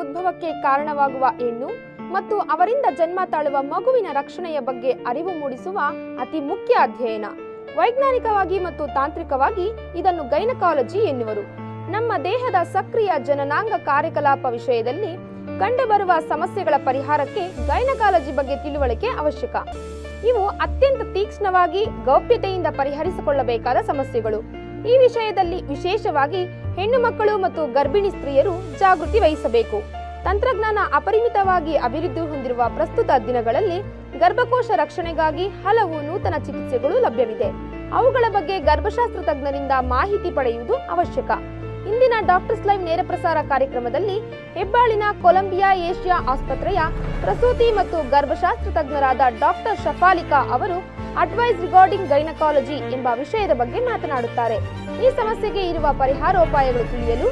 ಉದ್ಭವಕ್ಕೆ ಕಾರಣವಾಗುವ ಹೆಣ್ಣು ಮತ್ತು ಅವರಿಂದ ಜನ್ಮ ತಾಳುವ ಮಗುವಿನ ರಕ್ಷಣೆಯ ಬಗ್ಗೆ ಅರಿವು ಮೂಡಿಸುವ ಅತಿ ಮುಖ್ಯ ಅಧ್ಯಯನ. ವೈಜ್ಞಾನಿಕವಾಗಿ ಮತ್ತು ತಾಂತ್ರಿಕವಾಗಿ ಇದನ್ನು ಗೈನಕಾಲಜಿ ಎನ್ನುವರು. ನಮ್ಮ ದೇಹದ ಸಕ್ರಿಯ ಜನನಾಂಗ ಕಾರ್ಯಕಲಾಪ ವಿಷಯದಲ್ಲಿ ಕಂಡುಬರುವ ಸಮಸ್ಯೆಗಳ ಪರಿಹಾರಕ್ಕೆ ಗೈನಕಾಲಜಿ ಬಗ್ಗೆ ತಿಳುವಳಿಕೆ ಅವಶ್ಯಕ. ಇವು ಅತ್ಯಂತ ತೀಕ್ಷ್ಣವಾಗಿ ಗೌಪ್ಯತೆಯಿಂದ ಪರಿಹರಿಸಿಕೊಳ್ಳಬೇಕಾದ ಸಮಸ್ಯೆಗಳು. ಈ ವಿಷಯದಲ್ಲಿ ವಿಶೇಷವಾಗಿ ಹೆಣ್ಣು ಮಕ್ಕಳು ಮತ್ತು ಗರ್ಭಿಣಿ ಸ್ತ್ರೀಯರು ಜಾಗೃತಿ ವಹಿಸಬೇಕು. ತಂತ್ರಜ್ಞಾನ ಅಪರಿಮಿತವಾಗಿ ಅಭಿವೃದ್ಧಿ ಹೊಂದಿರುವ ಪ್ರಸ್ತುತ ದಿನಗಳಲ್ಲಿ ಗರ್ಭಕೋಶ ರಕ್ಷಣೆಗಾಗಿ ಹಲವು ನೂತನ ಚಿಕಿತ್ಸೆಗಳು ಲಭ್ಯವಿದೆ. ಅವುಗಳ ಬಗ್ಗೆ ಗರ್ಭಶಾಸ್ತ್ರ ತಜ್ಞರಿಂದ ಮಾಹಿತಿ ಪಡೆಯುವುದು ಅವಶ್ಯಕ. ಇಂದಿನ ಡಾಕ್ಟರ್ಸ್ ಲೈವ್ ನೇರ ಪ್ರಸಾರ ಕಾರ್ಯಕ್ರಮದಲ್ಲಿ ಹೆಬ್ಬಾಳಿನ ಕೊಲಂಬಿಯಾ ಏಷ್ಯಾ ಆಸ್ಪತ್ರೆಯ ಪ್ರಸೂತಿ ಮತ್ತು ಗರ್ಭಶಾಸ್ತ್ರ ತಜ್ಞರಾದ ಡಾಕ್ಟರ್ ಶಫಾಲಿಕಾ ಅವರು ಅಡ್ವೈಸ್ ರಿಗಾರ್ಡಿಂಗ್ ಗೈನಕಾಲಜಿ ಎಂಬ ವಿಷಯದ ಬಗ್ಗೆ ಮಾತನಾಡುತ್ತಾರೆ. ಈ ಸಮಸ್ಯೆಗೆ ಇರುವ ಪರಿಹಾರೋಪಾಯಗಳು ತಿಳಿಯಲು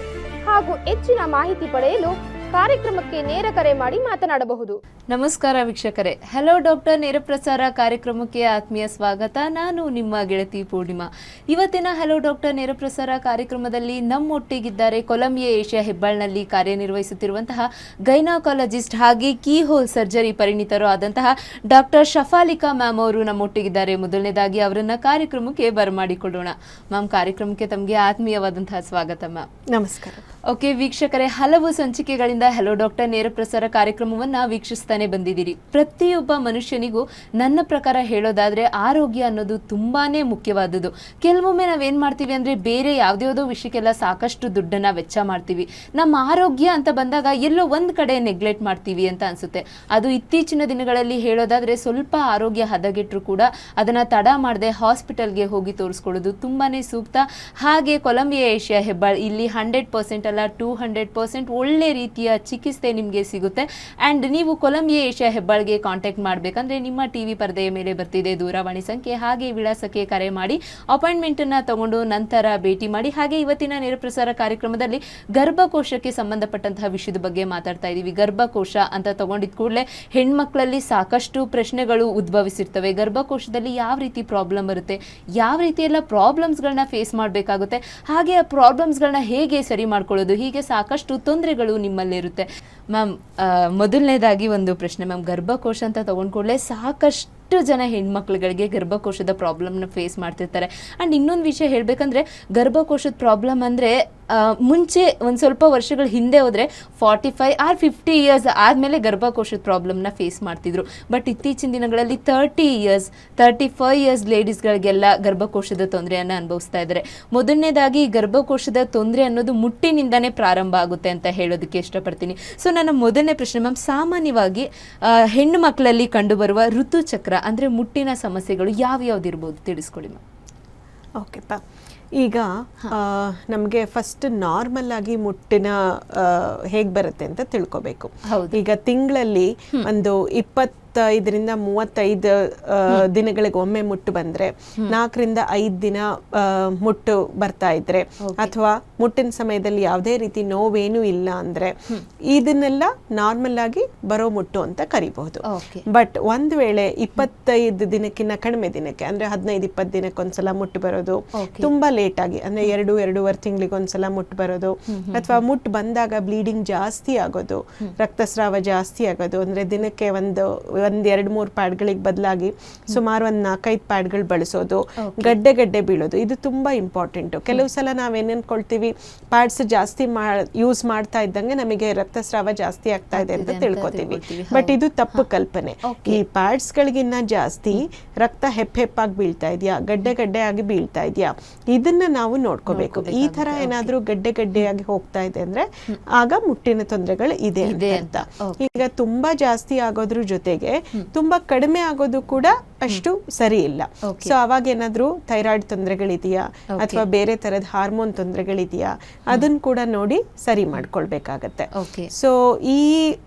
ಹಾಗೂ ಹೆಚ್ಚಿನ ಮಾಹಿತಿ ಪಡೆಯಲು ಕಾರ್ಯಕ್ರಮಕ್ಕೆ ನೇರ ಕರೆ ಮಾಡಿ ಮಾತನಾಡಬಹುದು. ನಮಸ್ಕಾರ ವೀಕ್ಷಕರೇ, ಹಲೋ ಡಾಕ್ಟರ್ ನೇರ ಪ್ರಸಾರ ಕಾರ್ಯಕ್ರಮಕ್ಕೆ ಆತ್ಮೀಯ ಸ್ವಾಗತ. ನಾನು ನಿಮ್ಮ ಗೆಳತಿ ಪೂರ್ಣಿಮಾ. ಇವತ್ತಿನ ಹಲೋ ಡಾಕ್ಟರ್ ನೇರ ಪ್ರಸಾರ ಕಾರ್ಯಕ್ರಮದಲ್ಲಿ ನಮ್ಮೊಟ್ಟಿಗಿದ್ದಾರೆ ಕೊಲಂಬಿಯಾ ಏಷ್ಯಾ ಹೆಬ್ಬಾಳ್ನಲ್ಲಿ ಕಾರ್ಯನಿರ್ವಹಿಸುತ್ತಿರುವಂತಹ ಗೈನಕಾಲಜಿಸ್ಟ್ ಹಾಗೆ ಕೀ ಹೋಲ್ ಸರ್ಜರಿ ಪರಿಣಿತರು ಆದಂತಹ ಡಾಕ್ಟರ್ ಶಫಾಲಿಕಾ ಮ್ಯಾಮ್ ಅವರು ನಮ್ಮೊಟ್ಟಿಗಿದ್ದಾರೆ. ಮೊದಲನೇದಾಗಿ ಅವರನ್ನ ಕಾರ್ಯಕ್ರಮಕ್ಕೆ ಬರಮಾಡಿಕೊಳ್ಳೋಣ. ಮ್ಯಾಮ್, ಕಾರ್ಯಕ್ರಮಕ್ಕೆ ತಮಗೆ ಆತ್ಮೀಯವಾದಂತಹ ಸ್ವಾಗತ ಮ್ಯಾಮ್. ನಮಸ್ಕಾರ. ಓಕೆ ವೀಕ್ಷಕರೇ, ಹಲವು ಸಂಚಿಕೆಗಳಿಂದ ಹಲೋ ಡಾಕ್ಟರ್ ನೇರ ಪ್ರಸಾರ ಕಾರ್ಯಕ್ರಮವನ್ನ ವೀಕ್ಷಿಸ್ತಾನೆ ಬಂದಿದ್ದೀರಿ. ಪ್ರತಿಯೊಬ್ಬ ಮನುಷ್ಯನಿಗೂ ನನ್ನ ಪ್ರಕಾರ ಹೇಳೋದಾದ್ರೆ ಆರೋಗ್ಯ ಅನ್ನೋದು ತುಂಬಾನೇ ಮುಖ್ಯವಾದದ್ದು. ಕೆಲವೊಮ್ಮೆ ನಾವೇನ್ ಮಾಡ್ತೀವಿ ಅಂದ್ರೆ ಬೇರೆ ಯಾವ್ದ್ಯಾವ್ದೋ ವಿಷಯಕ್ಕೆಲ್ಲ ಸಾಕಷ್ಟು ದುಡ್ಡನ್ನ ವೆಚ್ಚ ಮಾಡ್ತೀವಿ. ನಮ್ಮ ಆರೋಗ್ಯ ಅಂತ ಬಂದಾಗ ಎಲ್ಲೋ ಒಂದ್ ಕಡೆ ನೆಗ್ಲೆಕ್ಟ್ ಮಾಡ್ತೀವಿ ಅಂತ ಅನ್ಸುತ್ತೆ. ಅದು ಇತ್ತೀಚಿನ ದಿನಗಳಲ್ಲಿ ಹೇಳೋದಾದ್ರೆ ಸ್ವಲ್ಪ ಆರೋಗ್ಯ ಹದಗೆಟ್ರು ಕೂಡ ಅದನ್ನ ತಡ ಮಾಡದೆ ಹಾಸ್ಪಿಟಲ್ಗೆ ಹೋಗಿ ತೋರಿಸ್ಕೊಳ್ಳೋದು ತುಂಬಾನೇ ಸೂಕ್ತ. ಹಾಗೆ ಕೊಲಂಬಿಯಾ ಏಷ್ಯಾ ಹೆಬ್ಬಾಳ್ ಇಲ್ಲಿ 100% ಅಲ್ಲ 200% ಒಳ್ಳೆ ರೀತಿಯ ಚಿಕಿತ್ಸೆ ನಿಮಗೆ ಸಿಗುತ್ತೆ. ಅಂಡ್ ನೀವು ಕೊಲಂಬಿಯಾ ಏಷ್ಯಾ ಹೆಬ್ಬಾಳ್ಗೆ ಕಾಂಟ್ಯಾಕ್ಟ್ ಮಾಡಬೇಕಂದ್ರೆ ನಿಮ್ಮ ಟಿವಿ ಪರದೆಯ ಮೇಲೆ ಬರ್ತಿದೆ ದೂರವಾಣಿ ಸಂಖ್ಯೆ, ಹಾಗೆ ವಿಳಾಸಕ್ಕೆ ಕರೆ ಮಾಡಿ ಅಪಾಯಿಂಟ್ಮೆಂಟ್ ಅನ್ನ ತಗೊಂಡು ನಂತರ ಭೇಟಿ ಮಾಡಿ. ಹಾಗೆ ಇವತ್ತಿನ ನೇರ ಪ್ರಸಾರ ಕಾರ್ಯಕ್ರಮದಲ್ಲಿ ಗರ್ಭಕೋಶಕ್ಕೆ ಸಂಬಂಧಪಟ್ಟಂತಹ ವಿಷಯದ ಬಗ್ಗೆ ಮಾತಾಡ್ತಾ ಇದೀವಿ. ಗರ್ಭಕೋಶ ಅಂತ ತಗೊಂಡಿದ್ ಕೂಡಲೇ ಹೆಣ್ಮಕ್ಳಲ್ಲಿ ಸಾಕಷ್ಟು ಪ್ರಶ್ನೆಗಳು ಉದ್ಭವಿಸಿರ್ತವೆ. ಗರ್ಭಕೋಶದಲ್ಲಿ ಯಾವ ರೀತಿ ಪ್ರಾಬ್ಲಮ್ ಬರುತ್ತೆ, ಯಾವ ರೀತಿ ಎಲ್ಲ ಪ್ರಾಬ್ಲಮ್ಸ್ಗಳನ್ನ ಫೇಸ್ ಮಾಡಬೇಕಾಗುತ್ತೆ, ಹಾಗೆ ಆ ಪ್ರಾಬ್ಲಮ್ಸ್ಗಳನ್ನ ಹೇಗೆ ಸರಿ ಮಾಡ್ಕೊಳ್ಳೋದು, ಹೀಗೆ ಸಾಕಷ್ಟು ತೊಂದರೆಗಳು ನಿಮ್ಮಲ್ಲಿರುತ್ತೆ. ಮ್ಯಾಮ್, ಮೊದಲನೇದಾಗಿ ಒಂದು ಪ್ರಶ್ನೆ ಮ್ಯಾಮ್. ಗರ್ಭಕೋಶ ಅಂತ ತಗೊಂಡ್ಕೊಳ್ಳೆ ಸಾಕಷ್ಟು ಜನ ಹೆಣ್ಮಕ್ಳುಗಳಿಗೆ ಗರ್ಭಕೋಶದ ಪ್ರಾಬ್ಲಮ್ನ ಫೇಸ್ ಮಾಡ್ತಿರ್ತಾರೆ. ಅಂಡ್ ಇನ್ನೊಂದು ವಿಷಯ ಹೇಳ್ಬೇಕಂದ್ರೆ ಗರ್ಭಕೋಶದ ಪ್ರಾಬ್ಲಮ್ ಅಂದ್ರೆ ಮುಂಚೆ ಒಂದು ಸ್ವಲ್ಪ ವರ್ಷಗಳ ಹಿಂದೆ ಹೋದ್ರೆ 45 or 50 ಇಯರ್ಸ್ ಆದಮೇಲೆ ಗರ್ಭಕೋಶದ ಪ್ರಾಬ್ಲಮ್ನ ಫೇಸ್ ಮಾಡ್ತಿದ್ರು. ಬಟ್ ಇತ್ತೀಚಿನ ದಿನಗಳಲ್ಲಿ 30 ಇಯರ್ಸ್ 35 ಇಯರ್ಸ್ ಲೇಡೀಸ್ಗಳಿಗೆಲ್ಲ ಗರ್ಭಕೋಶದ ತೊಂದರೆಯನ್ನು ಅನುಭವಿಸ್ತಾ ಇದ್ದಾರೆ. ಮೊದಲನೇದಾಗಿ ಗರ್ಭಕೋಶದ ತೊಂದರೆ ಅನ್ನೋದು ಮುಟ್ಟಿನಿಂದಾನೇ ಪ್ರಾರಂಭ ಆಗುತ್ತೆ ಅಂತ ಹೇಳೋದಕ್ಕೆ ಇಷ್ಟಪಡ್ತೀನಿ. ಸೊ ನನ್ನ ಮೊದಲನೇ ಪ್ರಶ್ನೆ ಮ್ಯಾಮ್, ಸಾಮಾನ್ಯವಾಗಿ ಹೆಣ್ಣು ಮಕ್ಕಳಲ್ಲಿ ಕಂಡುಬರುವ ಋತುಚಕ್ರ ಅಂದರೆ ಮುಟ್ಟಿನ ಸಮಸ್ಯೆಗಳು ಯಾವ್ಯಾವ್ದಿರ್ಬೋದು ತಿಳಿಸ್ಕೊಡಿ ಮ್ಯಾಮ್. ಓಕೆಪ್ಪ, ಈಗ ನಮಗೆ ಫಸ್ಟ್ ನಾರ್ಮಲ್ ಆಗಿ ಮುಟ್ಟಿನ ಹೇಗೆ ಬರುತ್ತೆ ಅಂತ ತಿಳ್ಕೊಬೇಕು. ಈಗ ತಿಂಗಳಲ್ಲಿ ಒಂದು 25ರಿಂದ 35 ದಿನಗಳಿಗೆ ಒಮ್ಮೆ ಮುಟ್ಟು ಬಂದ್ರೆ 4ರಿಂದ 5 ದಿನ ಮುಟ್ಟು ಬರ್ತಾ ಇದ್ರೆ ಅಥವಾ ಮುಟ್ಟಿನ ಸಮಯದಲ್ಲಿ ಯಾವುದೇ ರೀತಿ ನೋವೇನು ಇಲ್ಲ ಅಂದ್ರೆ ಇದನ್ನೆಲ್ಲ ನಾರ್ಮಲ್ ಆಗಿ ಬರೋ ಮುಟ್ಟು ಅಂತ ಕರಿಬಹುದು. ಬಟ್ ಒಂದ್ ವೇಳೆ 25 ದಿನಕ್ಕಿಂತ ಕಡಿಮೆ ದಿನಕ್ಕೆ ಅಂದ್ರೆ 15-20 ದಿನಕ್ಕೊಂದ್ಸಲ ಮುಟ್ಟು ಬರೋದು, ತುಂಬಾ ಲೇಟ್ ಆಗಿ ಅಂದ್ರೆ 2-2.5 ತಿಂಗಳಿಗೆ ಒಂದ್ಸಲ ಮುಟ್ಟು ಬರೋದು, ಅಥವಾ ಮುಟ್ಟು ಬಂದಾಗ ಬ್ಲೀಡಿಂಗ್ ಜಾಸ್ತಿ ಆಗೋದು, ರಕ್ತಸ್ರಾವ ಜಾಸ್ತಿ ಆಗೋದು, ಅಂದ್ರೆ ದಿನಕ್ಕೆ ಒಂದು 2-3 ಪ್ಯಾಡ್ಗಳಿಗೆ ಬದಲಾಗಿ ಸುಮಾರು 4-5 ಪ್ಯಾಡ್ಗಳು ಬಳಸೋದು, ಗಡ್ಡೆ ಬೀಳೋದು, ಇದು ತುಂಬಾ ಇಂಪಾರ್ಟೆಂಟ್. ಕೆಲವು ಸಲ ನಾವೇನ್ ಅನ್ಕೊಳ್ತೀವಿ, ಪ್ಯಾಡ್ಸ್ ಜಾಸ್ತಿ ಯೂಸ್ ಮಾಡ್ತಾ ಇದ್ದಂಗೆ ನಮಗೆ ರಕ್ತಸ್ರಾವ ಜಾಸ್ತಿ ಆಗ್ತಾ ಇದೆ ಅಂತ ತಿಳ್ಕೊತೀವಿ. ಬಟ್ ಇದು ತಪ್ಪು ಕಲ್ಪನೆ. ಈ ಪ್ಯಾಡ್ಸ್ ಗಳಿಗಿನ್ನ ಜಾಸ್ತಿ ರಕ್ತ ಹೆಪ್ಪಾಗಿ ಬೀಳ್ತಾ ಇದೆಯಾ, ಗಡ್ಡೆ ಆಗಿ ಬೀಳ್ತಾ ಇದೆಯಾ, ಇದನ್ನ ನಾವು ನೋಡ್ಕೋಬೇಕು. ಈ ತರ ಏನಾದ್ರೂ ಗಡ್ಡೆಯಾಗಿ ಹೋಗ್ತಾ ಇದೆ ಅಂದ್ರೆ ಆಗ ಮುಟ್ಟಿನ ತೊಂದರೆಗಳು ಇದೆ ಅಂತ. ಈಗ ತುಂಬಾ ಜಾಸ್ತಿ ಆಗೋದ್ರ ಜೊತೆಗೆ ತುಂಬಾ ಕಡಿಮೆ ಆಗೋದು ಕೂಡ ಅಷ್ಟು ಸರಿ ಇಲ್ಲ. ಸೊ ಅವಾಗ ಏನಾದ್ರೂ ಥೈರಾಯ್ಡ್ ತೊಂದರೆಗಳಿದೆಯಾ ಅಥವಾ ಬೇರೆ ತರದ ಹಾರ್ಮೋನ್ ತೊಂದರೆಗಳಿದೆಯಾ ಅದನ್ನ ಕೂಡ ನೋಡಿ ಸರಿ ಮಾಡ್ಕೊಳ್ಬೇಕಾಗತ್ತೆ. ಸೊ ಈ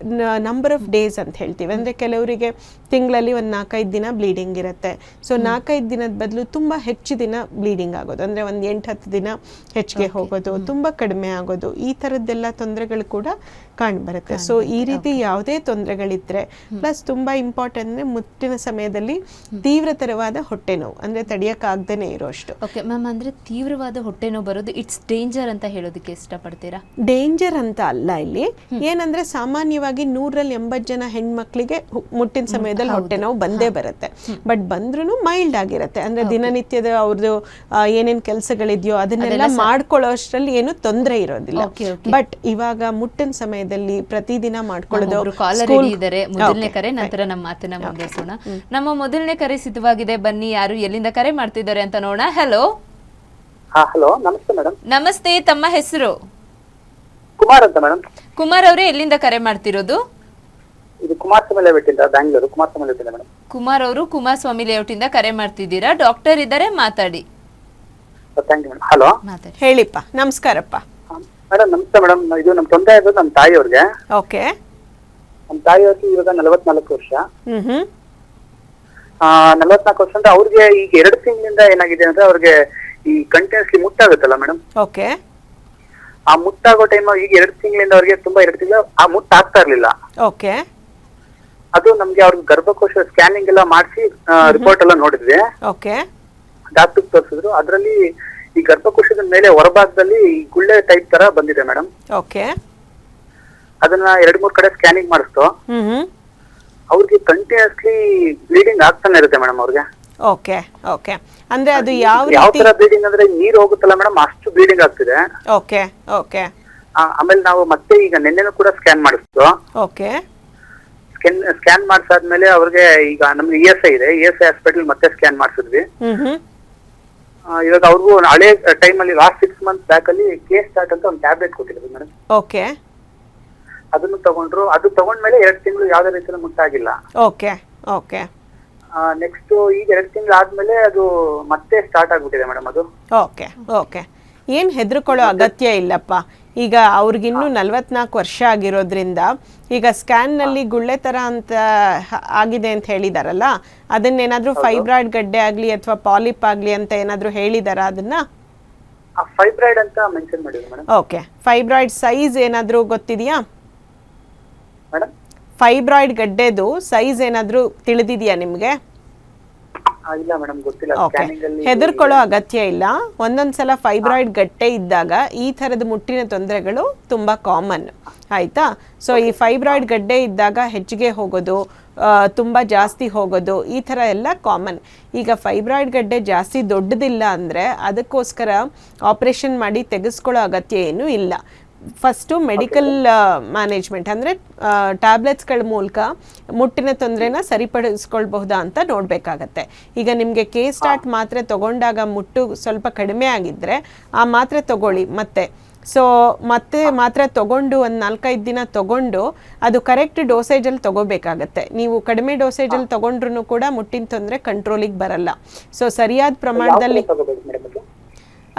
ನಂಬರ್ ಆಫ್ ಡೇಸ್ ಅಂತ ಹೇಳ್ತೀವಿ, ಅಂದ್ರೆ ಕೆಲವರಿಗೆ ತಿಂಗಳಲ್ಲಿ 4-5 ದಿನ ಬ್ಲೀಡಿಂಗ್ ಇರುತ್ತೆ. ಸೊ 4-5 ದಿನದ ಬದಲು ತುಂಬಾ ಹೆಚ್ಚು ದಿನ ಬ್ಲೀಡಿಂಗ್ ಆಗೋದು, ಅಂದ್ರೆ 8-10 ದಿನ ಹೆಚ್ಚಿಗೆ ಹೋಗೋದು, ತುಂಬಾ ಕಡಿಮೆ ಆಗೋದು, ಈ ತರದ್ದೆಲ್ಲ ತೊಂದರೆಗಳು ಕೂಡ ಕಾಣ್ಬರುತ್ತೆ. ಸೊ ಈ ರೀತಿ ಯಾವುದೇ ತೊಂದರೆಗಳಿದ್ರೆ, ಪ್ಲಸ್ ತುಂಬಾ ಇಂಪಾರ್ಟೆಂಟ್ ಅಂದ್ರೆ ಮುಟ್ಟಿನ ಸಮಯದಲ್ಲಿ ತೀವ್ರತರವಾದ ಹೊಟ್ಟೆ ನೋವು ಅಂದ್ರೆ ತಡೆಯಕ್ಕಾಗ್ದೇನೆ ಇರೋಷ್ಟು. ಓಕೆ ಮ್ಯಾಮ್, ಅಂದ್ರೆ ತೀವ್ರವಾದ ಹೊಟ್ಟೆ ನೋವು ಬರೋದು ಇಟ್ಸ್ ಡೇಂಜರ್ ಅಂತ ಹೇಳೋದಕ್ಕೆ ಇಷ್ಟಪಡ್ತೀರಾ? ಡೇಂಜರ್ ಅಂತ ಅಲ್ಲ, ಇಲ್ಲಿ ಏನಂದ್ರೆ ಸಾಮಾನ್ಯವಾಗಿ 180 ಜನ ಹೆಣ್ಮಕ್ಳಿಗೆ ಮುಟ್ಟಿನ ಸಮಯದಲ್ಲಿ ಹೊಟ್ಟೆ ನೋವು ಬಂದೇ ಬರುತ್ತೆ. ಬಟ್ ಬಂದ್ರೂ ಮೈಲ್ಡ್ ಆಗಿರುತ್ತೆ, ಅಂದ್ರೆ ದಿನನಿತ್ಯದ ಅವ್ರದ್ದು ಏನೇನ್ ಕೆಲಸಗಳಿದೆಯೋ ಅದನ್ನೆಲ್ಲ ಮಾಡ್ಕೊಳ್ಳೋ ಅಷ್ಟರಲ್ಲಿ ಏನು ತೊಂದರೆ ಇರೋದಿಲ್ಲ. ಬಟ್ ಇವಾಗ ಮುಟ್ಟಿನ ಸಮಯದಲ್ಲಿ ಪ್ರತಿದಿನ ಮಾಡ್ಕೊಳ್ಳೋದು. ಮೊದಲನೇ ಕರೆ, ನಂತರ ನಮ್ಮ ಮಾತನ್ನ ಮುಂದುವರಿಸೋಣ. ನಮ್ಮ ಮೊದಲನೇ ಕರೆ ಸಿದ್ಧವಾಗಿದೆ, ಬನ್ನಿ ಯಾರು ಎಲ್ಲಿಂದ ಕರೆ ಮಾಡ್ತಿದ್ದಾರೆ ಅಂತ ನೋಡೋಣ. ಹಲೋ. ಹಲೋ, ನಮಸ್ತೆ ಮೇಡಮ್. ನಮಸ್ತೆ, ತಮ್ಮ ಹೆಸರು? ಕುಮಾರ್ ಅಂತ ಮೇಡಮ್. ಕುಮಾರ್ ಅವರೇ, ಎಲ್ಲಿಂದ ಕರೆ ಮಾಡ್ತಿರೋದು? ಇದು ಕುಮಾರಸ್ವಾಮಿ ಲೇಔಟ್ ಇಂದ, ಬ್ಯಾಂಗ್ಳೂರು ಕುಮಾರಸ್ವಾಮಿ ಲೇಔಟ್ ಇಂದ ಮೇಡಮ್. ಕುಮಾರ್ ಅವರು ಕುಮಾರಸ್ವಾಮಿ ಲೇಔಟ್ ಇಂದ ಕರೆ ಮಾಡ್ತಿದ್ದೀರಾ. ಡಾಕ್ಟರ್ ಇದ್ದಾರೆ, ಮಾತಾಡಿ. Thank you madam. ಹಲೋ, ಮಾತಾಡಿ. ಹೇಳಿಪ್ಪ. ನಮಸ್ಕಾರಪ್ಪ. ಮೇಡಮ್ ನಮಸ್ತೆ ಮೇಡಮ್. ಇದು ನಮ್ಮ ತೊಂದರೆ ಇರೋದು ನಮ್ಮ ತಾಯಿಯವ್ರಿಗೆ. ಓಕೆ. ನಮ್ಮ ತಾಯಿಯವ್ರಿಗೆ ಇವಾಗ 44 ವರ್ಷ. ಹ್ಮ್ 44 ವರ್ಷ ಅಂದ್ರೆ ಅವ್ರಿಗೆ ಈಗ 2 ತಿಂಗಳಿಂದ ಏನಾಗಿದೆ ಅಂದ್ರೆ ಅವ್ರಿಗೆ ಈ ಕಂಟಿನ್ಯೂಸ್ಲಿ ಮುಟ್ಟಾಗುತ್ತಲ್ಲ ಮೇಡಮ್. ಓಕೆ. ಆ ಮುಟ್ಟಾಗೋ ಟೈಮ್ ಈಗ 2 ತಿಂಗಳಿಂದ ಅವ್ರಿಗೆ ತುಂಬಾ 2 ತಿಂಗಳು ಆ ಮುಟ್ಟು ಆಗ್ತಾ ಇರ್ಲಿಲ್ಲ. ಓಕೆ. ಅದು ನಮ್ಗೆ ಅವ್ರಿಗೆ ಗರ್ಭಕೋಶ ಸ್ಕ್ಯಾನಿಂಗ್ ಎಲ್ಲ ಮಾಡಿಸಿ ರಿಪೋರ್ಟ್ ಎಲ್ಲ ನೋಡಿದ್ವಿ. ಓಕೆ. ಡಾಕ್ಟರ್ ತೋರಿಸಿದ್ರು, ಅದ್ರಲ್ಲಿ ಈ ಗರ್ಭಕೋಶದ ಮೇಲೆ ಹೊರಭಾಗದಲ್ಲಿ ಈ ಗುಳ್ಳೆ ಟೈಪ್ ತರ ಬಂದಿದೆ ಮೇಡಮ್. ಓಕೆ. ಅದನ್ನ 2-3 ಕಡೆ ಸ್ಕ್ಯಾನಿಂಗ್ ಮಾಡಿಸ್ತು. ಅವ್ರಿಗೆ ಕಂಟಿನ್ಯೂಸ್ಲಿ ಬ್ಲೀಡಿಂಗ್ ಆಗ್ತಾನೆ ಇರುತ್ತೆ ಮೇಡಮ್ ಅವ್ರಿಗೆ. ಓಕೆ. ಓಕೆ. ಅಂದ್ರೆ ಅದು ಯಾವ ತರ ಬ್ಲೀಡಿಂಗ್ ಅಂದ್ರೆ ನೀರು ಹೋಗುತ್ತಲ್ಲ ಮೇಡಮ್, ಅಷ್ಟು ಬ್ಲೀಡಿಂಗ್ ಆಗ್ತಿದೆ. ಓಕೆ. ಓಕೆ. ಆಮೇಲೆ ನಾವು ಮತ್ತೆ ಈಗ ನಿನ್ನೆನೂ ಕೂಡ ಸ್ಕ್ಯಾನ್ ಮಾಡಿಸ್ತು. ಓಕೆ. ಸ್ಕ್ಯಾನ್ ಮಾಡಿಸಾದ್ಮೇಲೆ ಅವ್ರಿಗೆ ಈಗ ನಮ್ಗೆ ESI ಇದೆ, ESI ಹಾಸ್ಪಿಟಲ್ ಮತ್ತೆ ಸ್ಕ್ಯಾನ್ ಮಾಡಿಸಿದ್ವಿ. ಇವಾಗ ಅವ್ರಿಗೂ ಹಳೆ ಟೈಮ್ ಅಲ್ಲಿ ಲಾಸ್ಟ್ 6 ಮಂತ್ಸ್ ಬ್ಯಾಕ್ ಅಲ್ಲಿ K-Start ಅಂತ ಒಂದು ಟ್ಯಾಬ್ಲೆಟ್ ಕೊಟ್ಟಿದ್ರು ಮೇಡಮ್. ಓಕೆ. ಅದನ್ನು ತಗೊಂಡ್ರು. ಅದು ತಗೊಂಡ್ಮೇಲೆ 2 ತಿಂಗಳು ಯಾವ್ದೇ ರೀತಿಯಲ್ಲಿ ಮುಟ್ಟಾಗಿಲ್ಲ. ಓಕೆ. ಓಕೆ. ನೆಕ್ಸ್ಟ್ ಈಗ 2 ತಿಂಗಳು ಆದ್ಮೇಲೆ ಅದು ಮತ್ತೆ ಸ್ಟಾರ್ಟ್ ಆಗ್ಬಿಟ್ಟಿದೆ ಮೇಡಮ್ ಅದು. ಓಕೆ. ಓಕೆ. ಏನ್ ಹೆದರ್ಕೊಳ್ಳೋ ಅಗತ್ಯ ಇಲ್ಲಪ್ಪ. ಈಗ ಅವ್ರಿಗಿನ್ನೂ 44 ವರ್ಷ ಆಗಿರೋದ್ರಿಂದ ಈಗ ಸ್ಕ್ಯಾನ್ ನಲ್ಲಿ ಗುಳ್ಳೆ ತರ ಅಂತ ಆಗಿದೆ ಅಂತ ಹೇಳಿದಾರಲ್ಲ, ಅದನ್ನೇನಾದ್ರೂ ಫೈಬ್ರಾಯ್ಡ್ ಗಡ್ಡೆ ಆಗ್ಲಿ ಅಥವಾ ಪಾಲಿಪ್ ಆಗ್ಲಿ ಅಂತ ಏನಾದ್ರೂ ಹೇಳಿದಾರ ಅದನ್ನ? ಫೈಬ್ರಾಯ್ಡ್ ಅಂತ ಮೆನ್ಷನ್ ಮಾಡಿದ್ರು ಮೇಡಮ್. ಓಕೆ. ಫೈಬ್ರಾಯ್ಡ್ ಸೈಜ್ ಏನಾದ್ರೂ ಗೊತ್ತಿದೆಯಾ ಮೇಡಮ್? ಫೈಬ್ರಾಯ್ಡ್ ಗಡ್ಡೆದು ಸೈಜ್ ಏನಾದ್ರೂ ತಿಳಿದಿದೆಯಾ ನಿಮ್ಗೆ? ಇಲ್ಲ ಮೇಡಮ್, ಗೊತ್ತಿಲ್ಲ. ಹೆದರ್ಕೊಳ್ಳೋ ಅಗತ್ಯ ಇಲ್ಲ. ಒಂದೊಂದ್ಸಲ ಫೈಬ್ರಾಯ್ಡ್ ಗಡ್ಡೆ ಇದ್ದಾಗ ಈ ತರದ ಮುಟ್ಟಿನ ತೊಂದರೆಗಳು ತುಂಬಾ ಕಾಮನ್, ಆಯ್ತಾ? ಸೊ ಈ ಫೈಬ್ರಾಯ್ಡ್ ಗಡ್ಡೆ ಇದ್ದಾಗ ಹೆಚ್ಚಿಗೆ ಹೋಗೋದು, ತುಂಬಾ ಜಾಸ್ತಿ ಹೋಗೋದು, ಈ ತರ ಎಲ್ಲ ಕಾಮನ್. ಈಗ ಫೈಬ್ರಾಯ್ಡ್ ಗಡ್ಡೆ ಜಾಸ್ತಿ ದೊಡ್ಡದಿಲ್ಲ ಅಂದ್ರೆ ಅದಕ್ಕೋಸ್ಕರ ಆಪರೇಷನ್ ಮಾಡಿ ತೆಗೆಸ್ಕೊಳ್ಳೋ ಅಗತ್ಯ ಏನೂ ಇಲ್ಲ. ಫಸ್ಟು ಮೆಡಿಕಲ್ ಮ್ಯಾನೇಜ್ಮೆಂಟ್ ಅಂದರೆ ಟ್ಯಾಬ್ಲೆಟ್ಸ್ಗಳ ಮೂಲಕ ಮುಟ್ಟಿನ ತೊಂದರೆನ ಸರಿಪಡಿಸ್ಕೊಳ್ಬಹುದಾ ಅಂತ ನೋಡಬೇಕಾಗತ್ತೆ. ಈಗ ನಿಮಗೆ K-Start ಮಾತ್ರೆ ತಗೊಂಡಾಗ ಮುಟ್ಟು ಸ್ವಲ್ಪ ಕಡಿಮೆ ಆಗಿದ್ದರೆ ಆ ಮಾತ್ರೆ ತಗೊಳ್ಳಿ ಮತ್ತೆ. ಸೊ ಮತ್ತೆ ಮಾತ್ರೆ ತಗೊಂಡು ಒಂದು 4-5 ದಿನ ತಗೊಂಡು ಅದು ಕರೆಕ್ಟ್ ಡೋಸೇಜಲ್ಲಿ ತಗೋಬೇಕಾಗತ್ತೆ. ನೀವು ಕಡಿಮೆ ಡೋಸೇಜಲ್ಲಿ ತಗೊಂಡ್ರೂ ಕೂಡ ಮುಟ್ಟಿನ ತೊಂದರೆ ಕಂಟ್ರೋಲಿಗೆ ಬರಲ್ಲ. ಸೊ ಸರಿಯಾದ ಪ್ರಮಾಣದಲ್ಲಿ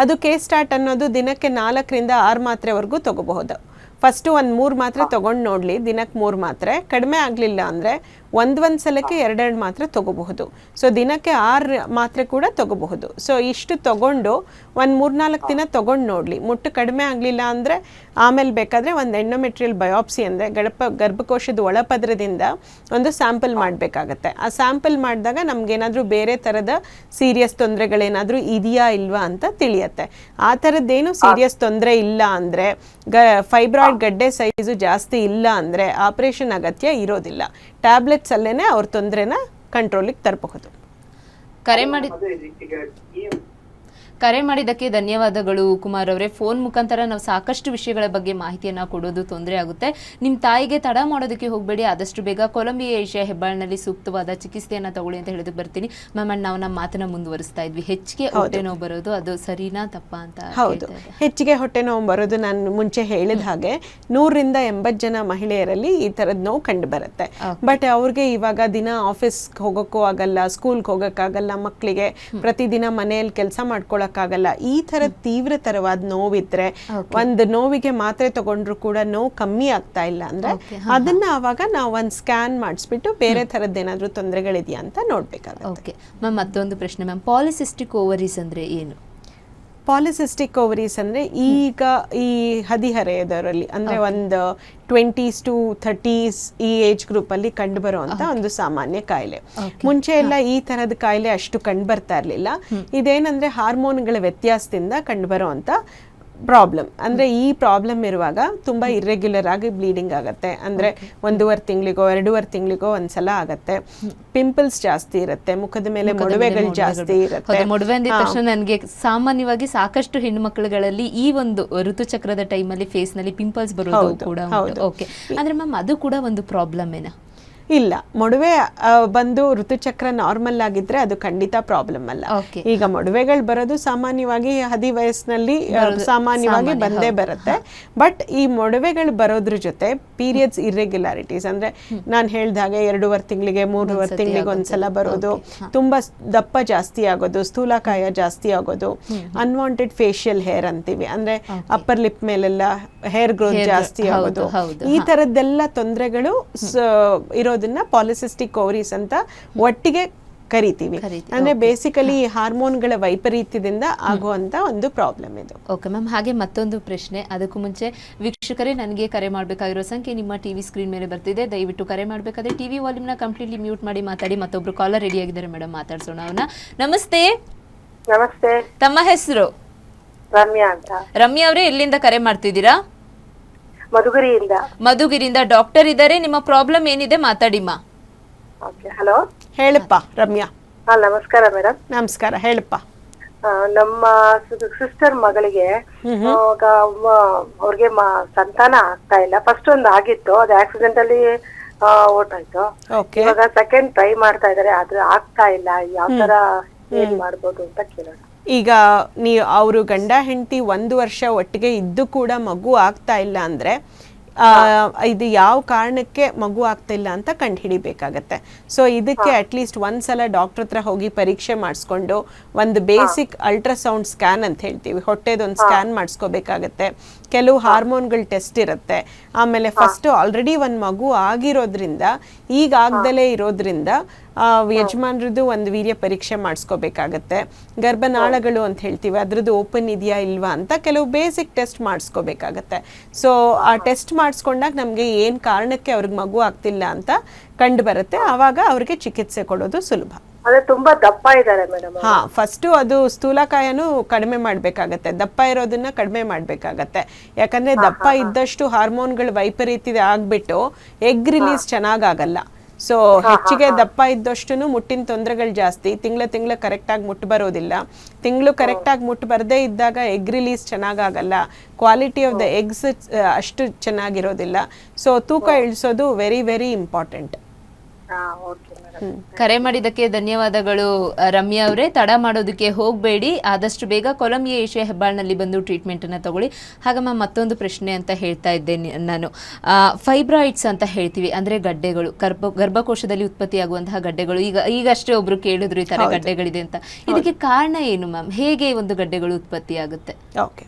ಅದು K-Start ಅನ್ನೋದು ದಿನಕ್ಕೆ 4ರಿಂದ 6 ಮಾತ್ರೆವರೆಗೂ ತಗೋಬಹುದು. ಫಸ್ಟು ಒಂದು 3 ಮಾತ್ರೆ ತೊಗೊಂಡು ನೋಡಲಿ, ದಿನಕ್ಕೆ 3 ಮಾತ್ರೆ. ಕಡಿಮೆ ಆಗಲಿಲ್ಲ ಅಂದರೆ ಒಂದು ಸಲಕ್ಕೆ 2 ಮಾತ್ರೆ ತಗೋಬಹುದು. ಸೊ ದಿನಕ್ಕೆ 6 ಮಾತ್ರೆ ಕೂಡ ತಗೋಬಹುದು. ಸೊ ಇಷ್ಟು ತಗೊಂಡು ಒಂದು 3-4 ದಿನ ತೊಗೊಂಡು ನೋಡಲಿ. ಮುಟ್ಟು ಕಡಿಮೆ ಆಗಲಿಲ್ಲ ಅಂದರೆ ಆಮೇಲೆ ಬೇಕಾದರೆ ಒಂದು ಎಂಡೋಮೆಟ್ರಿಯಲ್ ಬಯಾಪ್ಸಿ ಅಂದರೆ ಗರ್ಭಕೋಶದ ಒಳಪದರದಿಂದ ಒಂದು ಸ್ಯಾಂಪಲ್ ಮಾಡಬೇಕಾಗತ್ತೆ. ಆ ಸ್ಯಾಂಪಲ್ ಮಾಡಿದಾಗ ನಮಗೇನಾದರೂ ಬೇರೆ ಥರದ ಸೀರಿಯಸ್ ತೊಂದರೆಗಳೇನಾದರೂ ಇದೆಯಾ ಇಲ್ವಾ ಅಂತ ತಿಳಿಯುತ್ತೆ. ಆ ಥರದ್ದೇನು ಸೀರಿಯಸ್ ತೊಂದರೆ ಇಲ್ಲ ಅಂದರೆ, ಫೈಬ್ರಾಯ್ಡ್ ಗಡ್ಡೆ ಸೈಜು ಜಾಸ್ತಿ ಇಲ್ಲ ಅಂದರೆ ಆಪರೇಷನ್ ಅಗತ್ಯ ಇರೋದಿಲ್ಲ. ಟ್ಯಾಬ್ಲೆಟ್ಸ್ ಅಲ್ಲೇನೆ ಅವ್ರ ತೊಂದರೆನ ಕಂಟ್ರೋಲಿಗೆ ತರಬಹುದು. ಕರೆ ಮಾಡಿದ್ದಕ್ಕೆ ಧನ್ಯವಾದಗಳು ಕುಮಾರ್ ಅವರೇ. ಫೋನ್ ಮುಖಾಂತರ ನಾವು ಸಾಕಷ್ಟು ವಿಷಯಗಳ ಬಗ್ಗೆ ಮಾಹಿತಿಯನ್ನು ಕೊಡೋದು ತೊಂದರೆ ಆಗುತ್ತೆ. ನಿಮ್ಮ ತಾಯಿಗೆ ತಡ ಮಾಡೋದಕ್ಕೆ ಹೋಗಬೇಡಿ. ಆದಷ್ಟು ಬೇಗ ಕೊಲಂಬಿಯಾ ಏಷ್ಯಾ ಹೆಬ್ಬಾಳ್ನಲ್ಲಿ ಸೂಕ್ತವಾದ ಚಿಕಿತ್ಸೆಯನ್ನು ತಗೊಳ್ಳಿ ಅಂತ ಹೇಳೋದಕ್ಕೆ ಬರ್ತೀನಿ. ಮ್ಯಾಮ್, ನಾವು ನಮ್ಮ ಮಾತನ್ನ ಮುಂದುವರಿಸ್ತಾ ಇದ್ವಿ. ಹೆಚ್ಚಿಗೆ ಹೊಟ್ಟೆ ನೋವು ಬರೋದು ಅದು ಸರಿನಾ ತಪ್ಪಾ ಅಂತ? ಹೌದು, ಹೆಚ್ಚಿಗೆ ಹೊಟ್ಟೆ ನೋವು ಬರೋದು ನಾನು ಮುಂಚೆ ಹೇಳಿದ ಹಾಗೆ 100ರಿಂದ 80 ಜನ ಮಹಿಳೆಯರಲ್ಲಿ ಈ ಥರದ ನೋವು ಕಂಡು ಬರುತ್ತೆ. ಬಟ್ ಅವ್ರಿಗೆ ಇವಾಗ ದಿನ ಆಫೀಸ್ಗೆ ಹೋಗೋಕ್ಕೂ ಆಗಲ್ಲ, ಸ್ಕೂಲ್ಗೆ ಹೋಗೋಕ್ಕಾಗಲ್ಲ, ಮಕ್ಕಳಿಗೆ ಪ್ರತಿದಿನ ಮನೆಯಲ್ಲಿ ಕೆಲಸ ಮಾಡ್ಕೊಳ್ಳೋ ಆಗಲ್ಲ. ಈ ತರ ತೀವ್ರತರವಾದ ನೋವಿದ್ರೆ ಒಂದು ನೋವಿಗೆ ಮಾತ್ರೆ ತಗೊಂಡ್ರು ಕೂಡ ನೋವು ಕಮ್ಮಿ ಆಗ್ತಾ ಇಲ್ಲ ಅಂದ್ರೆ ಅದನ್ನ ಅವಾಗ ನಾವು ಒಂದು ಸ್ಕ್ಯಾನ್ ಮಾಡಿಸ್ಬಿಟ್ಟು ಬೇರೆ ತರದ್ದೇನಾದ್ರೂ ತೊಂದರೆಗಳಿದೆಯಾ ಅಂತ ನೋಡ್ಬೇಕಾಗುತ್ತೆ. ಓಕೆ ಮ್ಯಾಮ್, ಮತ್ತೊಂದು ಪ್ರಶ್ನೆ ಮ್ಯಾಮ್, ಪಾಲಿಸಿಸ್ಟಿಕ್ ಓವರೀಸ್ ಅಂದ್ರೆ ಏನು? ಪಾಲಿಸಿಸ್ಟಿಕ್ ಓವರೀಸ್ ಅಂದರೆ ಈಗ ಈ ಹದಿಹರೆಯದವರಲ್ಲಿ ಅಂದರೆ ಒಂದು 20s to 30s ಈ ಏಜ್ ಗ್ರೂಪಲ್ಲಿ ಕಂಡುಬರುವಂಥ ಒಂದು ಸಾಮಾನ್ಯ ಕಾಯಿಲೆ. ಮುಂಚೆ ಎಲ್ಲ ಈ ಥರದ ಕಾಯಿಲೆ ಅಷ್ಟು ಕಂಡು ಬರ್ತಾ ಇರಲಿಲ್ಲ. ಇದೇನಂದರೆ ಹಾರ್ಮೋನ್ಗಳ ವ್ಯತ್ಯಾಸದಿಂದ ಕಂಡುಬರುವಂಥ ಪ್ರಾಬ್ಲಮ್. ಅಂದರೆ ಈ ಪ್ರಾಬ್ಲಮ್ ಇರುವಾಗ ತುಂಬ ಇರ್ರೆಗ್ಯುಲರ್ ಆಗಿ ಬ್ಲೀಡಿಂಗ್ ಆಗುತ್ತೆ. ಅಂದರೆ 1.5 ತಿಂಗಳಿಗೋ 2.5 ತಿಂಗಳಿಗೋ ಒಂದ್ಸಲ ಆಗುತ್ತೆ. ಪಿಂಪಲ್ಸ್ ಜಾಸ್ತಿ ಇರುತ್ತೆ, ಮುಖದ ಮೇಲೆ ಮೊಡವೆಗಳು ಜಾಸ್ತಿ ಇರುತ್ತೆ. ಮೊಡವೆ ಅಂದಿದ ತಕ್ಷಣ ನನಗೆ ಸಾಮಾನ್ಯವಾಗಿ ಸಾಕಷ್ಟು ಹೆಣ್ಮಕ್ಳುಗಳಲ್ಲಿ ಈ ಒಂದು ಋತುಚಕ್ರದ ಟೈಮಲ್ಲಿ ಫೇಸ್ ನಲ್ಲಿ ಪಿಂಪಲ್ಸ್ ಬರೋದು ಕೂಡ ಉಂಟು. ಓಕೆ, ಅಂದ್ರೆ ಮ್ಯಾಮ್ ಅದು ಕೂಡ ಒಂದು ಪ್ರಾಬ್ಲಮ್ ಏನಾ? ಇಲ್ಲ, ಮೊಡವೆ ಬಂದು ಋತುಚಕ್ರ ನಾರ್ಮಲ್ ಆಗಿದ್ರೆ ಅದು ಖಂಡಿತ ಪ್ರಾಬ್ಲಮ್ ಅಲ್ಲ. ಈಗ ಮೊಡವೆಗಳು ಬರೋದು ಸಾಮಾನ್ಯವಾಗಿ ಹದಿ ವಯಸ್ಸಿನಲ್ಲಿ ಸಾಮಾನ್ಯವಾಗಿ ಬಂದೇ ಬರುತ್ತೆ. ಬಟ್ ಈ ಮೊಡವೆಗಳು ಬರೋದ್ರ ಜೊತೆ ಪೀರಿಯಡ್ಸ್ ಇರ್ರೆಗ್ಯುಲಾರಿಟೀಸ್, ಅಂದ್ರೆ ನಾನು ಹೇಳ್ದಾಗೆ 2.5 ತಿಂಗಳಿಗೆ 3.5 ತಿಂಗಳಿಗೆ ಒಂದ್ಸಲ ಬರೋದು, ತುಂಬಾ ದಪ್ಪ ಜಾಸ್ತಿ ಆಗೋದು, ಸ್ಥೂಲಕಾಯ ಜಾಸ್ತಿ ಆಗೋದು, ಅನ್ವಾಂಟೆಡ್ ಫೇಶಿಯಲ್ ಹೇರ್ ಅಂತೀವಿ, ಅಂದ್ರೆ ಅಪ್ಪರ್ ಲಿಪ್ ಮೇಲೆಲ್ಲ ಹೇರ್ ಗ್ರೋತ್ ಜಾಸ್ತಿ ಆಗೋದು, ಈ ತರದ್ದೆಲ್ಲ ತೊಂದರೆಗಳು ಇರೋದನ್ನ ಪಾಲಿಸಿಸ್ಟಿಕ್ ಓವರೀಸ್ ಅಂತ ಒಟ್ಟಿಗೆ ಕರಿತೀವಿ. ಅಂದ್ರೆ ಬೇಸಿಕಲಿ ಹಾರ್ಮೋನ್ಗಳ ವೈಪರೀತ್ಯದಿಂದ ಆಗುವಂತ ಒಂದು ಪ್ರಾಬ್ಲಮ್ ಇದು. ಓಕೆ ಮ್ಯಾಮ್, ಹಾಗೆ ಮತ್ತೊಂದು ಪ್ರಶ್ನೆ. ಅದಕ್ಕೂ ಮುಂಚೆ ವೀಕ್ಷಕರೇ, ನನಗೆ ಕರೆ ಮಾಡಬೇಕಾಗಿರೋ ಸಂಖ್ಯೆ ನಿಮ್ಮ ಟಿವಿ ಸ್ಕ್ರೀನ್ ಮೇಲೆ ಬರ್ತಿದೆ. ದಯವಿಟ್ಟು ಕರೆ ಮಾಡಬೇಕಾದ್ರೆ ಟಿವಿ ವಾಲ್ಯೂಮ್ ನ ಕಂಪ್ಲೀಟ್ಲಿ ಮ್ಯೂಟ್ ಮಾಡಿ ಮಾತಾಡಿ. ಮತ್ತೊಬ್ರು ಕಾಲರ್ ರೆಡಿ ಆಗಿದ್ದಾರೆ ಮೇಡಮ್, ಮಾತಾಡ್ಸೋಣ ಅವನ್ನ. ನಮಸ್ತೆ. ನಮಸ್ತೆ. ತಮ್ಮ ಹೆಸರು? ರಮ್ಯಾ ಅಂತ. ರಮ್ಯಾ ಅವರೇ, ಎಲ್ಲಿಂದ ಕರೆ ಮಾಡ್ತಿದ್ದೀರಾ? ಮಧುಗಿರಿಯಿಂದ. ಡಾಕ್ಟರ್ ಇದ್ದಾರೆ, ನಿಮ್ಮ ಪ್ರಾಬ್ಲಮ್ ಏನಿದೆ ಮಾತಾಡಿಮ್ಮ. Okay, hello. ಹೇಳಪ್ಪ ರಮ್ಯಾ. ನಮಸ್ಕಾರ ಮೇಡಮ್. ನಮಸ್ಕಾರ, ಹೇಳಪ್ಪ. ನಮ್ಮ ಸಿಸ್ಟರ್ ಮಗಳಿಗೆ ಅವ್ರಿಗೆ ಸಂತಾನ ಆಗ್ತಾ ಇಲ್ಲ. ಫಸ್ಟ್ ಒಂದು ಆಗಿತ್ತು, ಅದು ಆಕ್ಸಿಡೆಂಟ್ ಅಲ್ಲಿ ಓಟಾಯ್ತು. ಇವಾಗ ಸೆಕೆಂಡ್ ಟ್ರೈ ಮಾಡ್ತಾ ಇದಾರೆ, ಆದ್ರೆ ಆಗ್ತಾ ಇಲ್ಲ. ಯಾವ ತರ ಏನ್ ಮಾಡ್ಬೋದು ಅಂತ ಕೇಳೋಣ. ಈಗ ಅವರು ಗಂಡ ಹೆಂಡತಿ 1 ವರ್ಷ ಒಟ್ಟಿಗೆ ಇದ್ದು ಕೂಡ ಮಗು ಆಗ್ತಾ ಇಲ್ಲ ಅಂದ್ರೆ ಇದು ಯಾವ ಕಾರಣಕ್ಕೆ ಮಗು ಆಗ್ತಾ ಇಲ್ಲ ಅಂತ ಕಂಡು ಹಿಡಿಬೇಕಾಗತ್ತೆ. ಸೊ ಇದಕ್ಕೆ ಅಟ್ಲೀಸ್ಟ್ ಒಂದ್ಸಲ ಡಾಕ್ಟರ್ ಹತ್ರ ಹೋಗಿ ಪರೀಕ್ಷೆ ಮಾಡಿಸ್ಕೊಂಡು ಒಂದು ಬೇಸಿಕ್ ಅಲ್ಟ್ರಾಸೌಂಡ್ ಸ್ಕ್ಯಾನ್ ಅಂತ ಹೇಳ್ತೀವಿ, ಹೊಟ್ಟೆದೊಂದು ಸ್ಕ್ಯಾನ್ ಮಾಡಿಸ್ಕೋಬೇಕಾಗತ್ತೆ. ಕೆಲವು ಹಾರ್ಮೋನ್ಗಳ ಟೆಸ್ಟ್ ಇರುತ್ತೆ. ಆಮೇಲೆ ಫಸ್ಟ್ ಆಲ್ರೆಡಿ ಒಂದು ಮಗು ಆಗಿರೋದ್ರಿಂದ ಈಗ ಆಗ್ದಲೇ ಇರೋದ್ರಿಂದ ಯಜಮಾನ್ರದ್ದು ಒಂದು ವೀರ್ಯ ಪರೀಕ್ಷೆ ಮಾಡಿಸ್ಕೋಬೇಕಾಗತ್ತೆ. ಗರ್ಭನಾಳಗಳು ಅಂತ ಹೇಳ್ತೀವಿ, ಅದ್ರದ್ದು ಓಪನ್ ಇದೆಯಾ ಇಲ್ವಾ ಅಂತ ಕೆಲವು ಬೇಸಿಕ್ ಟೆಸ್ಟ್ ಮಾಡಿಸ್ಕೋಬೇಕಾಗತ್ತೆ. ಸೊ ಆ ಟೆಸ್ಟ್ ಮಾಡಿಸ್ಕೊಂಡಾಗ ನಮಗೆ ಏನು ಕಾರಣಕ್ಕೆ ಅವ್ರಿಗೆ ಮಗು ಆಗ್ತಿಲ್ಲ ಅಂತ ಕಂಡು ಬರುತ್ತೆ. ಆವಾಗ ಅವ್ರಿಗೆ ಚಿಕಿತ್ಸೆ ಕೊಡೋದು ಸುಲಭ. ತುಂಬಾ ದಪ್ಪ ಇದ್ದಾರೆ ಮೇಡಮ್. ಫಸ್ಟ್ ಅದು ಸ್ಥೂಲಕಾಯನು ಕಡಿಮೆ ಮಾಡ್ಬೇಕಾಗತ್ತೆ, ದಪ್ಪ ಇರೋದನ್ನ ಕಡಿಮೆ ಮಾಡ್ಬೇಕಾಗತ್ತೆ. ಯಾಕಂದ್ರೆ ದಪ್ಪ ಇದ್ದಷ್ಟು ಹಾರ್ಮೋನ್ಗಳ ವೈಪರೀತ್ಯ ಆಗ್ಬಿಟ್ಟು ಎಗ್ ರಿಲೀಸ್ ಚೆನ್ನಾಗಾಗಲ್ಲ. ಸೊ ಹೆಚ್ಚಿಗೆ ದಪ್ಪ ಇದ್ದಷ್ಟು ಮುಟ್ಟಿನ ತೊಂದರೆಗಳು ಜಾಸ್ತಿ. ತಿಂಗಳ ಕರೆಕ್ಟ್ ಆಗಿ ಮುಟ್ಟು ಬರೋದಿಲ್ಲ. ತಿಂಗಳು ಕರೆಕ್ಟ್ ಆಗಿ ಮುಟ್ಟು ಬರದೇ ಇದ್ದಾಗ ಎಗ್ ರಿಲೀಸ್ ಚೆನ್ನಾಗಾಗಲ್ಲ. ಕ್ವಾಲಿಟಿ ಆಫ್ ದ ಎಗ್ಸ್ ಅಷ್ಟು ಚೆನ್ನಾಗಿರೋದಿಲ್ಲ. ಸೊ ತೂಕ ಇಳಿಸೋದು ವೆರಿ ವೆರಿ ಇಂಪಾರ್ಟೆಂಟ್. ಕರೆ ಮಾಡಿದ್ದಕ್ಕೆ ಧನ್ಯವಾದಗಳು ರಮ್ಯಾ ಅವರೇ. ತಡ ಮಾಡೋದಕ್ಕೆ ಹೋಗಬೇಡಿ, ಆದಷ್ಟು ಬೇಗ ಕೊಲಂಬಿಯಾ ಏಷ್ಯಾ ಹೆಬ್ಬಾಳ್ನಲ್ಲಿ ಬಂದು ಟ್ರೀಟ್ಮೆಂಟ್ ಅನ್ನ ತಗೊಳ್ಳಿ. ಹಾಗೆ ಮ್ಯಾಮ್, ಮತ್ತೊಂದು ಪ್ರಶ್ನೆ ಅಂತ ಹೇಳ್ತಾ ಇದ್ದೇನೆ ನಾನು. ಫೈಬ್ರಾಯ್ಡ್ಸ್ ಅಂತ ಹೇಳ್ತೀವಿ, ಅಂದ್ರೆ ಗಡ್ಡೆಗಳು, ಗರ್ಭಕೋಶದಲ್ಲಿ ಉತ್ಪತ್ತಿಯಾಗುವಂತಹ ಗಡ್ಡೆಗಳು. ಈಗಷ್ಟೇ ಒಬ್ರು ಕೇಳಿದ್ರು ಈ ತರ ಗಡ್ಡೆಗಳಿದೆ ಅಂತ. ಇದಕ್ಕೆ ಕಾರಣ ಏನು ಮ್ಯಾಮ್? ಹೇಗೆ ಒಂದು ಗಡ್ಡೆಗಳು ಉತ್ಪತ್ತಿ ಆಗುತ್ತೆ? ಓಕೆ,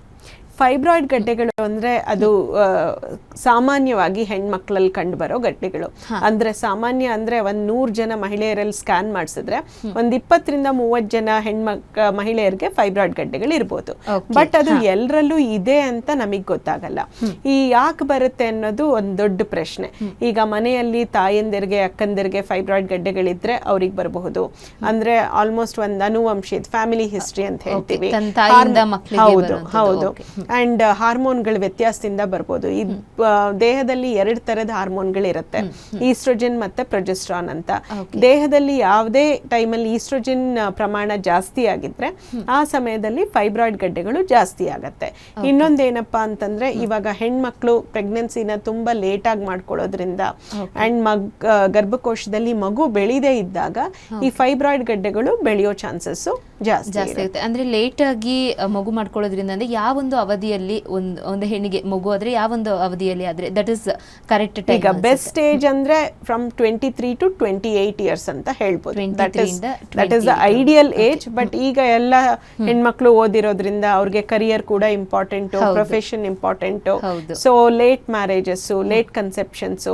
ಫೈಬ್ರಾಯ್ಡ್ ಗಡ್ಡೆಗಳು ಅಂದ್ರೆ ಅದು ಸಾಮಾನ್ಯವಾಗಿ ಹೆಣ್ಮಕ್ಳಲ್ಲಿ ಕಂಡು ಬರೋ ಗಡ್ಡೆಗಳು. ಅಂದ್ರೆ ಸಾಮಾನ್ಯ ಅಂದ್ರೆ 100 ಜನ ಮಹಿಳೆಯರಲ್ಲಿ ಸ್ಕ್ಯಾನ್ ಮಾಡಿಸಿದ್ರೆ 20 ರಿಂದ 30 ಜನ ಮಹಿಳೆಯರಿಗೆ ಫೈಬ್ರಾಯ್ಡ್ ಗಡ್ಡೆಗಳು ಇರ್ಬೋದು. ಬಟ್ ಅದು ಎಲ್ಲರಲ್ಲೂ ಇದೆ ಅಂತ ನಮಗ್ ಗೊತ್ತಾಗಲ್ಲ. ಈ ಯಾಕೆ ಬರುತ್ತೆ ಅನ್ನೋದು ಒಂದು ದೊಡ್ಡ ಪ್ರಶ್ನೆ. ಈಗ ಮನೆಯಲ್ಲಿ ತಾಯಂದಿರಿಗೆ ಅಕ್ಕಂದಿರಿಗೆ ಫೈಬ್ರಾಯ್ಡ್ ಗಡ್ಡೆಗಳಿದ್ರೆ ಅವ್ರಿಗೆ ಬರಬಹುದು. ಅಂದ್ರೆ ಆಲ್ಮೋಸ್ಟ್ ಒಂದು ಅನುವಂಶಿತ ಫ್ಯಾಮಿಲಿ ಹಿಸ್ಟ್ರಿ ಅಂತ ಹೇಳ್ತೀವಿ. ಹೌದು. ಅಂಡ್ ಹಾರ್ಮೋನ್ಗಳ ವ್ಯತ್ಯಾಸದಿಂದ ಬರ್ಬೋದು. ಈ ದೇಹದಲ್ಲಿ 2 ತರದ ಹಾರ್ಮೋನ್ಗಳಿರುತ್ತೆ, ಈಸ್ಟ್ರೋಜನ್ ಮತ್ತೆ ಪ್ರೊಜೆಸ್ಟ್ರಾನ್ ಅಂತ. ದೇಹದಲ್ಲಿ ಯಾವುದೇ ಟೈಮಲ್ಲಿ ಈಸ್ಟ್ರೋಜನ್ ಪ್ರಮಾಣ ಜಾಸ್ತಿ ಆಗಿದ್ರೆ ಆ ಸಮಯದಲ್ಲಿ ಫೈಬ್ರಾಯ್ಡ್ ಗಡ್ಡೆಗಳು ಜಾಸ್ತಿ ಆಗತ್ತೆ. ಇನ್ನೊಂದೇನಪ್ಪಾ ಅಂತಂದ್ರೆ, ಇವಾಗ ಹೆಣ್ಮಕ್ಳು ಪ್ರೆಗ್ನೆನ್ಸಿನ ತುಂಬಾ ಲೇಟ್ ಆಗಿ ಮಾಡ್ಕೊಳ್ಳೋದ್ರಿಂದ ಅಂಡ್ ಗರ್ಭಕೋಶದಲ್ಲಿ ಮಗು ಬೆಳೆದೇ ಇದ್ದಾಗ ಈ ಫೈಬ್ರಾಯ್ಡ್ ಗಡ್ಡೆಗಳು ಬೆಳೆಯೋ ಚಾನ್ಸಸ್ ಜಾಸ್ತಿ ಇರುತ್ತೆ. ಅಂದ್ರೆ ಲೇಟ್ ಆಗಿ ಮಗು ಮಾಡ್ಕೊಳ್ಳೋದ್ರಿಂದ ಅಂದ್ರೆ ಯಾವೊಂದು ಅವಧಿಯಲ್ಲಿ ಒಂದು ಹೆಣ್ಣಿಗೆ ಮಗು ಆದ್ರೆ ಯಾವೊಂದು ಅವಧಿಯಲ್ಲಿ ಆದ್ರೆ ದಟ್ ಇಸ್ ಕರೆಕ್ಟ್ ಟೈಮ್? ಈಗ ಬೆಸ್ಟ್ ಏಜ್ ಅಂದ್ರೆ ಫ್ರಮ್ 23 to 28 ಇಯರ್ಸ್ ಅಂತ ಹೇಳ್ಬೋದು. That is the ideal age. But ಈಗ ಎಲ್ಲ ಹೆಣ್ಮಕ್ಳು ಓದಿರೋದ್ರಿಂದ ಅವ್ರಿಗೆ ಕರಿಯರ್ ಕೂಡ important, profession important. So late marriages, late conceptions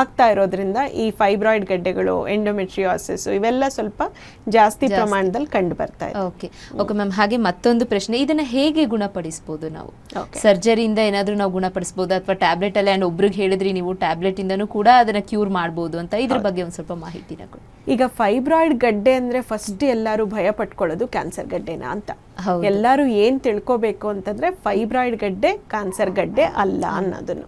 ಆಗ್ತಾ ಇರೋದ್ರಿಂದ ಈ ಫೈಬ್ರಾಯ್ಡ್ ಗಡ್ಡೆಗಳು, ಎಂಡೋಮೆಟ್ರಿಯೋಸಿಸ್ ಇವೆಲ್ಲ ಸ್ವಲ್ಪ ಜಾಸ್ತಿ ಪ್ರಮಾಣದಲ್ಲಿ ಕಂಡು ಬರ್ತವೆ. ಆಗ್ತಾ ಇದೆ. ಓಕೆ ಮ್ಯಾಮ್, ಹಾಗೆ ಮತ್ತೊಂದು ಪ್ರಶ್ನೆ, ಇದನ್ನ ಹೇಗೆ ಗುಣಪಡಿಸಬಹುದು ನಾವು? ಸರ್ಜರಿಯಿಂದ ಏನಾದ್ರೂ ನಾವು ಗುಣಪಡಿಸಬಹುದು ಅಥವಾ ಟ್ಯಾಬ್ಲೆಟ್ ಅಲ್ಲೇ ಅಂಡ್ ಒಬ್ರಿಗೆ ಹೇಳಿದ್ರಿ ನೀವು ಟ್ಯಾಬ್ಲೆಟ್ ಇಂದನೂ ಕೂಡ ಅದನ್ನ ಕ್ಯೂರ್ ಮಾಡಬಹುದು ಅಂತ, ಇದ್ರ ಬಗ್ಗೆ ಒಂದ್ ಸ್ವಲ್ಪ ಮಾಹಿತಿನ ಕೊಡಿ. ಈಗ ಫೈಬ್ರಾಯ್ಡ್ ಗಡ್ಡೆ ಅಂದ್ರೆ ಫಸ್ಟ್ ಎಲ್ಲರೂ ಭಯ ಪಟ್ಕೊಳ್ಳೋದು ಕ್ಯಾನ್ಸರ್ ಗಡ್ಡೆನಾ ಅಂತ. ಎಲ್ಲರೂ ಏನ್ ತಿಳ್ಕೋಬೇಕು ಅಂತಂದ್ರೆ ಫೈಬ್ರಾಯ್ಡ್ ಗಡ್ಡೆ ಕ್ಯಾನ್ಸರ್ ಗಡ್ಡೆ ಅಲ್ಲ ಅನ್ನೋದನ್ನು.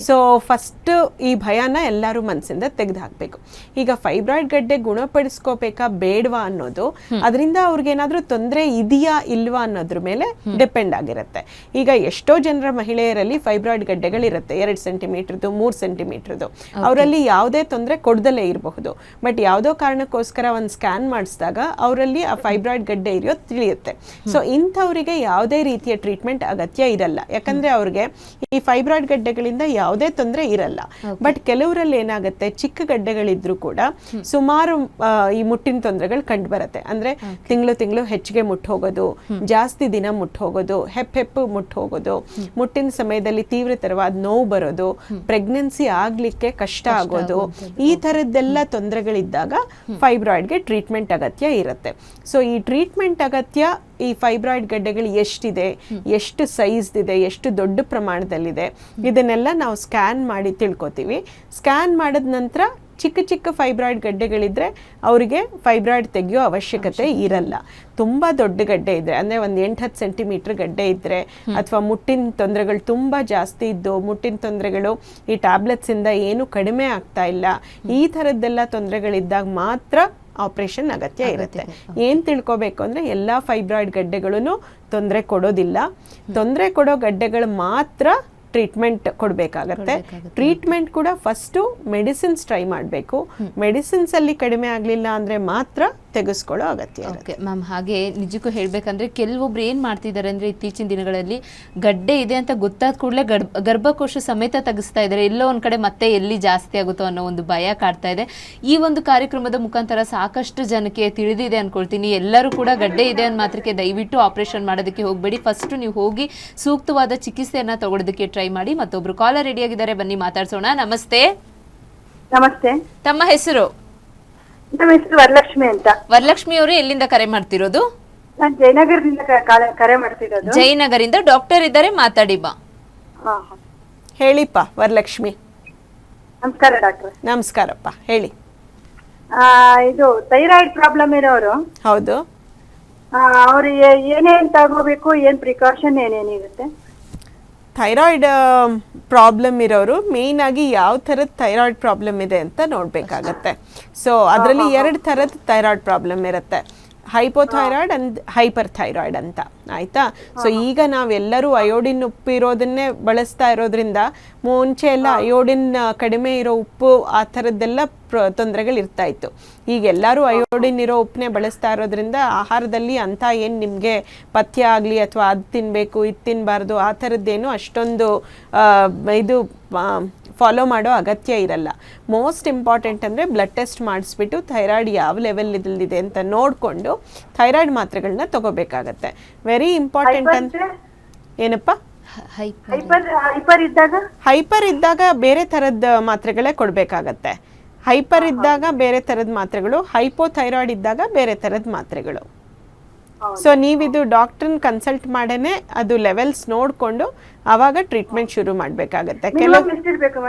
ಸೊ ಫಸ್ಟ್ ಈ ಭಯನ ಎಲ್ಲರೂ ಮನಸ್ಸಿಂದ ತೆಗೆದು ಹಾಕ್ಬೇಕು. ಈಗ ಫೈಬ್ರಾಯ್ಡ್ ಗಡ್ಡೆ ಗುಣಪಡಿಸ್ಕೋಬೇಕಾ ಬೇಡವಾ ಅನ್ನೋದು ಅದರಿಂದ ಅವ್ರಿಗೇನಾದ್ರೂ ತೊಂದರೆ ಇದೆಯಾ ಇಲ್ವಾ ಅನ್ನೋದ್ರ ಮೇಲೆ ಡಿಪೆಂಡ್ ಆಗಿರುತ್ತೆ. ಈಗ ಎಷ್ಟೋ ಜನರ ಮಹಿಳೆಯರಲ್ಲಿ ಫೈಬ್ರಾಯ್ಡ್ ಗಡ್ಡೆಗಳಿರುತ್ತೆ, 2 ಸೆಂಟಿಮೀಟರ್ದು 3 ಸೆಂಟಿಮೀಟರ್ದು. ಅವರಲ್ಲಿ ಯಾವುದೇ ತೊಂದರೆ ಕೊಡದಲ್ಲೇ ಇರಬಹುದು, ಬಟ್ ಯಾವುದೋ ಕಾರಣಕ್ಕೋಸ್ಕರ ಒಂದು ಸ್ಕ್ಯಾನ್ ಮಾಡಿಸಿದಾಗ ಅವರಲ್ಲಿ ಆ ಫೈಬ್ರಾಯ್ಡ್ ಗಡ್ಡೆ ಇರೋದು ತಿಳಿಯುತ್ತೆ. ಸೊ ಇಂಥವರಿಗೆ ಯಾವುದೇ ರೀತಿಯ ಟ್ರೀಟ್ಮೆಂಟ್ ಅಗತ್ಯ ಇರಲ್ಲ, ಯಾಕಂದ್ರೆ ಅವ್ರಿಗೆ ಈ ಫೈಬ್ರಾಯ್ಡ್ ಗಡ್ಡೆಗಳಿಂದ ಯಾವುದೇ ತೊಂದರೆ ಇರಲ್ಲ. ಬಟ್ ಕೆಲವರಲ್ಲಿ ಏನಾಗುತ್ತೆ, ಚಿಕ್ಕ ಗಡ್ಡೆಗಳಿದ್ರು ಕೂಡ ಸುಮಾರು ಈ ಮುಟ್ಟಿನ ತೊಂದರೆಗಳು ಕಂಡು ಬರುತ್ತೆ. ಅಂದ್ರೆ ತಿಂಗಳು ಹೆಚ್ಚಿಗೆ ಮುಟ್ಟು ಹೋಗೋದು, ಜಾಸ್ತಿ ದಿನ ಮುಟ್ಟು ಹೋಗೋದು, ಹೆಪ್ಪು ಮುಟ್ಟು ಹೋಗೋದು, ಮುಟ್ಟಿನ ಸಮಯದಲ್ಲಿ ತೀವ್ರತರವಾದ ನೋವು ಬರೋದು, ಪ್ರೆಗ್ನೆನ್ಸಿ ಆಗ್ಲಿಕ್ಕೆ ಕಷ್ಟ ಆಗೋದು, ಈ ತರದ್ದೆಲ್ಲ ತೊಂದರೆಗಳಿದ್ದಾಗ ಫೈಬ್ರಾಯ್ಡ್ಗೆ ಟ್ರೀಟ್ಮೆಂಟ್ ಅಗತ್ಯ ಇರುತ್ತೆ. ಸೊ ಈ ಟ್ರೀಟ್ಮೆಂಟ್ ಅಗತ್ಯ ಈ ಫೈಬ್ರಾಯ್ಡ್ ಗಡ್ಡೆಗಳು ಎಷ್ಟಿದೆ, ಎಷ್ಟು ಸೈಜ್ ಇದೆ, ಎಷ್ಟು ದೊಡ್ಡ ಪ್ರಮಾಣದಲ್ಲಿದೆ, ಇದನ್ನೆಲ್ಲ ನಾವು ಸ್ಕ್ಯಾನ್ ಮಾಡಿ ತಿಳ್ಕೊತೀವಿ. ಸ್ಕ್ಯಾನ್ ಮಾಡಿದ ನಂತರ ಚಿಕ್ಕ ಫೈಬ್ರಾಯ್ಡ್ ಗಡ್ಡೆಗಳಿದ್ರೆ ಅವರಿಗೆ ಫೈಬ್ರಾಯ್ಡ್ ತೆಗೆಯೋ ಅವಶ್ಯಕತೆ ಇರಲ್ಲ. ತುಂಬ ದೊಡ್ಡ ಗಡ್ಡೆ ಇದ್ರೆ, ಅಂದರೆ ಒಂದು 8-10 ಸೆಂಟಿಮೀಟರ್ ಗಡ್ಡೆ ಇದ್ದರೆ, ಅಥವಾ ಮುಟ್ಟಿನ ತೊಂದರೆಗಳು ತುಂಬ ಜಾಸ್ತಿ ಇದ್ದು ಮುಟ್ಟಿನ ತೊಂದರೆಗಳು ಈ ಟ್ಯಾಬ್ಲೆಟ್ಸಿಂದ ಏನು ಕಡಿಮೆ ಆಗ್ತಾ ಇಲ್ಲ, ಈ ಥರದ್ದೆಲ್ಲ ತೊಂದರೆಗಳಿದ್ದಾಗ ಮಾತ್ರ ಆಪರೇಷನ್ ಅಗತ್ಯ ಇರುತ್ತೆ. ಏನ್ ತಿಳ್ಕೊಬೇಕು ಅಂದ್ರೆ ಎಲ್ಲಾ ಫೈಬ್ರಾಯ್ಡ್ ಗಡ್ಡೆಗಳನ್ನು ತೊಂದರೆ ಕೊಡೋದಿಲ್ಲ, ತೊಂದರೆ ಕೊಡೋ ಗಡ್ಡೆಗಳು ಮಾತ್ರ ಟ್ರೀಟ್ಮೆಂಟ್ ಕೊಡಬೇಕಾಗತ್ತೆ. ಟ್ರೀಟ್ಮೆಂಟ್ ಕೂಡ ಫಸ್ಟು ಮೆಡಿಸಿನ್ಸ್ ಟ್ರೈ ಮಾಡಬೇಕು. ಮೆಡಿಸಿನ್ಸ್ ಅಲ್ಲಿ ಕಡಿಮೆ ಆಗಲಿಲ್ಲ ಅಂದ್ರೆ ಮಾತ್ರ ತೆಗೆಸ್ಕೊಳ್ಳೋ ಅಗತ್ಯ. ಓಕೆ ಮ್ಯಾಮ್, ಹಾಗೆ ನಿಜಕ್ಕೂ ಹೇಳಬೇಕಂದ್ರೆ ಕೆಲವೊಬ್ರು ಏನು ಮಾಡ್ತಿದ್ದಾರೆ ಅಂದರೆ ಇತ್ತೀಚಿನ ದಿನಗಳಲ್ಲಿ ಗಡ್ಡೆ ಇದೆ ಅಂತ ಗೊತ್ತಾದ ಕೂಡಲೇ ಗರ್ಭಕೋಶ ಸಮೇತ ತೆಗೆಸ್ತಾ ಇದ್ದಾರೆ. ಎಲ್ಲೋ ಒಂದು ಕಡೆ ಮತ್ತೆ ಎಲ್ಲಿ ಜಾಸ್ತಿ ಆಗುತ್ತೋ ಅನ್ನೋ ಒಂದು ಭಯ ಕಾಡ್ತಾ ಇದೆ. ಈ ಒಂದು ಕಾರ್ಯಕ್ರಮದ ಮುಖಾಂತರ ಸಾಕಷ್ಟು ಜನಕ್ಕೆ ತಿಳಿದಿದೆ ಅನ್ಕೊಳ್ತೀನಿ. ಎಲ್ಲರೂ ಕೂಡ ಗಡ್ಡೆ ಇದೆ ಅನ್ನೋ ಮಾತ್ರಕ್ಕೆ ದಯವಿಟ್ಟು ಆಪರೇಷನ್ ಮಾಡೋದಕ್ಕೆ ಹೋಗಬೇಡಿ. ಫಸ್ಟ್ ನೀವು ಹೋಗಿ ಸೂಕ್ತವಾದ ಚಿಕಿತ್ಸೆಯನ್ನು ತಗೊಳ್ಳೋದಕ್ಕೆ ಟ್ರೈ ಮಾಡಿ. ಮತ್ತೊಬ್ರು ಕಾಲರ್ ರೆಡಿ ಆಗಿದ್ದಾರೆ, ಬನ್ನಿ ಮಾತಾಡ್ಸೋಣ. ನಮಸ್ತೆ. ನಮಸ್ತೆ. ತಮ್ಮ ಹೆಸರು? ನಮ್ಮ ಹೆಸರು ವರಲಕ್ಷ್ಮಿ ಅಂತ. ವರಲಕ್ಷ್ಮಿ ಅವರು ಎಲ್ಲಿಂದ ಕರೆ ಮಾಡ್ತಿರೋದು? ನಾನು ಜಯನಗರದಿಂದ ಕರೆ ಮಾಡ್ತಿರೋದು. ಜಯನಗರಿಂದ ಡಾಕ್ಟರ್ ಇದ್ದಾರೆ, ಮಾತಾಡಿ ಬಾ. ಹೇಳಿಪ್ಪ ವರಲಕ್ಷ್ಮಿ. ನಮಸ್ಕಾರ ಡಾಕ್ಟರ್. ನಮಸ್ಕಾರಪ್ಪ, ಹೇಳಿ. ಇದು ಥೈರಾಯ್ಡ್ ಪ್ರಾಬ್ಲಮ್ ಇರೋರು. ಹೌದು. ಅವ್ರಿಗೆ ಏನೇನ್ ತಗೋಬೇಕು, ಏನ್ ಪ್ರಿಕಾಷನ್ ಏನೇನಿರುತ್ತೆ? ಥೈರಾಯ್ಡ್ ಪ್ರಾಬ್ಲಮ್ ಇರೋರು ಮೇಯ್ನ್ ಆಗಿ ಯಾವ ಥರದ ಥೈರಾಯ್ಡ್ ಪ್ರಾಬ್ಲಮ್ ಇದೆ ಅಂತ ನೋಡಬೇಕಾಗತ್ತೆ. ಸೊ ಅದರಲ್ಲಿ 2 ಥರದ ಥೈರಾಯ್ಡ್ ಪ್ರಾಬ್ಲಮ್ ಇರುತ್ತೆ, ಹೈಪೋಥೈರಾಯ್ಡ್ ಅಂಡ್ ಹೈಪರ್ ಥೈರಾಯ್ಡ್ ಅಂತ. ಆಯ್ತಾ? ಸೊ ಈಗ ನಾವೆಲ್ಲರೂ ಅಯೋಡಿನ್ ಉಪ್ಪು ಇರೋದನ್ನೇ ಬಳಸ್ತಾ ಇರೋದ್ರಿಂದ ಮುಂಚೆ ಎಲ್ಲ ಅಯೋಡಿನ್ ಕಡಿಮೆ ಇರೋ ಉಪ್ಪು ಆ ಥರದ್ದೆಲ್ಲ ತೊಂದರೆಗಳು ಇರ್ತಾ ಇತ್ತು. ಈಗ ಎಲ್ಲರೂ ಅಯೋಡಿನ್ ಇರೋ ಉಪ್ಪನ್ನೇ ಬಳಸ್ತಾ ಇರೋದ್ರಿಂದ ಆಹಾರದಲ್ಲಿ ಅಂತ ಏನು ನಿಮಗೆ ಪಥ್ಯ ಆಗಲಿ ಅಥವಾ ಅದು ತಿನ್ನಬೇಕು ಇದು ತಿನ್ನಬಾರ್ದು ಆ ಥರದ್ದೇನು ಅಷ್ಟೊಂದು ಇದು ಫಾಲೋ ಮಾಡೋ ಅಗತ್ಯ ಇರಲ್ಲ. ಮೋಸ್ಟ್ ಇಂಪಾರ್ಟೆಂಟ್ ಅಂದರೆ ಬ್ಲಡ್ ಟೆಸ್ಟ್ ಮಾಡಿಸ್ಬಿಟ್ಟು ಥೈರಾಯ್ಡ್ ಯಾವ ಲೆವೆಲ್ಲಿದೆ ಅಂತ ನೋಡಿಕೊಂಡು ಥೈರಾಯ್ಡ್ ಮಾತ್ರೆಗಳನ್ನ ತಗೋಬೇಕಾಗತ್ತೆ. ವೆರಿ ಇಂಪಾರ್ಟೆಂಟ್ ಅಂತ. ಏನಪ್ಪ? ಹೈಪರ್ ಇದ್ದಾಗ ಬೇರೆ ಥರದ ಮಾತ್ರೆಗಳೇ ಕೊಡಬೇಕಾಗತ್ತೆ. ಹೈಪರ್ ಇದ್ದಾಗ ಬೇರೆ ಥರದ ಮಾತ್ರೆಗಳು, ಹೈಪೋಥೈರಾಯ್ಡ್ ಇದ್ದಾಗ ಬೇರೆ ಥರದ ಮಾತ್ರೆಗಳು. ಸೊ ನೀವಿದು ಡಾಕ್ಟ್ರನ್ನ ಕನ್ಸಲ್ಟ್ ಮಾಡೇನೆ ಅದು ಲೆವೆಲ್ಸ್ ನೋಡಿಕೊಂಡು ಆವಾಗ ಟ್ರೀಟ್ಮೆಂಟ್ ಶುರು ಮಾಡಬೇಕಾಗತ್ತೆ.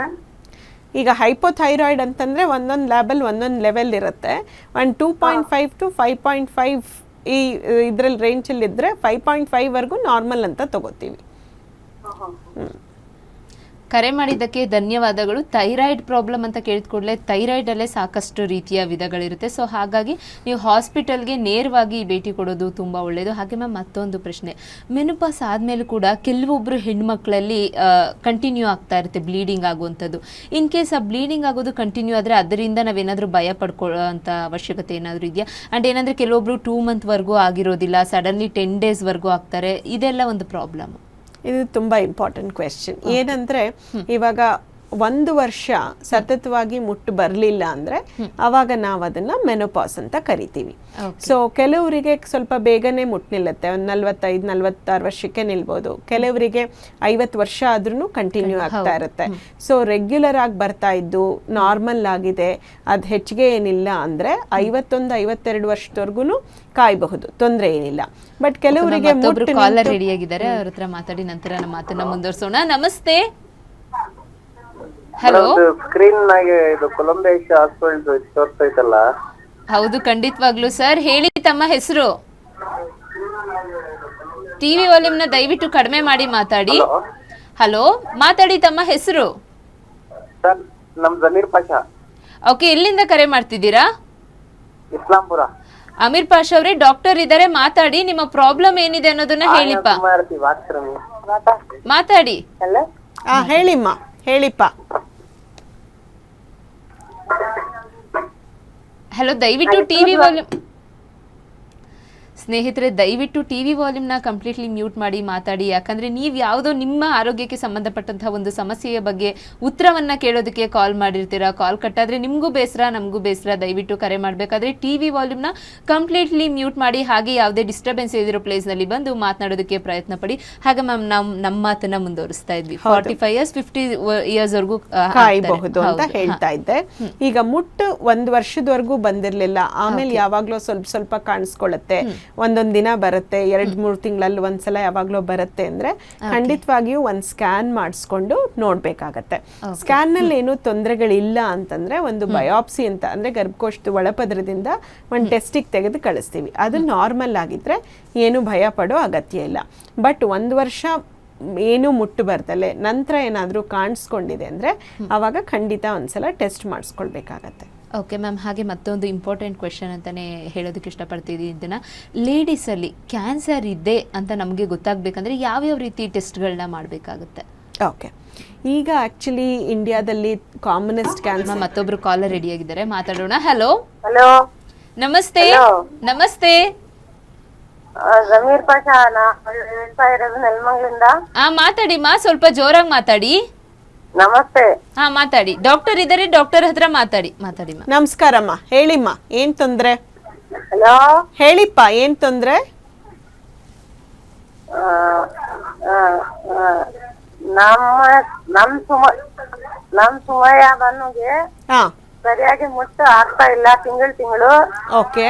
ಈಗ ಹೈಪೋಥೈರಾಯ್ಡ್ ಅಂತಂದರೆ ಒಂದೊಂದು ಲ್ಯಾಬಲ್ಲಿ ಒಂದೊಂದು ಲೆವೆಲ್ ಇರುತ್ತೆ. 2.5 to 5.5 ಈ ಇದರಲ್ಲಿ ರೇಂಜಲ್ಲಿ ಇದ್ದರೆ 5.5ವರೆಗೂ ನಾರ್ಮಲ್ ಅಂತ ತಗೋತೀವಿ. ಕರೆ ಮಾಡಿದ್ದಕ್ಕೆ ಧನ್ಯವಾದಗಳು. ಥೈರಾಯ್ಡ್ ಪ್ರಾಬ್ಲಮ್ ಅಂತ ಕೇಳಿದ ಕೂಡಲೇ ಥೈರಾಯ್ಡಲ್ಲೇ ಸಾಕಷ್ಟು ರೀತಿಯ ವಿಧಗಳಿರುತ್ತೆ. ಸೊ ಹಾಗಾಗಿ ನೀವು ಹಾಸ್ಪಿಟಲ್ಗೆ ನೇರವಾಗಿ ಭೇಟಿ ಕೊಡೋದು ತುಂಬ ಒಳ್ಳೆಯದು. ಹಾಗೆ ಮ್ಯಾಮ್ ಮತ್ತೊಂದು ಪ್ರಶ್ನೆ, ಮೆನೋಪಾಸ್ ಆದಮೇಲೆ ಕೂಡ ಕೆಲವೊಬ್ಬರು ಹೆಣ್ಮಕ್ಳಲ್ಲಿ ಕಂಟಿನ್ಯೂ ಆಗ್ತಾ ಇರುತ್ತೆ ಬ್ಲೀಡಿಂಗ್ ಆಗುವಂಥದ್ದು. ಇನ್ ಕೇಸ್ ಆ ಬ್ಲೀಡಿಂಗ್ ಆಗೋದು ಕಂಟಿನ್ಯೂ ಆದರೆ ಅದರಿಂದ ನಾವೇನಾದರೂ ಭಯ ಪಡ್ಕೊಳ್ಳೋ ಅಂಥ ಅವಶ್ಯಕತೆ ಏನಾದರೂ ಇದೆಯಾ? ಆ್ಯಂಡ್ ಏನಂದರೆ ಕೆಲವೊಬ್ಬರು 2 ಮಂತ್ವರೆಗೂ ಆಗಿರೋದಿಲ್ಲ, ಸಡನ್ಲಿ 10 ಡೇಸ್ವರೆಗೂ ಆಗ್ತಾರೆ, ಇದೆಲ್ಲ ಒಂದು ಪ್ರಾಬ್ಲಮ್. ಇದು ತುಂಬ ಇಂಪಾರ್ಟೆಂಟ್ ಕ್ವೆಶ್ಚನ್. ಏನಂದರೆ ಇವಾಗ 1 ವರ್ಷ ಸತತವಾಗಿ ಮುಟ್ಟು ಬರಲಿಲ್ಲ ಅಂದರೆ ಅವಾಗ ನಾವು ಅದನ್ನ ಮೆನೋಪಾಸ್ ಅಂತ ಕರಿತೀವಿ. ಸೊ ಕೆಲವರಿಗೆ ಸ್ವಲ್ಪ ಬೇಗನೆ ಮುಟ್ಟು ನಿಲ್ಲುತ್ತೆ, ಒಂದು 45-46 ವರ್ಷಕ್ಕೆ ನಿಲ್ಬೋದು. ಕೆಲವರಿಗೆ 50 ವರ್ಷ ಆದ್ರೂ ಕಂಟಿನ್ಯೂ ಆಗ್ತಾ ಇರುತ್ತೆ. ಸೊ ರೆಗ್ಯುಲರ್ ಆಗಿ ಬರ್ತಾ ಇದ್ದು ನಾರ್ಮಲ್ ಆಗಿದೆ, ಅದು ಹೆಚ್ಚಿಗೆ ಏನಿಲ್ಲ ಅಂದರೆ 51-52 ವರ್ಷದವರೆಗೂ ಕಾಯಬಹುದು, ತೊಂದರೆ ಏನಿಲ್ಲ. ಬಟ್ ಕೆಲವರಿಗೆ ಕಾಲರ್ ರೆಡಿ ಆಗಿದ್ದಾರೆ, ಅವ್ರ ಹತ್ರ ಮಾತಾಡಿ ನಂತರ ನಮ್ಮ ಮಾತನ್ನ ಮುಂದುವರಿಸೋಣ. ನಮಸ್ತೆ. ಹಲೋ, ಸ್ಕ್ರೀನ್ ನಾಗೆ ಇದು ಕೊಲಂಬಿಯಾ ಹಾಸ್ಪಿಟಲ್ ತೋರಿಸ್ತೈತಲ್ಲ? ಹೌದು, ಖಂಡಿತವಾಗ್ಲು ಸರ್. ಹೇಳಿ ತಮ್ಮ ಹೆಸರು. ಟಿವಿ ವಾಲ್ಯೂಮ್ ನ ದಯವಿಟ್ಟು ಕಡಿಮೆ ಮಾಡಿ ಮಾತಾಡಿ. ಹಲೋ, ಮಾತಾಡಿ. ತಮ್ಮ ಹೆಸರು? ಸರ್, ನಮ್ ಜಮೀರ್ ಪಾಷಾ. ಓಕೆ, ಎಲ್ಲಿಂದ ಕರೆ ಮಾಡ್ತಿದ್ದೀರಾ? ಇಸ್ಲಾಂಪುರ. ಅಮೀರ್ ಪಾಷಾ ಅವರೇ, ಡಾಕ್ಟರ್ ಇದ್ದಾರೆ, ಮಾತಾಡಿ. ನಿಮ್ಮ ಪ್ರಾಬ್ಲಮ್ ಏನಿದೆ ಅನ್ನೋದನ್ನ ಹೇಳಿಪ್ಪ. ಮಾತಾಡಿ. ಹೇಳಿಮ್ಮ, ಹೇಳಿಪ್ಪ. ಹಲೋ, ದಯವಿಟ್ಟು ಟಿವಿ ವಾಲ್ಯೂಮ್, ಸ್ನೇಹಿತರೆ ದಯವಿಟ್ಟು ಟಿವಿ ವಾಲ್ಯೂಮ್ನ ಕಂಪ್ಲೀಟ್ಲಿ ಮ್ಯೂಟ್ ಮಾಡಿ ಮಾತಾಡಿ. ಯಾಕಂದ್ರೆ ನೀವು ಯಾವುದೋ ನಿಮ್ಮ ಆರೋಗ್ಯಕ್ಕೆ ಸಂಬಂಧಪಟ್ಟಂತಹ ಒಂದು ಸಮಸ್ಯೆಯ ಬಗ್ಗೆ ಉತ್ತರವನ್ನ ಕೇಳೋದಕ್ಕೆ ಕಾಲ್ ಮಾಡಿರ್ತೀರಾ. ಕಾಲ್ ಕಟ್ಟಾದ್ರೆ ನಿಮಗೂ ಬೇಸರ, ನಮಗೂ ಬೇಸರ. ದಯವಿಟ್ಟು ಕರೆ ಮಾಡಬೇಕಾದ್ರೆ ಟಿವಿ ವಾಲ್ಯೂಮ್ನ ಕಂಪ್ಲೀಟ್ಲಿ ಮ್ಯೂಟ್ ಮಾಡಿ. ಹಾಗೆ ಯಾವುದೇ ಡಿಸ್ಟರ್ಬೆನ್ಸ್ ಇದಿರೋ ಪ್ಲೇಸ್ನಲ್ಲಿ ಬಂದು ಮಾತನಾಡೋದಕ್ಕೆ ಪ್ರಯತ್ನ ಪಡಿ. ಹಾಗೆ ಮ್ಯಾಮ್, ನಾವು ನಮ್ಮ ಮಾತನ್ನ ಮುಂದುವರಿಸ್ತಾ ಇದ್ವಿ. 45 years 50 years ವರೆಗೂ ಕಾಯಬಹುದು ಅಂತ ಹೇಳ್ತಾ ಇದ್ದೆ. ಈಗ ಮುಟ್ಟು 1 ವರ್ಷದವರೆಗೂ ಬಂದಿರ್ಲಿಲ್ಲ, ಆಮೇಲೆ ಯಾವಾಗ್ಲೂ ಸ್ವಲ್ಪ ಸ್ವಲ್ಪ ಕಾಣಿಸ್ಕೊಳ್ಳುತ್ತೆ, ಒಂದೊಂದ್ ದಿನ ಬರುತ್ತೆ, 2-3 ತಿಂಗಳಲ್ಲಿ ಒಂದ್ಸಲ ಯಾವಾಗ್ಲೂ ಬರುತ್ತೆ ಅಂದ್ರೆ ಖಂಡಿತವಾಗಿಯೂ ಒಂದ್ ಸ್ಕ್ಯಾನ್ ಮಾಡಿಸ್ಕೊಂಡು ನೋಡ್ಬೇಕಾಗತ್ತೆ. ಸ್ಕ್ಯಾನ್ ನಲ್ಲಿ ಏನು ತೊಂದರೆಗಳಿಲ್ಲ ಅಂತಂದ್ರೆ ಒಂದು ಬಯಾಪ್ಸಿ ಅಂತ ಅಂದ್ರೆ ಗರ್ಭಕೋಶದ ಒಳಪದರದಿಂದ ಒಂದು ಟೆಸ್ಟಿಗೆ ತೆಗೆದು ಕಳಿಸ್ತೀವಿ. ಅದು ನಾರ್ಮಲ್ ಆಗಿದ್ರೆ ಏನು ಭಯ ಪಡೋ ಅಗತ್ಯ ಇಲ್ಲ. ಬಟ್ 1 ವರ್ಷ ಏನು ಮುಟ್ಟು ಬರ್ತಲೆ ನಂತರ ಏನಾದರೂ ಕಾಣಿಸ್ಕೊಂಡಿದೆ ಅಂದ್ರೆ ಅವಾಗ ಖಂಡಿತ ಒಂದ್ಸಲ ಟೆಸ್ಟ್ ಮಾಡಿಸ್ಕೊಳ್ಬೇಕಾಗತ್ತೆ. ಓಕೆ ಮ್ಯಾಮ್, ಹಾಗೆ ಮತ್ತೊಂದು ಇಂಪಾರ್ಟೆಂಟ್ ಕ್ವೆಶನ್ ಅಂತಾನೆ ಹೇಳೋದಕ್ಕೆ ಇಷ್ಟಪಡ್ತಿದ್ದೀನಿ. ಇದನ್ನ ಲೇಡೀಸಲ್ಲಿ ಕ್ಯಾನ್ಸರ್ ಇದೆ ಅಂತ ನಮಗೆ ಗೊತ್ತಾಗಬೇಕಂದ್ರೆ ಯಾವ್ಯಾವ ರೀತಿ ಟೆಸ್ಟ್ಗಳನ್ನ ಮಾಡಬೇಕಾಗುತ್ತೆ? ಓಕೆ, ಈಗ ಆಕ್ಚುಲಿ ಇಂಡಿಯಾದಲ್ಲಿ ಕಾಮನೆಸ್ಟ್ ಕ್ಯಾನ್ಸರ್. ಮತ್ತೊಬ್ರು ಕಾಲರ್ ರೆಡಿ ಆಗಿದ್ದಾರೆ, ಮಾತಾಡೋಣ. ಹಲೋ. ಹಲೋ, ನಮಸ್ತೆ. ನಮಸ್ತೆ. ಜಮೀರ್ ಪಾಷಾ, ಹೇಳ್ತಾ ಇರೋದು ನೆಲಮಂಗಲಿಂದ. ಮಾತಾಡಿ ಮಾ, ಸ್ವಲ್ಪ ಜೋರಾಗಿ ಮಾತಾಡಿ. ನಮಸ್ತೆ. ಮಾತಾಡಿ. ಡಾಕ್ಟರ್ ಇದ್ದಾರೆ, ಡಾಕ್ಟರ್ ಹತ್ರ ಮಾತಾಡಿ. ನಮಸ್ಕಾರಮ್ಮ, ಹೇಳಿಮ್ಮ, ಏನ್ ತೊಂದ್ರೆ? ಹಲೋ, ಹೇಳಿಪ್ಪ, ಏನ್ ತೊಂದ್ರೆ? ನಮ್ ಸುಮಯ್ಯ ಬನ್ನುಗೆ ಸರಿಯಾಗಿ ಮುಟ್ಟು ಆಗ್ತಾ ಇಲ್ಲ, ತಿಂಗಳು. ಓಕೆ,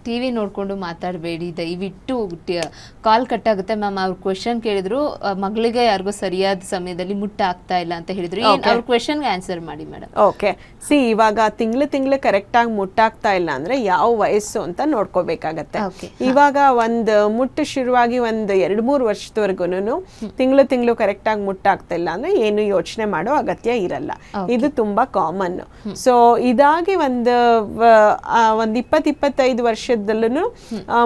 ಟಿವಿ ನೋಡ್ಕೊಂಡು ಮಾತಾಡಬೇಡಿ ದಯವಿಟ್ಟು. ಕಾಲ್ ಕಟ್ ಆಗುತ್ತೆ ಮ್ಯಾಮ್. ಅವ್ರ ಕ್ವೆಶನ್ ಕೇಳಿದ್ರು, ಮಗಳಿಗೆ ಯಾರಿಗೂ ಸರಿಯಾದ ಸಮಯದಲ್ಲಿ ಮುಟ್ಟ ಆಗ್ತಾ ಇಲ್ಲ ಅಂತ ಹೇಳಿದ್ರು. ಅವ್ರ ಕ್ವೆಶನ್ಗೆ ಆನ್ಸರ್ ಮಾಡಿ ಮೇಡಮ್. ಓಕೆ, ಇವಾಗ ತಿಂಗಳು ಕರೆಕ್ಟ್ ಆಗಿ ಮುಟ್ಟಾಗ್ತಾ ಇಲ್ಲ ಅಂದ್ರೆ ಯಾವ ವಯಸ್ಸು ಅಂತ ನೋಡ್ಕೋಬೇಕಾಗತ್ತೆ. ಇವಾಗ ಒಂದು ಮುಟ್ಟು ಶುರುವಾಗಿ ಒಂದು 2-3 ವರ್ಷದವರೆಗೂ ತಿಂಗಳು ಕರೆಕ್ಟ್ ಆಗಿ ಮುಟ್ಟಾಗ್ತಾ ಇಲ್ಲ ಅಂದ್ರೆ ಏನು ಯೋಚನೆ ಮಾಡೋ ಅಗತ್ಯ ಇರಲ್ಲ. ಇದು ತುಂಬಾ ಕಾಮನ್. ಸೊ ಇದಾಗಿ ಒಂದು 20-25 ವರ್ಷದಲ್ಲೂ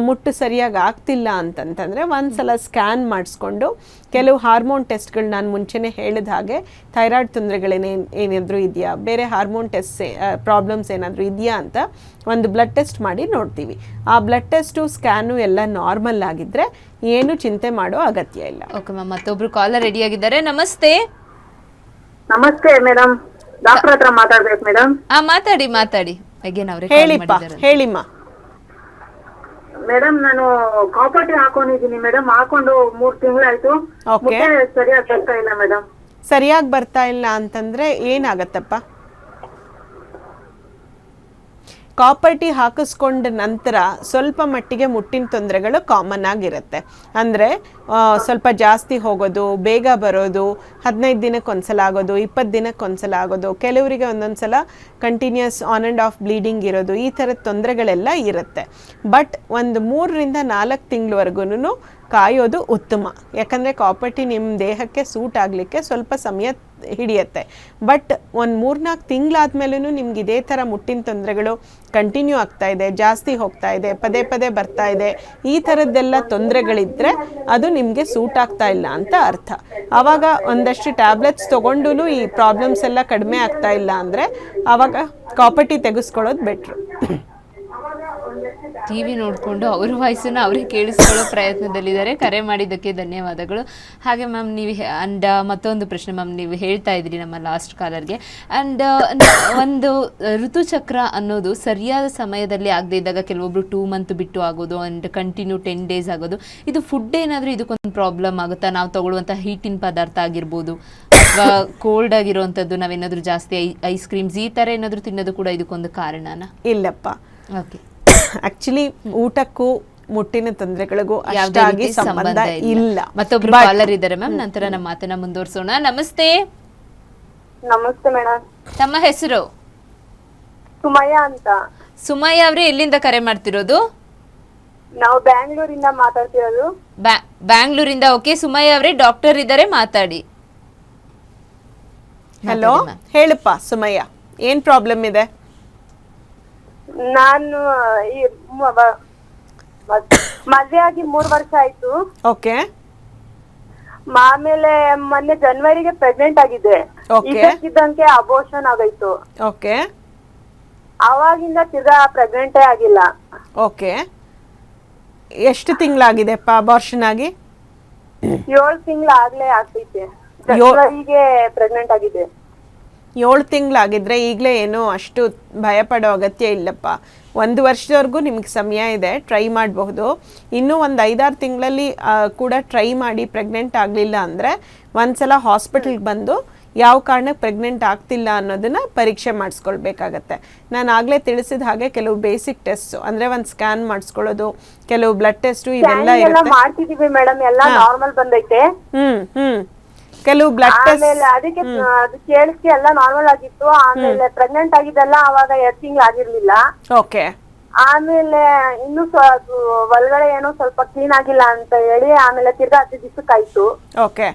ಮುಟ್ಟು ಸರಿಯಾಗಿ ಆಗ್ತಿಲ್ಲ ಅಂತಂತಂದ್ರೆ ಒಂದ್ಸಲ ಸ್ಕ್ಯಾನ್ ಮಾಡಿಸ್ಕೊಂಡು ಕೆಲವು ಹಾರ್ಮೋನ್ ಟೆಸ್ಟ್ಗಳು ನಾನು ಮುಂಚೆನೆ ಹೇಳಿದ ಹಾಗೆ ಥೈರಾಯ್ಡ್ ತೊಂದರೆಗಳೇನಾದರೂ ಇದೆಯಾ, ಬೇರೆ ಹಾರ್ಮೋನ್ ಟೆಸ್ಟ್ ಪ್ರಾಬ್ಲಮ್ಸ್ ಏನಾದರೂ ಇದೆಯಾ ಅಂತ ಒಂದು ಬ್ಲಡ್ ಟೆಸ್ಟ್ ಮಾಡಿ ನೋಡ್ತೀವಿ. ಆ ಬ್ಲಡ್ ಟೆಸ್ಟು ಸ್ಕ್ಯಾನು ಎಲ್ಲ ನಾರ್ಮಲ್ ಆಗಿದ್ರೆ ಏನು ಚಿಂತೆ ಮಾಡೋ ಅಗತ್ಯ ಇಲ್ಲ. ಓಕೆ ಮ್ಯಾಮ್, ಮತ್ತೊಬ್ರು ಕಾಲರ್ ರೆಡಿ ಆಗಿದ್ದಾರೆ. ನಮಸ್ತೆ. ನಮಸ್ತೆ ಮೇಡಮ್, ಡಾಕ್ಟರ್ ಹತ್ರ ಮಾತಾಡ್ಬೇಕು ಮೇಡಮ್. ಮಾತಾಡಿ. ಹೇಳಿಮ್ಮ. ಮೇಡಮ್, ನಾನು ಕಾಪರ್ಟಿ ಹಾಕೊಂಡಿದ್ದೀನಿ ಮೇಡಮ್, ಹಾಕೊಂಡು 3 ತಿಂಗಳಾಯ್ತು, ಸರಿಯಾಗಿ ಬರ್ತಾ ಇಲ್ಲ ಮೇಡಮ್. ಸರಿಯಾಗಿ ಬರ್ತಾ ಇಲ್ಲ ಅಂತಂದ್ರೆ ಏನಾಗತ್ತಪ್ಪ? ಕಾಪರ್ಟಿ ಹಾಕಿಸ್ಕೊಂಡ ನಂತರ ಸ್ವಲ್ಪ ಮಟ್ಟಿಗೆ ಮುಟ್ಟಿನ ತೊಂದರೆಗಳು ಕಾಮನ್ ಆಗಿರುತ್ತೆ. ಅಂದರೆ ಸ್ವಲ್ಪ ಜಾಸ್ತಿ ಹೋಗೋದು, ಬೇಗ ಬರೋದು, 15 ದಿನಕ್ಕೊಂದ್ಸಲ ಆಗೋದು, 20 ದಿನಕ್ಕೊಂದ್ಸಲ ಆಗೋದು, ಕೆಲವರಿಗೆ ಒಂದೊಂದು ಸಲ continuous on and off bleeding ಇರೋದು, ಈ ಥರದ ತೊಂದರೆಗಳೆಲ್ಲ ಇರುತ್ತೆ. ಬಟ್ ಒಂದು 3-4 ತಿಂಗಳವರೆಗೂ ಕಾಯೋದು ಉತ್ತಮ. ಯಾಕಂದರೆ ಕಾಪರ್ಟಿ ನಿಮ್ಮ ದೇಹಕ್ಕೆ ಸೂಟ್ ಆಗಲಿಕ್ಕೆ ಸ್ವಲ್ಪ ಸಮಯ ಹಿಡಿಯುತ್ತೆ. ಬಟ್ ಒಂದು 3-4 ತಿಂಗಳಾದ್ಮೇಲೂ ನಿಮ್ಗೆ ಇದೇ ಥರ ಮುಟ್ಟಿನ ತೊಂದರೆಗಳು ಕಂಟಿನ್ಯೂ ಆಗ್ತಾ ಇದೆ, ಜಾಸ್ತಿ ಹೋಗ್ತಾ ಇದೆ, ಪದೇ ಬರ್ತಾ ಇದೆ, ಈ ಥರದ್ದೆಲ್ಲ ತೊಂದರೆಗಳಿದ್ದರೆ ಅದು ನಿಮಗೆ ಸೂಟ್ ಆಗ್ತಾ ಇಲ್ಲ ಅಂತ ಅರ್ಥ. ಆವಾಗ ಒಂದಷ್ಟು ಟ್ಯಾಬ್ಲೆಟ್ಸ್ ತೊಗೊಂಡು ಈ ಪ್ರಾಬ್ಲಮ್ಸ್ ಎಲ್ಲ ಕಡಿಮೆ ಆಗ್ತಾ ಇಲ್ಲ ಅಂದರೆ ಆವಾಗ ಕಾಪರ್ಟಿ ತೆಗೆಸ್ಕೊಳ್ಳೋದು ಬೆಟ್ರು. ಟಿವಿ ನೋಡಿಕೊಂಡು ಅವ್ರ ವಾಯ್ಸನ್ನು ಅವರೇ ಕೇಳಿಸ್ಕೊಳ್ಳೋ ಪ್ರಯತ್ನದಲ್ಲಿದ್ದಾರೆ. ಕರೆ ಮಾಡಿದ್ದಕ್ಕೆ ಧನ್ಯವಾದಗಳು. ಹಾಗೆ ಮ್ಯಾಮ್ ನೀವು ಅಂಡ್ ಮತ್ತೊಂದು ಪ್ರಶ್ನೆ ಮ್ಯಾಮ್, ನೀವು ಹೇಳ್ತಾ ಇದ್ರಿ ನಮ್ಮ ಲಾಸ್ಟ್ ಕಾಲರ್ಗೆ ಅಂಡ್ ಒಂದು ಋತುಚಕ್ರ ಅನ್ನೋದು ಸರಿಯಾದ ಸಮಯದಲ್ಲಿ ಆಗದೆ ಇದ್ದಾಗ ಕೆಲವೊಬ್ರು 2 ಮಂತ್ ಬಿಟ್ಟು ಆಗೋದು ಅಂಡ್ ಕಂಟಿನ್ಯೂ 10 ಡೇಸ್ ಆಗೋದು, ಇದು ಫುಡ್ ಏನಾದರೂ ಇದಕ್ಕೊಂದು ಪ್ರಾಬ್ಲಮ್ ಆಗುತ್ತಾ? ನಾವು ತಗೊಳ್ಳುವಂಥ ಹೀಟಿನ ಪದಾರ್ಥ ಆಗಿರ್ಬೋದು ಅಥವಾ ಕೋಲ್ಡ್ ಆಗಿರುವಂಥದ್ದು, ನಾವೇನಾದರೂ ಜಾಸ್ತಿ ಐಸ್ ಕ್ರೀಮ್ಸ್ ಈ ಥರ ಏನಾದರೂ ತಿನ್ನೋದು ಕೂಡ ಇದಕ್ಕೊಂದು ಕಾರಣನಾ? ಇಲ್ಲಪ್ಪ, ಓಕೆ. ಆಕ್ಚುಲಿ ಊಟಕ್ಕೂ ಮುಟ್ಟಿನ ತೊಂದರೆಗಳಿಗೂ ಅಷ್ಟಾಗಿ ಸಂಬಂಧ ಇಲ್ಲ. ಮತ್ತೊಬ್ರು ಕಾಲರ್ ಇದ್ದಾರೆ ಮ್ಯಾಮ್, ನಂತರ ನಮ್ಮ ಮಾತನ್ನ ಮುಂದುವರಿಸೋಣ. ನಮಸ್ತೆ. ನಮಸ್ತೆ ಮೇಡಮ್. ತಮ್ಮ ಹೆಸರು? ಸುಮಯ್ಯ ಅಂತ. ಸುಮಯ್ಯ ಅವ್ರೆ, ಎಲ್ಲಿಂದ ಕರೆ ಮಾಡ್ತಿರೋದು? ನಾವು ಬ್ಯಾಂಗ್ಳೂರಿಂದ ಮಾತಾಡ್ತಿರೋದು. ಬ್ಯಾಂಗ್ಳೂರಿಂದ. ಓಕೆ ಸುಮಯ್ಯ ಅವರೇ, ಡಾಕ್ಟರ್ ಇದ್ದಾರೆ, ಮಾತಾಡಿ. ಹಲೋ, ಹೇಳಪ್ಪ ಸುಮಯ್ಯ, ಏನ್ ಪ್ರಾಬ್ಲಮ್ ಇದೆ? ನಾನು ಮದ್ವೆ ಆಗಿ 3 ವರ್ಷ ಆಯ್ತು. ಓಕೆ. ಆಮೇಲೆ ಮೊನ್ನೆ ಜನವರಿಗೆ ಪ್ರೆಗ್ನೆಂಟ್ ಆಗಿದ್ದೆ. ಇದ್ದಕ್ಕಿದ್ದಂಗೆ ಅಬೋರ್ಷನ್ ಆಗೈತು. ಓಕೆ. ಅವಾಗಿಂದ ತಿರ್ಗಾ ಪ್ರೆಗ್ನೆಂಟೇ ಆಗಿಲ್ಲ. ಓಕೆ. ಎಷ್ಟು ತಿಂಗಳಾಗಿದೆಪ್ಪ ಅಬೋರ್ಷನ್ ಆಗಿ? 7 ತಿಂಗಳು ಆಗ್ಲೇ ಆಗ್ತೈತೆ. ಜನವರಿಗೆ ಪ್ರೆಗ್ನೆಂಟ್ ಆಗಿದೆ. 7 ತಿಂಗಳಾಗಿದ್ರೆ ಈಗಲೇ ಏನು ಅಷ್ಟು ಭಯ ಪಡೋ ಅಗತ್ಯ ಇಲ್ಲಪ್ಪ. 1 ವರ್ಷದವರೆಗೂ ನಿಮ್ಗೆ ಸಮಯ ಇದೆ, ಟ್ರೈ ಮಾಡಬಹುದು. ಇನ್ನೂ ಒಂದು 5-6 ತಿಂಗಳಲ್ಲಿ ಕೂಡ ಟ್ರೈ ಮಾಡಿ ಪ್ರೆಗ್ನೆಂಟ್ ಆಗಲಿಲ್ಲ ಅಂದರೆ ಒಂದ್ಸಲ ಹಾಸ್ಪಿಟಲ್ಗೆ ಬಂದು ಯಾವ ಕಾರಣಕ್ಕೆ ಪ್ರೆಗ್ನೆಂಟ್ ಆಗ್ತಿಲ್ಲ ಅನ್ನೋದನ್ನ ಪರೀಕ್ಷೆ ಮಾಡಿಸ್ಕೊಳ್ಬೇಕಾಗತ್ತೆ. ನಾನು ಆಗಲೇ ತಿಳಿಸಿದ ಹಾಗೆ ಕೆಲವು ಬೇಸಿಕ್ ಟೆಸ್ಟ್ ಅಂದರೆ ಒಂದು ಸ್ಕ್ಯಾನ್ ಮಾಡಿಸ್ಕೊಳ್ಳೋದು, ಕೆಲವು ಬ್ಲಡ್ ಟೆಸ್ಟ್ ಇವೆಲ್ಲ ಇರುತ್ತೆ. ಮಾಡ್ತಿದೀವಿ ಮೇಡಮ್, ಎಲ್ಲ ನಾರ್ಮಲ್ ಬಂದೈತೆ. ಕೆಲವು ಬ್ಲಡ್ ಟೆಸ್ಟ್ ಅದಕ್ಕೆ ಅದು ಕೇಳಿಸಿ ಎಲ್ಲ ನಾರ್ಮಲ್ ಆಗಿತ್ತು. ಆಮೇಲೆ ಪ್ರೆಗ್ನೆಂಟ್ ಆಗಿದ್ದೆಲ್ಲ ಅವಾಗ 2 ತಿಂಗಳು ಆಗಿರ್ಲಿಲ್ಲ. ಓಕೆ. ಆಮೇಲೆ ಇನ್ನು ಒಳಗಡೆ ಏನೋ ಸ್ವಲ್ಪ ಕ್ಲೀನ್ ಆಗಿಲ್ಲ ಅಂತ ಹೇಳಿ ಆಮೇಲೆ ತಿರ್ಗಾ 10 ದಿವಸಕ್ಕಾಯ್ತು. ಓಕೆ.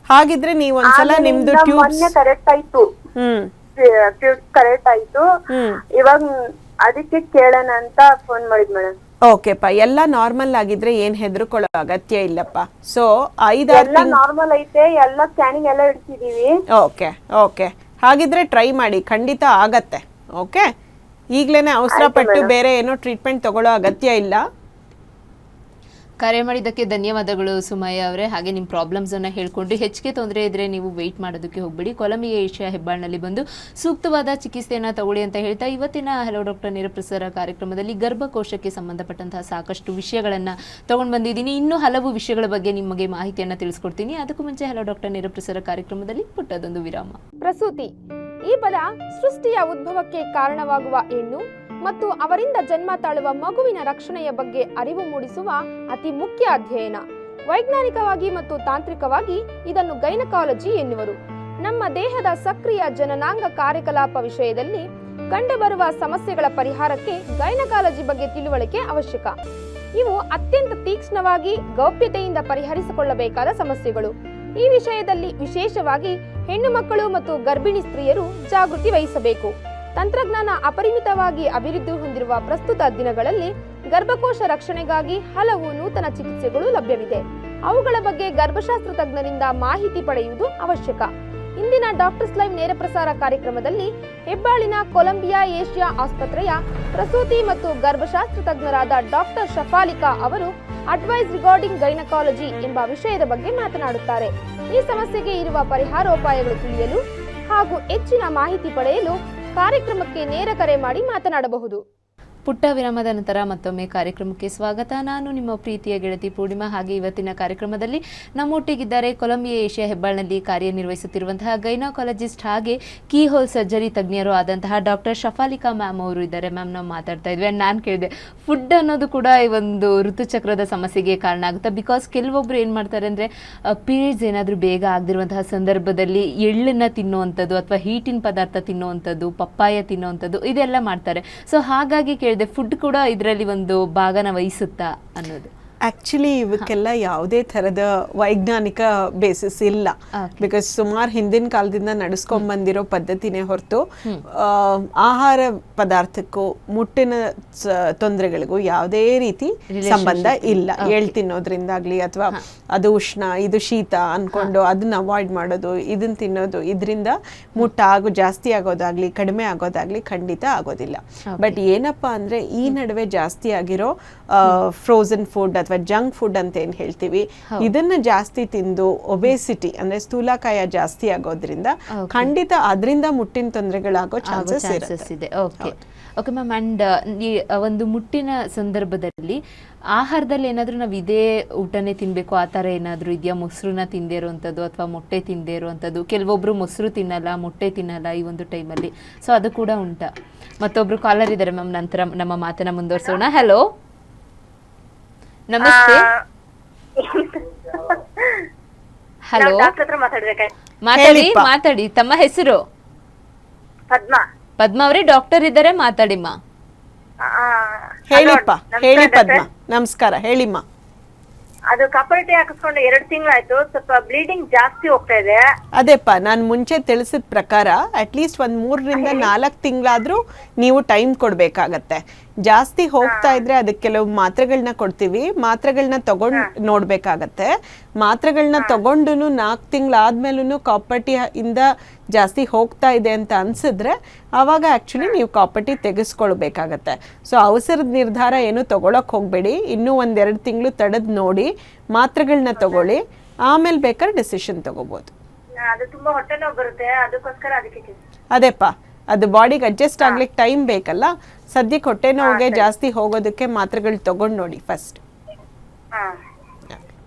ಹಾಗಿದ್ರೆ ನೀವು ಒಂದ್ಸಲ ನಿಮ್ದು ಮೊನ್ನೆ ಕರೆಕ್ಟ್ ಆಯ್ತು, ಟ್ಯೂಬ್ಸ್ ಕರೆಕ್ಟ್ ಆಯ್ತು. ಇವಾಗ ಅದಕ್ಕೆ ಕೇಳೋಣ ಅಂತ ಫೋನ್ ಮಾಡಿದ್ ಮೇಡಮ್. ಓಕೆಪ್ಪ, ಎಲ್ಲ ನಾರ್ಮಲ್ ಆಗಿದ್ರೆ ಏನ್ ಹೆದರ್ಕೊಳ್ಳೋ ಅಗತ್ಯ ಇಲ್ಲಪ್ಪ. ಸೊ 5-6 ನಾರ್ಮಲ್ ಐತೆ, ಎಲ್ಲ ಸ್ಕ್ಯಾನಿಂಗ್ ಎಲ್ಲ ಇಡ್ತಿದೀವಿ. ಓಕೆ. ಓಕೆ, ಹಾಗಿದ್ರೆ ಟ್ರೈ ಮಾಡಿ, ಖಂಡಿತ ಆಗತ್ತೆ. ಓಕೆ, ಈಗ್ಲೇನೆ ಅವಸರ ಪಟ್ಟು ಬೇರೆ ಏನೋ ಟ್ರೀಟ್ಮೆಂಟ್ ತಗೊಳ್ಳೋ ಅಗತ್ಯ ಇಲ್ಲ. ಕರೆ ಮಾಡಿದ್ದಕ್ಕೆ ಧನ್ಯವಾದಗಳು ಸುಮಯ್ಯ ಅವರೇ. ಹಾಗೆ ನಿಮ್ಮ ಪ್ರಾಬ್ಲಮ್ಸನ್ನು ಹೇಳ್ಕೊಂಡು ಹೆಚ್ಚಿಗೆ ತೊಂದರೆ ಇದ್ದರೆ ನೀವು ವೆಯ್ಟ್ ಮಾಡೋದಕ್ಕೆ ಹೋಗಬೇಡಿ. ಕೊಲಂಬಿಯಾ ಏಷ್ಯಾ ಹೆಬ್ಬಾಳ್ನಲ್ಲಿ ಬಂದು ಸೂಕ್ತವಾದ ಚಿಕಿತ್ಸೆಯನ್ನು ತಗೊಳ್ಳಿ ಅಂತ ಹೇಳ್ತಾ ಇವತ್ತಿನ ಹಲೋ ಡಾಕ್ಟರ್ ನೇರಪ್ರಸಾರ ಕಾರ್ಯಕ್ರಮದಲ್ಲಿ ಗರ್ಭಕೋಶಕ್ಕೆ ಸಂಬಂಧಪಟ್ಟಂತಹ ಸಾಕಷ್ಟು ವಿಷಯಗಳನ್ನು ತೊಗೊಂಡು ಬಂದಿದ್ದೀನಿ. ಇನ್ನೂ ಹಲವು ವಿಷಯಗಳ ಬಗ್ಗೆ ನಿಮಗೆ ಮಾಹಿತಿಯನ್ನು ತಿಳಿಸ್ಕೊಡ್ತೀನಿ. ಅದಕ್ಕೂ ಮುಂಚೆ ಹಲೋ ಡಾಕ್ಟರ್ ನೇರಪ್ರಸಾರ ಕಾರ್ಯಕ್ರಮದಲ್ಲಿ ಪುಟ್ಟದೊಂದು ವಿರಾಮ. ಪ್ರಸೂತಿ ಈ ಪದ ಸೃಷ್ಟಿಯ ಉದ್ಭವಕ್ಕೆ ಕಾರಣವಾಗುವ ಹೆಣ್ಣು ಮತ್ತು ಅವರಿಂದ ಜನ್ಮ ತಾಳುವ ಮಗುವಿನ ರಕ್ಷಣೆಯ ಬಗ್ಗೆ ಅರಿವು ಮೂಡಿಸುವ ಅತಿ ಮುಖ್ಯ ಅಧ್ಯಯನ. ವೈಜ್ಞಾನಿಕವಾಗಿ ಮತ್ತು ತಾಂತ್ರಿಕವಾಗಿ ಇದನ್ನು ಗೈನಕಾಲಜಿ ಎನ್ನುವರು. ನಮ್ಮ ದೇಹದ ಸಕ್ರಿಯ ಜನನಾಂಗ ಕಾರ್ಯಕಲಾಪ ವಿಷಯದಲ್ಲಿ ಕಂಡುಬರುವ ಸಮಸ್ಯೆಗಳ ಪರಿಹಾರಕ್ಕೆ ಗೈನಕಾಲಜಿ ಬಗ್ಗೆ ತಿಳುವಳಿಕೆ ಅವಶ್ಯಕ. ಇವು ಅತ್ಯಂತ ತೀಕ್ಷ್ಣವಾಗಿ ಗೌಪ್ಯತೆಯಿಂದ ಪರಿಹರಿಸಿಕೊಳ್ಳಬೇಕಾದ ಸಮಸ್ಯೆಗಳು. ಈ ವಿಷಯದಲ್ಲಿ ವಿಶೇಷವಾಗಿ ಹೆಣ್ಣು ಮಕ್ಕಳು ಮತ್ತು ಗರ್ಭಿಣಿ ಸ್ತ್ರೀಯರು ಜಾಗೃತಿ ವಹಿಸಬೇಕು. ತಂತ್ರಜ್ಞಾನ ಅಪರಿಮಿತವಾಗಿ ಅಭಿವೃದ್ಧಿ ಹೊಂದಿರುವ ಪ್ರಸ್ತುತ ದಿನಗಳಲ್ಲಿ ಗರ್ಭಕೋಶ ರಕ್ಷಣೆಗಾಗಿ ಹಲವು ನೂತನ ಚಿಕಿತ್ಸೆಗಳು ಲಭ್ಯವಿದೆ. ಅವುಗಳ ಬಗ್ಗೆ ಗರ್ಭಶಾಸ್ತ್ರ ತಜ್ಞರಿಂದ ಮಾಹಿತಿ ಪಡೆಯುವುದು ಅವಶ್ಯಕ. ಇಂದಿನ ಡಾಕ್ಟರ್ಸ್ ಲೈವ್ ನೇರ ಪ್ರಸಾರ ಕಾರ್ಯಕ್ರಮದಲ್ಲಿ ಹೆಬ್ಬಾಳಿನ ಕೊಲಂಬಿಯಾ ಏಷ್ಯಾ ಆಸ್ಪತ್ರೆಯ ಪ್ರಸೂತಿ ಮತ್ತು ಗರ್ಭಶಾಸ್ತ್ರ ತಜ್ಞರಾದ ಡಾಕ್ಟರ್ ಶಫಾಲಿಕಾ ಅವರು ಅಡ್ವೈಸ್ ರಿಗಾರ್ಡಿಂಗ್ ಗೈನಕಾಲಜಿ ಎಂಬ ವಿಷಯದ ಬಗ್ಗೆ ಮಾತನಾಡುತ್ತಾರೆ. ಈ ಸಮಸ್ಯೆಗೆ ಇರುವ ಪರಿಹಾರೋಪಾಯಗಳು ತಿಳಿಯಲು ಹಾಗೂ ಹೆಚ್ಚಿನ ಮಾಹಿತಿ ಪಡೆಯಲು ಕಾರ್ಯಕ್ರಮಕ್ಕೆ ನೇರ ಕರೆ ಮಾಡಿ ಮಾತನಾಡಬಹುದು. ಪುಟ್ಟ ವಿರಾಮದ ನಂತರ ಮತ್ತೊಮ್ಮೆ ಕಾರ್ಯಕ್ರಮಕ್ಕೆ ಸ್ವಾಗತ. ನಾನು ನಿಮ್ಮ ಪ್ರೀತಿಯ ಗೆಳತಿ ಪೂರ್ಣಿಮಾ. ಹಾಗೆ ಇವತ್ತಿನ ಕಾರ್ಯಕ್ರಮದಲ್ಲಿ ನಮ್ಮೊಟ್ಟಿಗಿದ್ದಾರೆ ಕೊಲಂಬಿಯಾ ಏಷ್ಯಾ ಹೆಬ್ಬಾಳ್ನಲ್ಲಿ ಕಾರ್ಯನಿರ್ವಹಿಸುತ್ತಿರುವಂತಹ ಗೈನಕಾಲಜಿಸ್ಟ್ ಹಾಗೆ ಕೀಹೋಲ್ ಸರ್ಜರಿ ತಜ್ಞರು ಆದಂತಹ ಡಾಕ್ಟರ್ ಶಫಾಲಿಕಾ ಮ್ಯಾಮ್ ಅವರು ಇದ್ದಾರೆ. ಮ್ಯಾಮ್, ನಾವು ಮಾತಾಡ್ತಾ ಇದ್ವಿ ಆ್ಯಂಡ್ ನಾನು ಕೇಳಿದೆ, ಫುಡ್ ಅನ್ನೋದು ಕೂಡ ಈ ಒಂದು ಋತುಚಕ್ರದ ಸಮಸ್ಯೆಗೆ ಕಾರಣ ಆಗುತ್ತೆ. ಬಿಕಾಸ್ ಕೆಲವೊಬ್ರು ಏನು ಮಾಡ್ತಾರೆ ಅಂದರೆ ಪೀರಿಯಡ್ಸ್ ಏನಾದರೂ ಬೇಗ ಆಗದಿರುವಂತಹ ಸಂದರ್ಭದಲ್ಲಿ ಎಳ್ಳನ್ನು ತಿನ್ನುವಂಥದ್ದು ಅಥವಾ ಹೀಟಿನ ಪದಾರ್ಥ ತಿನ್ನುವಂಥದ್ದು, ಪಪ್ಪಾಯ ತಿನ್ನುವಂಥದ್ದು ಇದೆಲ್ಲ ಮಾಡ್ತಾರೆ. ಸೊ ಹಾಗಾಗಿ ಫುಡ್ ಕೂಡ ಇದರಲ್ಲಿ ಒಂದು ಭಾಗನ ವಹಿಸುತ್ತಾ ಅನ್ನೋದು. ಆಕ್ಚುಲಿ ಇವಕ್ಕೆಲ್ಲ ಯಾವುದೇ ಥರದ ವೈಜ್ಞಾನಿಕ ಬೇಸಿಸ್ ಇಲ್ಲ. ಬಿಕಾಸ್ ಸುಮಾರು ಹಿಂದಿನ ಕಾಲದಿಂದ ನಡೆಸ್ಕೊಂಡ್ ಬಂದಿರೋ ಪದ್ಧತಿನೇ ಹೊರತು ಆಹಾರ ಪದಾರ್ಥಕ್ಕೂ ಮುಟ್ಟಿನ ತೊಂದರೆಗಳಿಗೂ ಯಾವುದೇ ರೀತಿ ಸಂಬಂಧ ಇಲ್ಲ. ಎಳ್ ತಿನ್ನೋದ್ರಿಂದಾಗ್ಲಿ ಅಥವಾ ಅದು ಉಷ್ಣ ಇದು ಶೀತ ಅನ್ಕೊಂಡು ಅದನ್ನ ಅವಾಯ್ಡ್ ಮಾಡೋದು, ಇದನ್ನ ತಿನ್ನೋದು, ಇದರಿಂದ ಜಾಸ್ತಿ ಆಗೋದಾಗ್ಲಿ ಕಡಿಮೆ ಆಗೋದಾಗ್ಲಿ ಖಂಡಿತ ಆಗೋದಿಲ್ಲ. ಬಟ್ ಏನಪ್ಪಾ ಅಂದ್ರೆ ಈ ನಡುವೆ ಜಾಸ್ತಿ ಆಗಿರೋ ಫ್ರೋಸನ್ ಫುಡ್ ಅಥವಾ ಜಂಕ್ ಫುಡ್ ಅಂತ ಏನ್ ಹೇಳ್ತೀವಿ, ಇದನ್ನ ಜಾಸ್ತಿ ತಿಂದು ಒಬೇಸಿಟಿ ಅಂದ್ರೆ ಸ್ಥೂಲಕಾಯ ಜಾಸ್ತಿ ಆಗೋದ್ರಿಂದ ಖಂಡಿತ ಅದರಿಂದ ಮುಟ್ಟಿನ ತೊಂದರೆಗಳಾಗೋ ಚಾನ್ಸಸ್ ಇದೆ. Okay ma'am. ಅಂಡ್ ಈ ಒಂದು ಮುಟ್ಟಿನ ಸಂದರ್ಭದಲ್ಲಿ ಆಹಾರದಲ್ಲಿ ಏನಾದರೂ ನಾವು ಇದೇ ಊಟನೇ ತಿನ್ನಬೇಕು ಆ ಥರ ಏನಾದರೂ ಇದೆಯಾ? ಮೊಸರನ್ನ ತಿಂದೇ ಇರುವಂಥದ್ದು ಅಥವಾ ಮೊಟ್ಟೆ ತಿಂದೇ ಇರುವಂಥದ್ದು. ಕೆಲವೊಬ್ರು ಮೊಸರು ತಿನ್ನಲ್ಲ, ಮೊಟ್ಟೆ ತಿನ್ನಲ್ಲ ಈ ಒಂದು ಟೈಮಲ್ಲಿ, ಸೊ ಅದು ಕೂಡ ಉಂಟಾ? ಮತ್ತೊಬ್ರು ಕಾಲರ್ ಇದ್ದಾರೆ ಮ್ಯಾಮ್, ನಂತರ ನಮ್ಮ ಮಾತನ್ನ ಮುಂದುವರಿಸೋಣ. ಹಲೋ, ನಮಸ್ತೆ. ಹಲೋ, ಮಾತಾಡಿ. ತಮ್ಮ ಹೆಸರು? ಪದ್ಮಾ ಅವರೇ, ಡಾಕ್ಟರ್ ಇದ್ದಾರೆ, ಮಾತಾಡಿಮ್ಮ. ಹೇಳಿಪ್ಪ, ಹೇಳಿ ಪದ್ಮ. ನಮಸ್ಕಾರ, ಹೇಳಿಮ್ಮ. ಅದು ಕಪಲ್ಟಿ ಹಾಕಿಸ್ಕೊಂಡು 2 ತಿಂಗಳಾಯ್ತು, ಸ್ವಲ್ಪ ಬ್ಲೀಡಿಂಗ್ ಜಾಸ್ತಿ ಹೋಗ್ತಾ ಇದೆ. ಅದೇಪ್ಪ, ನಾನು ಮುಂಚೆ ತಿಳಿಸಿದ ಪ್ರಕಾರ ಅಟ್ಲೀಸ್ಟ್ 3 ರಿಂದ 4 ತಿಂಗಳಾದ್ರೂ ನೀವು ಟೈಮ್ ಕೊಡ್ಬೇಕಾಗತ್ತೆ. ಜಾಸ್ತಿ ಹೋಗ್ತಾ ಇದ್ರೆ ಅದಕ್ಕೆ ಕೆಲವು ಮಾತ್ರೆಗಳನ್ನ ಕೊಡ್ತೀವಿ, ಮಾತ್ರೆಗಳನ್ನ ತಗೊಂಡ್ ನೋಡ್ಬೇಕಾಗತ್ತೆ. ಮಾತ್ರೆಗಳನ್ನ ತಗೊಂಡು 4 ತಿಂಗಳಾದ್ಮೇಲೂ ಕಾಪರ್ಟಿ ಇಂದ ಜಾಸ್ತಿ ಹೋಗ್ತಾ ಇದೆ ಅಂತ ಅನ್ಸಿದ್ರೆ ಆವಾಗ ಆಕ್ಚುಲಿ ನೀವು ಕಾಪರ್ಟಿ ತೆಗೆಸ್ಕೊಳ್ಬೇಕಾಗತ್ತೆ. ಸೊ ಅವಸರದ ನಿರ್ಧಾರ ಏನು ತಗೊಳಕ್ ಹೋಗ್ಬೇಡಿ. ಇನ್ನೂ 1-2 ತಿಂಗಳು ತಡೆದ್ ನೋಡಿ, ಮಾತ್ರೆಗಳನ್ನ ತಗೊಳ್ಳಿ, ಆಮೇಲೆ ಬೇಕಾದ್ರೆ ಡಿಸಿಷನ್ ತಗೋಬಹುದು. ಅದು ತುಂಬಾ ಹೊಟ್ಟೆ ನೋವು ಬರುತ್ತೆ, ಅದಕ್ಕೋಸ್ಕರ ಅದಕ್ಕೆ. ಅದೇಪ್ಪ, ಅದು ಬಾಡಿಗೆ ಅಡ್ಜಸ್ಟ್ ಆಗ್ಲಿಕ್ಕೆ ಟೈಮ್ ಬೇಕಲ್ಲ. ಸದ್ಯಕ್ಕೆ ಹೊಟ್ಟೆ ನೋವಿಗೆ ಜಾಸ್ತಿ ಹೋಗೋದಕ್ಕೆ ಮಾತ್ರೆಗಳು ತಗೊಂಡು ನೋಡಿ ಫಸ್ಟ್.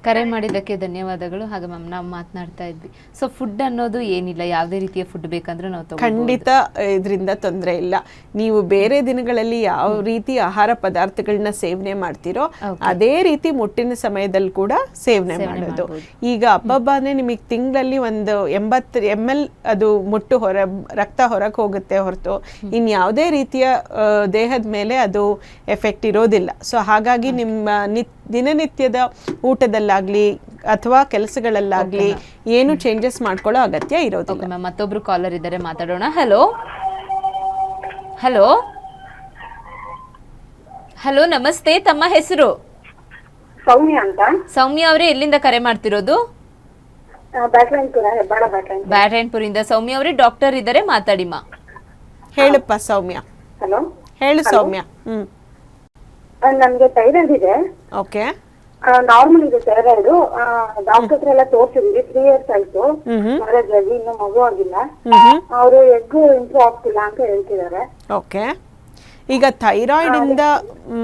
ಕರೆ ಮಾಡಿದ್ದಕ್ಕೆ ಧನ್ಯವಾದಗಳು. ಹಾಗೆ ಮ್ಯಾಮ್, ನಾವು ಮಾತನಾಡ್ತಾ ಇದ್ವಿ, ಸೊ ಫುಡ್ ಅನ್ನೋದು ಏನಿಲ್ಲ, ಯಾವುದೇ ರೀತಿಯ ಫುಡ್ ಬೇಕಂದ್ರೆ ನಾವು ಖಂಡಿತ ಇದರಿಂದ ತೊಂದರೆ ಇಲ್ಲ. ನೀವು ಬೇರೆ ದಿನಗಳಲ್ಲಿ ಯಾವ ರೀತಿ ಆಹಾರ ಪದಾರ್ಥಗಳನ್ನ ಸೇವನೆ ಮಾಡ್ತೀರೋ ಅದೇ ರೀತಿ ಮುಟ್ಟಿನ ಸಮಯದಲ್ಲಿ ಕೂಡ ಸೇವನೆ ಮಾಡೋದು. ಈಗ ಹಬ್ಬನೇ ನಿಮಗೆ ತಿಂಗಳಲ್ಲಿ 80 ml ಅದು ಮುಟ್ಟು ರಕ್ತ ಹೊರಗೆ ಹೋಗುತ್ತೆ ಹೊರತು ಇನ್ಯಾವುದೇ ರೀತಿಯ ದೇಹದ ಮೇಲೆ ಅದು ಎಫೆಕ್ಟ್ ಇರೋದಿಲ್ಲ. ಸೊ ಹಾಗಾಗಿ ನಿಮ್ಮ ದಿನನಿತ್ಯದ ಊಟದಲ್ಲಾಗ್ಲಿ ಅಥವಾ ಕೆಲಸಗಳಲ್ಲಾಗ್ಲಿ ಏನು ಚೇಂಜಸ್ ಮಾಡ್ಕೊಳ್ಳೋ ಅಗತ್ಯ ಇರೋದಿಲ್ಲ. ಮತ್ತೊಬ್ರು ಕಾಲರ್ ಇದ್ದಾರೆ, ಮಾತಾಡೋಣ. ಹಲೋ ಹಲೋ ಹಲೋ, ನಮಸ್ತೆ. ತಮ್ಮ ಹೆಸರು? ಸೌಮ್ಯ ಅಂತ. ಸೌಮ್ಯ ಅವರೇ, ಎಲ್ಲಿಂದ ಕರೆ ಮಾಡ್ತಿರೋದು? ಬ್ಯಾಟ್ರಾಯನ್ಪುರಿಂದ. ಸೌಮ್ಯ ಅವರೇ, ಡಾಕ್ಟರ್ ಇದ್ದಾರೆ, ಮಾತಾಡಿಮ್ಮ. ಹೇಳಪ್ಪ ಸೌಮ್ಯ. ಹಲೋ, ಹೇಳು ಸೌಮ್ಯ. ನಮ್ಗೆ ಥೈರಾಯ್ಡ್ ಇದೆ. ಓಕೆ, ನಾರ್ಮಲ್ ಇದೆ ಥೈರಾಯ್ಡ್. ಡಾಕ್ಟರ್ ಹತ್ರ ಎಲ್ಲ ತೋರಿಸಿದ್ವಿ, 3 years ಆಯ್ತು ಮ್ಯಾರೇಜ್ ಆಗಿ, ಇನ್ನು ಮಗು ಆಗಿಲ್ಲ. ಅವರು ಎಗ್ ಇಂಪ್ರೂವ್ ಆಗ್ತಿಲ್ಲ ಅಂತ ಹೇಳ್ತಿದ್ದಾರೆ. ಓಕೆ, ಈಗ ಥೈರಾಯ್ಡ್ ಇಂದ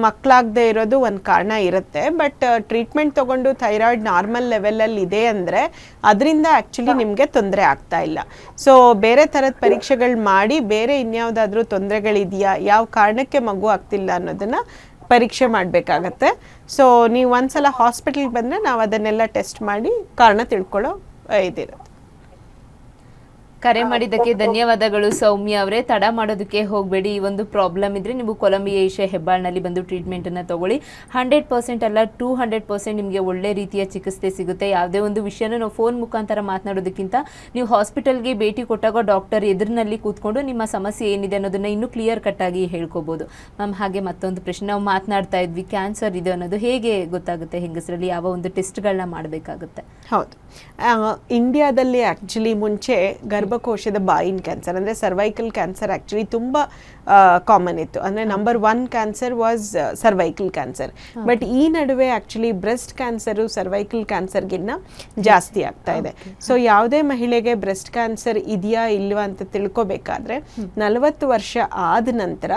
ಮಕ್ಕಳಾಗದೆ ಇರೋದು ಒಂದು ಕಾರಣ ಇರುತ್ತೆ. ಬಟ್ ಟ್ರೀಟ್ಮೆಂಟ್ ತಗೊಂಡು ಥೈರಾಯ್ಡ್ ನಾರ್ಮಲ್ ಲೆವೆಲಲ್ಲಿ ಇದೆ ಅಂದರೆ ಅದರಿಂದ ಆ್ಯಕ್ಚುಲಿ ನಿಮಗೆ ತೊಂದರೆ ಆಗ್ತಾ ಇಲ್ಲ. ಸೊ ಬೇರೆ ಥರದ ಪರೀಕ್ಷೆಗಳು ಮಾಡಿ ಬೇರೆ ಇನ್ಯಾವುದಾದ್ರೂ ತೊಂದರೆಗಳಿದೆಯಾ, ಯಾವ ಕಾರಣಕ್ಕೆ ಮಗು ಆಗ್ತಿಲ್ಲ ಅನ್ನೋದನ್ನು ಪರೀಕ್ಷೆ ಮಾಡಬೇಕಾಗತ್ತೆ. ಸೊ ನೀವು ಒಂದ್ಸಲ ಹಾಸ್ಪಿಟಲ್ಗೆ ಬಂದರೆ ನಾವು ಅದನ್ನೆಲ್ಲ ಟೆಸ್ಟ್ ಮಾಡಿ ಕಾರಣ ತಿಳ್ಕೊಳ್ಳೋ ಇದಿರುತ್ತೆ. ಕರೆ ಮಾಡಿದ್ದಕ್ಕೆ ಧನ್ಯವಾದಗಳು ಸೌಮ್ಯ ಅವರೇ. ತಡ ಮಾಡೋದಕ್ಕೆ ಹೋಗಬೇಡಿ. ಈ ಒಂದು ಪ್ರಾಬ್ಲಮ್ ಇದ್ರೆ ನೀವು ಕೊಲಂಬಿಯಾ ಏಷ್ಯಾ ಹೆಬ್ಬಾಳ್ನಲ್ಲಿ ಬಂದು ಟ್ರೀಟ್ಮೆಂಟ್ ಅನ್ನ ತಗೊಳ್ಳಿ. 100% ಅಲ್ಲ 200% ನಿಮಗೆ ಒಳ್ಳೆ ರೀತಿಯ ಚಿಕಿತ್ಸೆ ಸಿಗುತ್ತೆ. ಯಾವುದೇ ಒಂದು ವಿಷಯನ ನಾವು ಫೋನ್ ಮುಖಾಂತರ ಮಾತನಾಡೋದಕ್ಕಿಂತ ನೀವು ಹಾಸ್ಪಿಟಲ್ಗೆ ಭೇಟಿ ಕೊಟ್ಟಾಗ ಡಾಕ್ಟರ್ ಎದುರಿನಲ್ಲಿ ಕೂತ್ಕೊಂಡು ನಿಮ್ಮ ಸಮಸ್ಯೆ ಏನಿದೆ ಅನ್ನೋದನ್ನ ಇನ್ನೂ ಕ್ಲಿಯರ್ ಕಟ್ ಆಗಿ ಹೇಳ್ಕೋಬಹುದು. ಮ್ಯಾಮ್, ಹಾಗೆ ಮತ್ತೊಂದು ಪ್ರಶ್ನೆ, ನಾವು ಮಾತನಾಡ್ತಾ ಇದ್ವಿ ಕ್ಯಾನ್ಸರ್ ಇದೆ ಅನ್ನೋದು ಹೇಗೆ ಗೊತ್ತಾಗುತ್ತೆ ಹೆಂಗಸರಲ್ಲಿ, ಯಾವ ಒಂದು ಟೆಸ್ಟ್ಗಳನ್ನ ಮಾಡಬೇಕಾಗುತ್ತೆ? ಹೌದು, ಇಂಡಿಯಾದಲ್ಲಿ ಆ್ಯಕ್ಚುಲಿ ಮುಂಚೆ ಗರ್ಭಕೋಶದ ಬಾಯಿನ ಕ್ಯಾನ್ಸರ್ ಅಂದರೆ ಸರ್ವೈಕಲ್ ಕ್ಯಾನ್ಸರ್ ಆ್ಯಕ್ಚುಲಿ ತುಂಬ ಕಾಮನ್ ಇತ್ತು. ಅಂದರೆ number 1 cancer was cervical cancer. But ಈ ನಡುವೆ ಆ್ಯಕ್ಚುಲಿ ಬ್ರೆಸ್ಟ್ ಕ್ಯಾನ್ಸರು ಸರ್ವೈಕಲ್ ಕ್ಯಾನ್ಸರ್ಗಿನ್ನ ಜಾಸ್ತಿ ಆಗ್ತಾ ಇದೆ. ಸೊ ಯಾವುದೇ ಮಹಿಳೆಗೆ ಬ್ರೆಸ್ಟ್ ಕ್ಯಾನ್ಸರ್ ಇದೆಯಾ ಇಲ್ವಾ ಅಂತ ತಿಳ್ಕೊಬೇಕಾದ್ರೆ 40 ವರ್ಷ ಆದ ನಂತರ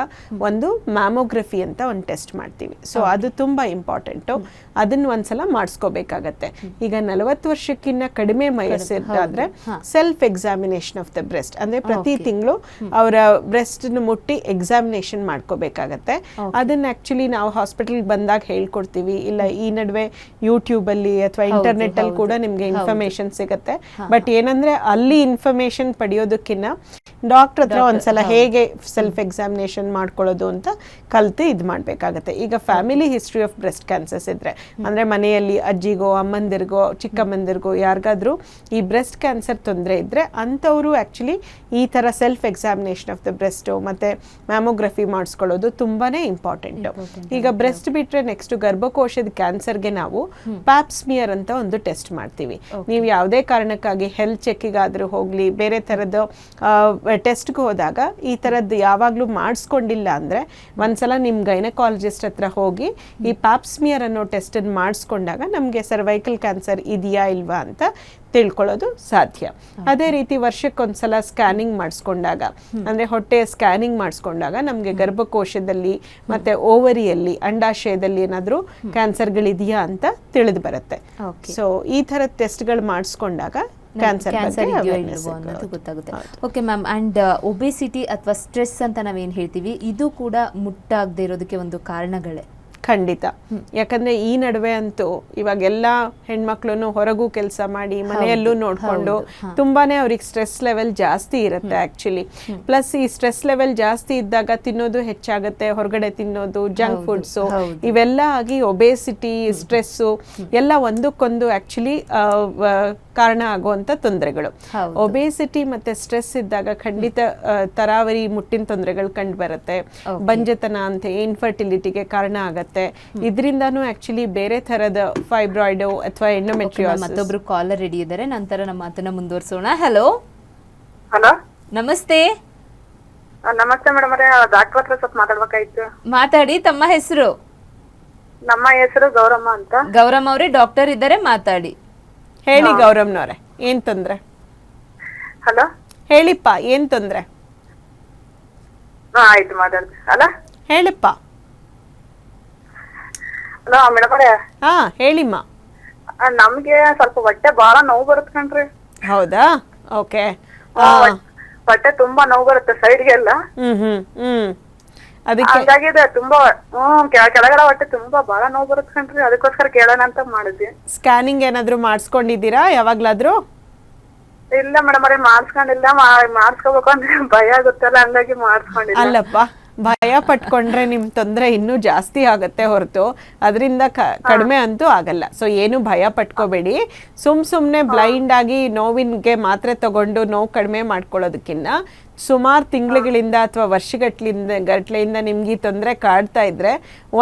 ಒಂದು ಮ್ಯಾಮೋಗ್ರಫಿ ಅಂತ ಒಂದು ಟೆಸ್ಟ್ ಮಾಡ್ತೀವಿ. ಸೊ ಅದು ತುಂಬ ಇಂಪಾರ್ಟೆಂಟು, ಅದನ್ನು ಒಂದ್ಸಲ ಮಾಡಿಸ್ಕೋಬೇಕಾಗತ್ತೆ. ಈಗ 40 ವರ್ಷಕ್ಕಿಂತ ಕಡಿಮೆ ವಯಸ್ಸಿರಾದ್ರೆ self examination examination of the breast, ಅಂದರೆ ಪ್ರತಿ ತಿಂಗಳು ಅವರ ಬ್ರೆಸ್ಟ್ನ ಮುಟ್ಟಿ ಎಕ್ಸಾಮಿನೇಷನ್ ಮಾಡ್ಕೋಬೇಕಾಗತ್ತೆ. ಅದನ್ನ ಆ್ಯಕ್ಚುಲಿ ನಾವು ಹಾಸ್ಪಿಟಲ್ಗೆ ಬಂದಾಗ ಹೇಳ್ಕೊಡ್ತೀವಿ, ಇಲ್ಲ ಈ ನಡುವೆ ಯೂಟ್ಯೂಬಲ್ಲಿ ಅಥವಾ ಇಂಟರ್ನೆಟ್ಟಲ್ಲಿ ಕೂಡ ನಿಮಗೆ ಇನ್ಫಾರ್ಮೇಷನ್ ಸಿಗುತ್ತೆ. ಬಟ್ ಏನಂದರೆ ಅಲ್ಲಿ ಇನ್ಫಾರ್ಮೇಷನ್ ಪಡೆಯೋದಕ್ಕಿಂತ ಡಾಕ್ಟರ್ ಹತ್ರ ಒಂದ್ಸಲ ಹೇಗೆ ಸೆಲ್ಫ್ ಎಕ್ಸಾಮಿನೇಷನ್ ಮಾಡ್ಕೊಳ್ಳೋದು ಅಂತ ಕಲಿತು ಇದು ಮಾಡಬೇಕಾಗತ್ತೆ. ಈಗ family history of breast cancers ಇದ್ರೆ, ಅಂದರೆ ಮನೆಯಲ್ಲಿ ಅಜ್ಜಿಗೋ ಅಮ್ಮಂದಿರಿಗೋ ಚಿಕ್ಕಮ್ಮಂದಿರಿಗೋ ಯಾರಿಗಾದ್ರೂ ಈ ಬ್ರೆಸ್ಟ್ ಕ್ಯಾನ್ಸರ್ ತೊಂದರೆ ಇದ್ದರೆ ಅಂಥವರು ಆ್ಯಕ್ಚುಲಿ ಈ ಥರ self examination of the breast ಮತ್ತು ಮ್ಯಾಮೋಗ್ರಫಿ ಮಾಡಿಸ್ಕೊಳ್ಳೋದು ತುಂಬಾ ಇಂಪಾರ್ಟೆಂಟು. ಈಗ ಬ್ರೆಸ್ಟ್ ಬಿಟ್ಟರೆ ನೆಕ್ಸ್ಟ್ ಗರ್ಭಕೋಶದ ಕ್ಯಾನ್ಸರ್ಗೆ ನಾವು ಪ್ಯಾಪ್ಸ್ಮಿಯರ್ ಅಂತ ಒಂದು ಟೆಸ್ಟ್ ಮಾಡ್ತೀವಿ. ನೀವು ಯಾವುದೇ ಕಾರಣಕ್ಕಾಗಿ ಹೆಲ್ತ್ ಚೆಕ್ಕಿಗಾದರೂ ಹೋಗಲಿ, ಬೇರೆ ಥರದ ಟೆಸ್ಟ್ಗೆ ಹೋದಾಗ ಈ ಥರದ್ದು ಯಾವಾಗಲೂ ಮಾಡಿಸ್ಕೊಂಡಿಲ್ಲ ಅಂದರೆ ಒಂದ್ಸಲ ನಿಮ್ಮ ಗೈನಕಾಲಜಿಸ್ಟ್ ಹತ್ರ ಹೋಗಿ ಈ ಪ್ಯಾಪ್ಸ್ಮಿಯರ್ ಅನ್ನೋ ಟೆಸ್ಟನ್ನು ಮಾಡಿಸ್ಕೊಂಡಾಗ ನಮಗೆ ಸರ್ವೈಕಲ್ ಕ್ಯಾನ್ಸರ್ ಇದೆಯಾ ಇಲ್ವಾ ಅಂತ ತಿಳ್ಕೊಳ್ಳೋದು ಸಾಧ್ಯ. ಅದೇ ರೀತಿ ವರ್ಷಕ್ಕೊಂದ್ಸಲ ಸ್ಕ್ಯಾನಿಂಗ್ ಮಾಡಿಸ್ಕೊಂಡಾಗ, ಅಂದರೆ ಹೊಟ್ಟೆಯ ಸ್ಕ್ಯಾನಿಂಗ್ ಮಾಡಿಸ್ಕೊಂಡಾಗ ನಮಗೆ ಗರ್ಭಕೋಶದಲ್ಲಿ ಮತ್ತು ಓವರಿಯಲ್ಲಿ ಅಂಡಾಶಯದಲ್ಲಿ ಏನಾದರೂ ಕ್ಯಾನ್ಸರ್ಗಳಿದೆಯಾ ಅಂತ ತಿಳಿದು ಬರುತ್ತೆ. ಸೊ ಈ ಥರದ ಟೆಸ್ಟ್ಗಳು ಮಾಡಿಸ್ಕೊಂಡಾಗ ಕ್ಯಾನ್ಸರ್ ಅನ್ನೋದು ಗೊತ್ತಾಗುತ್ತೆ. ಓಕೆ ಮ್ಯಾಮ್, ಆ್ಯಂಡ್ ಒಬೆಸಿಟಿ ಅಥವಾ ಸ್ಟ್ರೆಸ್ ಅಂತ ನಾವೇನು ಹೇಳ್ತೀವಿ, ಇದು ಕೂಡ ಮುಟ್ಟಾಗದೆ ಇರೋದಕ್ಕೆ ಒಂದು ಕಾರಣಗಳೇ? ಖಂಡಿತ. ಯಾಕಂದ್ರೆ ಈ ನಡುವೆ ಅಂತೂ ಇವಾಗೆಲ್ಲ ಹೆಣ್ಮಕ್ಳು ಹೊರಗೂ ಕೆಲಸ ಮಾಡಿ ಮನೆಯಲ್ಲೂ ನೋಡ್ಕೊಂಡು ತುಂಬಾನೇ ಅವ್ರಿಗೆ ಸ್ಟ್ರೆಸ್ ಲೆವೆಲ್ ಜಾಸ್ತಿ ಇರುತ್ತೆ ಆಕ್ಚುಲಿ. ಪ್ಲಸ್ ಈ ಸ್ಟ್ರೆಸ್ ಲೆವೆಲ್ ಜಾಸ್ತಿ ಇದ್ದಾಗ ತಿನ್ನೋದು ಹೆಚ್ಚಾಗುತ್ತೆ, ಹೊರಗಡೆ ತಿನ್ನೋದು, ಜಂಕ್ ಫುಡ್ಸು ಇವೆಲ್ಲ ಆಗಿ ಒಬೇಸಿಟಿ, ಸ್ಟ್ರೆಸ್ಸು ಎಲ್ಲ ಒಂದಕ್ಕೊಂದು ಆಕ್ಚುಲಿ ಕಾರಣ ಆಗುವಂತ ತೊಂದರೆಗಳು. ಒಬೇಸಿಟಿ ಮತ್ತೆ ಸ್ಟ್ರೆಸ್ ಇದ್ದಾಗ ಖಂಡಿತ ತರಾವರಿ ಮುಟ್ಟಿನ ತೊಂದರೆಗಳು ಕಂಡು ಬರುತ್ತೆ, ಬಂಜತನ ಅಂತ ಇನ್ಫರ್ಟಿಲಿಟಿಗೆ ಕಾರಣ ಆಗತ್ತೆ. ಇದರಿಂದಾನು ಆಕ್ಚುಲಿ ಬೇರೆ ತರದ ಫೈಬ್ರಾಯ್ಡ್ ಅಥವಾ ಎಂಡೋಮೆಟ್ರಿಯೋಸಿಸ್. ಮತ್ತೊಬ್ರು ಕಾಲರ್ ರೆಡಿ ಇದ್ದಾರೆ, ನಂತರ ನಮ್ಮ ಮಾತನ್ನ ಮುಂದುವರಿಸೋಣ. ಹಲೋ ಹಲೋ, ನಮಸ್ತೆ. ನಮಸ್ತೆ ಮೇಡಮ್ ಅವರೇ, ಡಾಕ್ಟರ್ ಹತ್ರ ಸ್ವಲ್ಪ ಮಾತಾಡ್ಬೇಕಾಯ್ತು. ಮಾತಾಡಿ. ತಮ್ಮ ಹೆಸರು? ನಮ್ಮ ಹೆಸರು ಗೌರಮ್ಮ ಅಂತ. ಗೌರಮ್ಮ ಅವರೇ, ಡಾಕ್ಟರ್ ಇದ್ದಾರೆ, ಮಾತಾಡಿ. ಹೇಳಿ ಗೌರಮ್ನವ್ರೆ, ಏನ್ ತೊಂದ್ರೆ? ಹಲೋ, ಹೇಳಿಪ್ಪ, ಏನ್ ತೊಂದ್ರೆ? ಆಯ್ತು ಮಾತಾಡ್ತೀನಿ. ಹಲೋ ಹೇಳಿಪ್ಪ. ಹಲೋ ಮೇಡಮ್ ಅವರೇ. ಹಾ ಹೇಳಿಮ್ಮ. ನಮ್ಗೆ ಸ್ವಲ್ಪ ಹೊಟ್ಟೆ ಬಹಳ ನೋವು ಬರುತ್ತೆ ಕಣ್ರಿ. ಹೌದಾ? ಓಕೆ. ಹೊಟ್ಟೆ ತುಂಬಾ ನೋವು ಬರುತ್ತೆ ಸೈಡ್ಗೆಲ್ಲ. ಅದಕ್ಕೆ ಹಂಗಾಗಿದೆ ತುಂಬಾ. ಕೆಳಗಡೆ ಹೊಟ್ಟೆ ತುಂಬಾ ಬಹಳ ನೋವು ಬರುತ್ತೆ ಕಣ್ರಿ, ಅದಕ್ಕೋಸ್ಕರ ಕೇಳೋಣ ಅಂತ ಮಾಡಿದ್ವಿ. ಸ್ಕ್ಯಾನಿಂಗ್ ಏನಾದ್ರು ಮಾಡಿಸ್ಕೊಂಡಿದ್ದೀರಾ ಯಾವಾಗ್ಲಾದ್ರೂ? ಇಲ್ಲ ಮೇಡಮ್ ಅವ್ರೆ, ಮಾಡಿಸ್ಕೊಂಡಿಲ್ಲ. ಮಾಡಿಸ್ಕೋಬೇಕು ಅಂದ್ರೆ ಭಯ ಆಗುತ್ತಲ್ಲ, ಹಂಗಾಗಿ ಮಾಡಿಸ್ಕೊಂಡಿಲ್ಲ. ಅಲ್ಲಪ್ಪ, ಭಯ ಪಟ್ಕೊಂಡ್ರೆ ನಿಮ್ ತೊಂದರೆ ಇನ್ನೂ ಜಾಸ್ತಿ ಆಗತ್ತೆ ಹೊರತು ಅದರಿಂದ ಕಡಿಮೆ ಅಂತೂ ಆಗಲ್ಲ. ಸೊ ಏನು ಭಯ ಪಟ್ಕೋಬೇಡಿ. ಸುಮ್ನೆ ಬ್ಲೈಂಡ್ ಆಗಿ ನೋವಿನ್ಗೆ ಮಾತ್ರೆ ತಗೊಂಡು ನೋವು ಕಡಿಮೆ ಮಾಡ್ಕೊಳ್ಳೋದಕ್ಕಿಂತ ಸುಮಾರು ತಿಂಗಳುಗಳಿಂದ ಅಥವಾ ಗಟ್ಲೆಯಿಂದ ನಿಮ್ಗೆ ಈ ತೊಂದರೆ ಕಾಡ್ತಾ ಇದ್ರೆ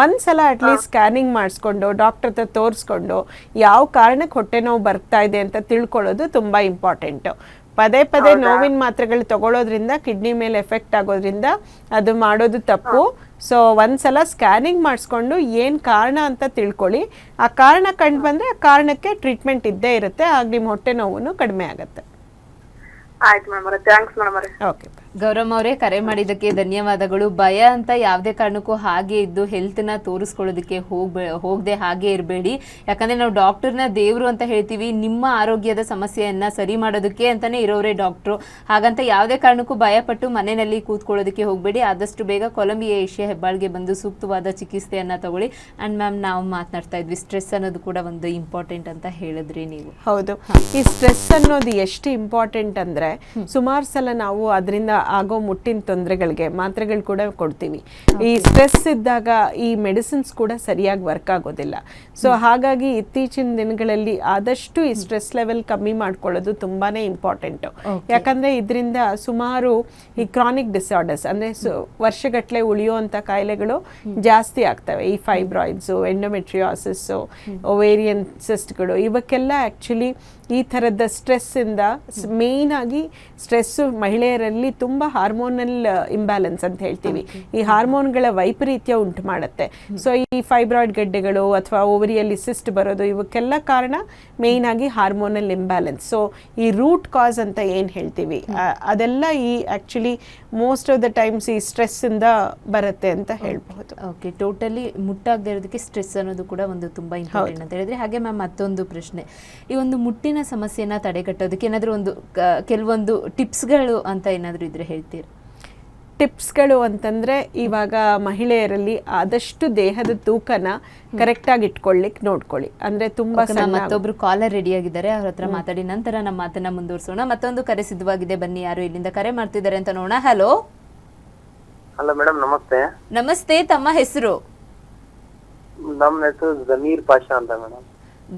ಒಂದ್ಸಲ ಅಟ್ಲೀಸ್ಟ್ ಸ್ಕ್ಯಾನಿಂಗ್ ಮಾಡಿಸ್ಕೊಂಡು ಡಾಕ್ಟರ್ ಹತ್ರ ತೋರಿಸ್ಕೊಂಡು ಯಾವ ಕಾರಣಕ್ಕೆ ಹೊಟ್ಟೆ ನೋವು ಬರ್ತಾ ಇದೆ ಅಂತ ತಿಳ್ಕೊಳ್ಳೋದು ತುಂಬಾ ಇಂಪಾರ್ಟೆಂಟು. ಪದೇ ನೋವಿನ ಮಾತ್ರೆಗಳು ತಗೊಳ್ಳೋದ್ರಿಂದ ಕಿಡ್ನಿ ಮೇಲೆ ಎಫೆಕ್ಟ್ ಆಗೋದ್ರಿಂದ ಅದು ಮಾಡೋದು ತಪ್ಪು. ಸೊ ಒಂದ್ಸಲ ಸ್ಕ್ಯಾನಿಂಗ್ ಮಾಡಿಸ್ಕೊಂಡು ಏನು ಕಾರಣ ಅಂತ ತಿಳ್ಕೊಳ್ಳಿ. ಆ ಕಾರಣ ಕಂಡು ಬಂದರೆ ಆ ಕಾರಣಕ್ಕೆ ಟ್ರೀಟ್ಮೆಂಟ್ ಇದ್ದೇ ಇರುತ್ತೆ, ಆಗ ನಿಮ್ಮ ಹೊಟ್ಟೆ ನೋವು ಕಡಿಮೆ ಆಗುತ್ತೆ. ಆಯ್ತು ಮೇಡಮ್ ಅವರೇ, ಥ್ಯಾಂಕ್ಸ್ ಮೇಡಮ್ ಅವರೇ. ಓಕೆ. ಗೌರಮ್ಮ ಅವರೇ, ಕರೆ ಮಾಡಿದ್ದಕ್ಕೆ ಧನ್ಯವಾದಗಳು. ಭಯ ಅಂತ ಯಾವುದೇ ಕಾರಣಕ್ಕೂ ಹಾಗೆ ಇದ್ದು ಹೆಲ್ತ್ನ ತೋರಿಸ್ಕೊಳ್ಳೋದಕ್ಕೆ ಹೋಗದೆ ಹಾಗೆ ಇರಬೇಡಿ. ಯಾಕಂದರೆ ನಾವು ಡಾಕ್ಟರ್ನ ದೇವರು ಅಂತ ಹೇಳ್ತೀವಿ. ನಿಮ್ಮ ಆರೋಗ್ಯದ ಸಮಸ್ಯೆಯನ್ನು ಸರಿ ಮಾಡೋದಕ್ಕೆ ಅಂತಲೇ ಇರೋರೇ ಡಾಕ್ಟ್ರು. ಹಾಗಂತ ಯಾವುದೇ ಕಾರಣಕ್ಕೂ ಭಯಪಟ್ಟು ಮನೆಯಲ್ಲಿ ಕೂತ್ಕೊಳ್ಳೋದಕ್ಕೆ ಹೋಗಬೇಡಿ. ಆದಷ್ಟು ಬೇಗ ಕೊಲಂಬಿಯಾ ಏಷ್ಯಾ ಹೆಬ್ಬಾಳ್ಗೆ ಬಂದು ಸೂಕ್ತವಾದ ಚಿಕಿತ್ಸೆಯನ್ನು ತಗೊಳ್ಳಿ. ಆ್ಯಂಡ್ ಮ್ಯಾಮ್, ನಾವು ಮಾತನಾಡ್ತಾ ಇದ್ವಿ, ಸ್ಟ್ರೆಸ್ ಅನ್ನೋದು ಕೂಡ ಒಂದು ಇಂಪಾರ್ಟೆಂಟ್ ಅಂತ ಹೇಳಿದ್ರಿ ನೀವು. ಹೌದು, ಈ ಸ್ಟ್ರೆಸ್ ಅನ್ನೋದು ಎಷ್ಟು ಇಂಪಾರ್ಟೆಂಟ್ ಅಂದರೆ ಸುಮಾರು ಸಲ ನಾವು ಅದರಿಂದ ಆಗೋ ಮುಟ್ಟಿನ ತೊಂದರೆಗಳಿಗೆ ಮಾತ್ರೆಗಳು ಕೂಡ ಕೊಡ್ತೀವಿ. ಈ ಸ್ಟ್ರೆಸ್ ಇದ್ದಾಗ ಈ ಮೆಡಿಸಿನ್ಸ್ ಕೂಡ ಸರಿಯಾಗಿ ವರ್ಕ್ ಆಗೋದಿಲ್ಲ. ಸೊ ಹಾಗಾಗಿ ಇತ್ತೀಚಿನ ದಿನಗಳಲ್ಲಿ ಆದಷ್ಟು ಈ ಸ್ಟ್ರೆಸ್ ಲೆವೆಲ್ ಕಮ್ಮಿ ಮಾಡ್ಕೊಳ್ಳೋದು ತುಂಬಾನೇ ಇಂಪಾರ್ಟೆಂಟು. ಯಾಕಂದ್ರೆ ಇದರಿಂದ ಸುಮಾರು ಈ ಕ್ರಾನಿಕ್ ಡಿಸಾರ್ಡರ್ಸ್ ಅಂದ್ರೆ ವರ್ಷಗಟ್ಟಲೆ ಉಳಿಯುವಂಥ ಕಾಯಿಲೆಗಳು ಜಾಸ್ತಿ ಆಗ್ತವೆ. ಈ ಫೈಬ್ರಾಯ್ಡ್ಸು, ಎಂಡೋಮೆಟ್ರಿಯೋಸಿಸ್ಸು, ಓವೇರಿಯನ್ ಸಿಸ್ಟ್ಗಳು, ಇವಕ್ಕೆಲ್ಲ ಆ್ಯಕ್ಚುಲಿ ಈ ಥರದ ಸ್ಟ್ರೆಸ್ಸಿಂದ ಮೇಯ್ನ್ ಆಗಿ ಸ್ಟ್ರೆಸ್ಸು ಮಹಿಳೆಯರಲ್ಲಿ ತುಂಬ ಹಾರ್ಮೋನಲ್ ಇಂಬ್ಯಾಲೆನ್ಸ್ ಅಂತ ಹೇಳ್ತೀವಿ. ಈ ಹಾರ್ಮೋನ್ಗಳ ವೈಪರೀತ್ಯ ಉಂಟು ಮಾಡುತ್ತೆ. ಸೊ ಈ ಫೈಬ್ರಾಯ್ಡ್ ಗಡ್ಡೆಗಳು ಅಥವಾ ಓವರಿಯಲ್ಲಿ ಸಿಸ್ಟ್ ಬರೋದು ಇವಕ್ಕೆಲ್ಲ ಕಾರಣ ಮೇಯ್ನ್ ಆಗಿ ಹಾರ್ಮೋನಲ್ ಇಂಬ್ಯಾಲೆನ್ಸ್. ಸೊ ಈ ರೂಟ್ ಕಾಸ್ ಅಂತ ಏನು ಹೇಳ್ತೀವಿ ಅದೆಲ್ಲ ಈ actually most of the times ಈ ಸ್ಟ್ರೆಸ್ಸಿಂದ ಬರುತ್ತೆ ಅಂತ ಹೇಳ್ಬಹುದು. ಓಕೆ, ಟೋಟಲಿ ಮುಟ್ಟಾಗದೇ ಇರೋದಕ್ಕೆ ಸ್ಟ್ರೆಸ್ ಅನ್ನೋದು ಕೂಡ ಒಂದು ತುಂಬ ಇಂಪಾರ್ಟೆಂಟ್ ಅಂತ ಹೇಳಿದ್ರೆ. ಹಾಗೆ ಮ್ಯಾಮ್, ಮತ್ತೊಂದು ಪ್ರಶ್ನೆ, ಈ ಒಂದು ಮುಟ್ಟಿನ ಮುಟ್ಟಿನ ಸಮಸ್ಯೆನ ತಡೆಗಟ್ಟೋದಕ್ಕೆ ಏನಾದರೂ ಒಂದು ಕೆಲವೊಂದು ಟಿಪ್ಸ್ಗಳು ಅಂತ ಏನಾದರೂ ಇದ್ರೆ ಹೇಳ್ತೀರಾ? ಟಿಪ್ಸ್ಗಳು ಅಂತಂದರೆ ಇವಾಗ ಮಹಿಳೆಯರಲ್ಲಿ ಆದಷ್ಟು ದೇಹದ ತೂಕನ ಕರೆಕ್ಟಾಗಿ ಇಟ್ಕೊಳ್ಳಿಕ್ಕೆ ನೋಡ್ಕೊಳ್ಳಿ. ಅಂದರೆ ತುಂಬ ಮತ್ತೊಬ್ರು ಕಾಲರ್ ರೆಡಿ ಆಗಿದ್ದಾರೆ, ಅವ್ರ ಹತ್ರ ಮಾತಾಡಿ ನಂತರ ನಮ್ಮ ಮಾತನ್ನ ಮುಂದುವರಿಸೋಣ. ಮತ್ತೊಂದು ಕರೆ ಸಿದ್ಧವಾಗಿದೆ, ಬನ್ನಿ ಯಾರು ಇಲ್ಲಿಂದ ಕರೆ ಮಾಡ್ತಿದ್ದಾರೆ ಅಂತ ನೋಡೋಣ. ಹಲೋ ಹಲೋ ಮೇಡಮ್, ನಮಸ್ತೆ. ನಮಸ್ತೆ, ತಮ್ಮ ಹೆಸರು? ನಮ್ಮ ಹೆಸರು ಜಮೀರ್ ಪಾಷಾ ಅಂತ ಮೇಡಮ್.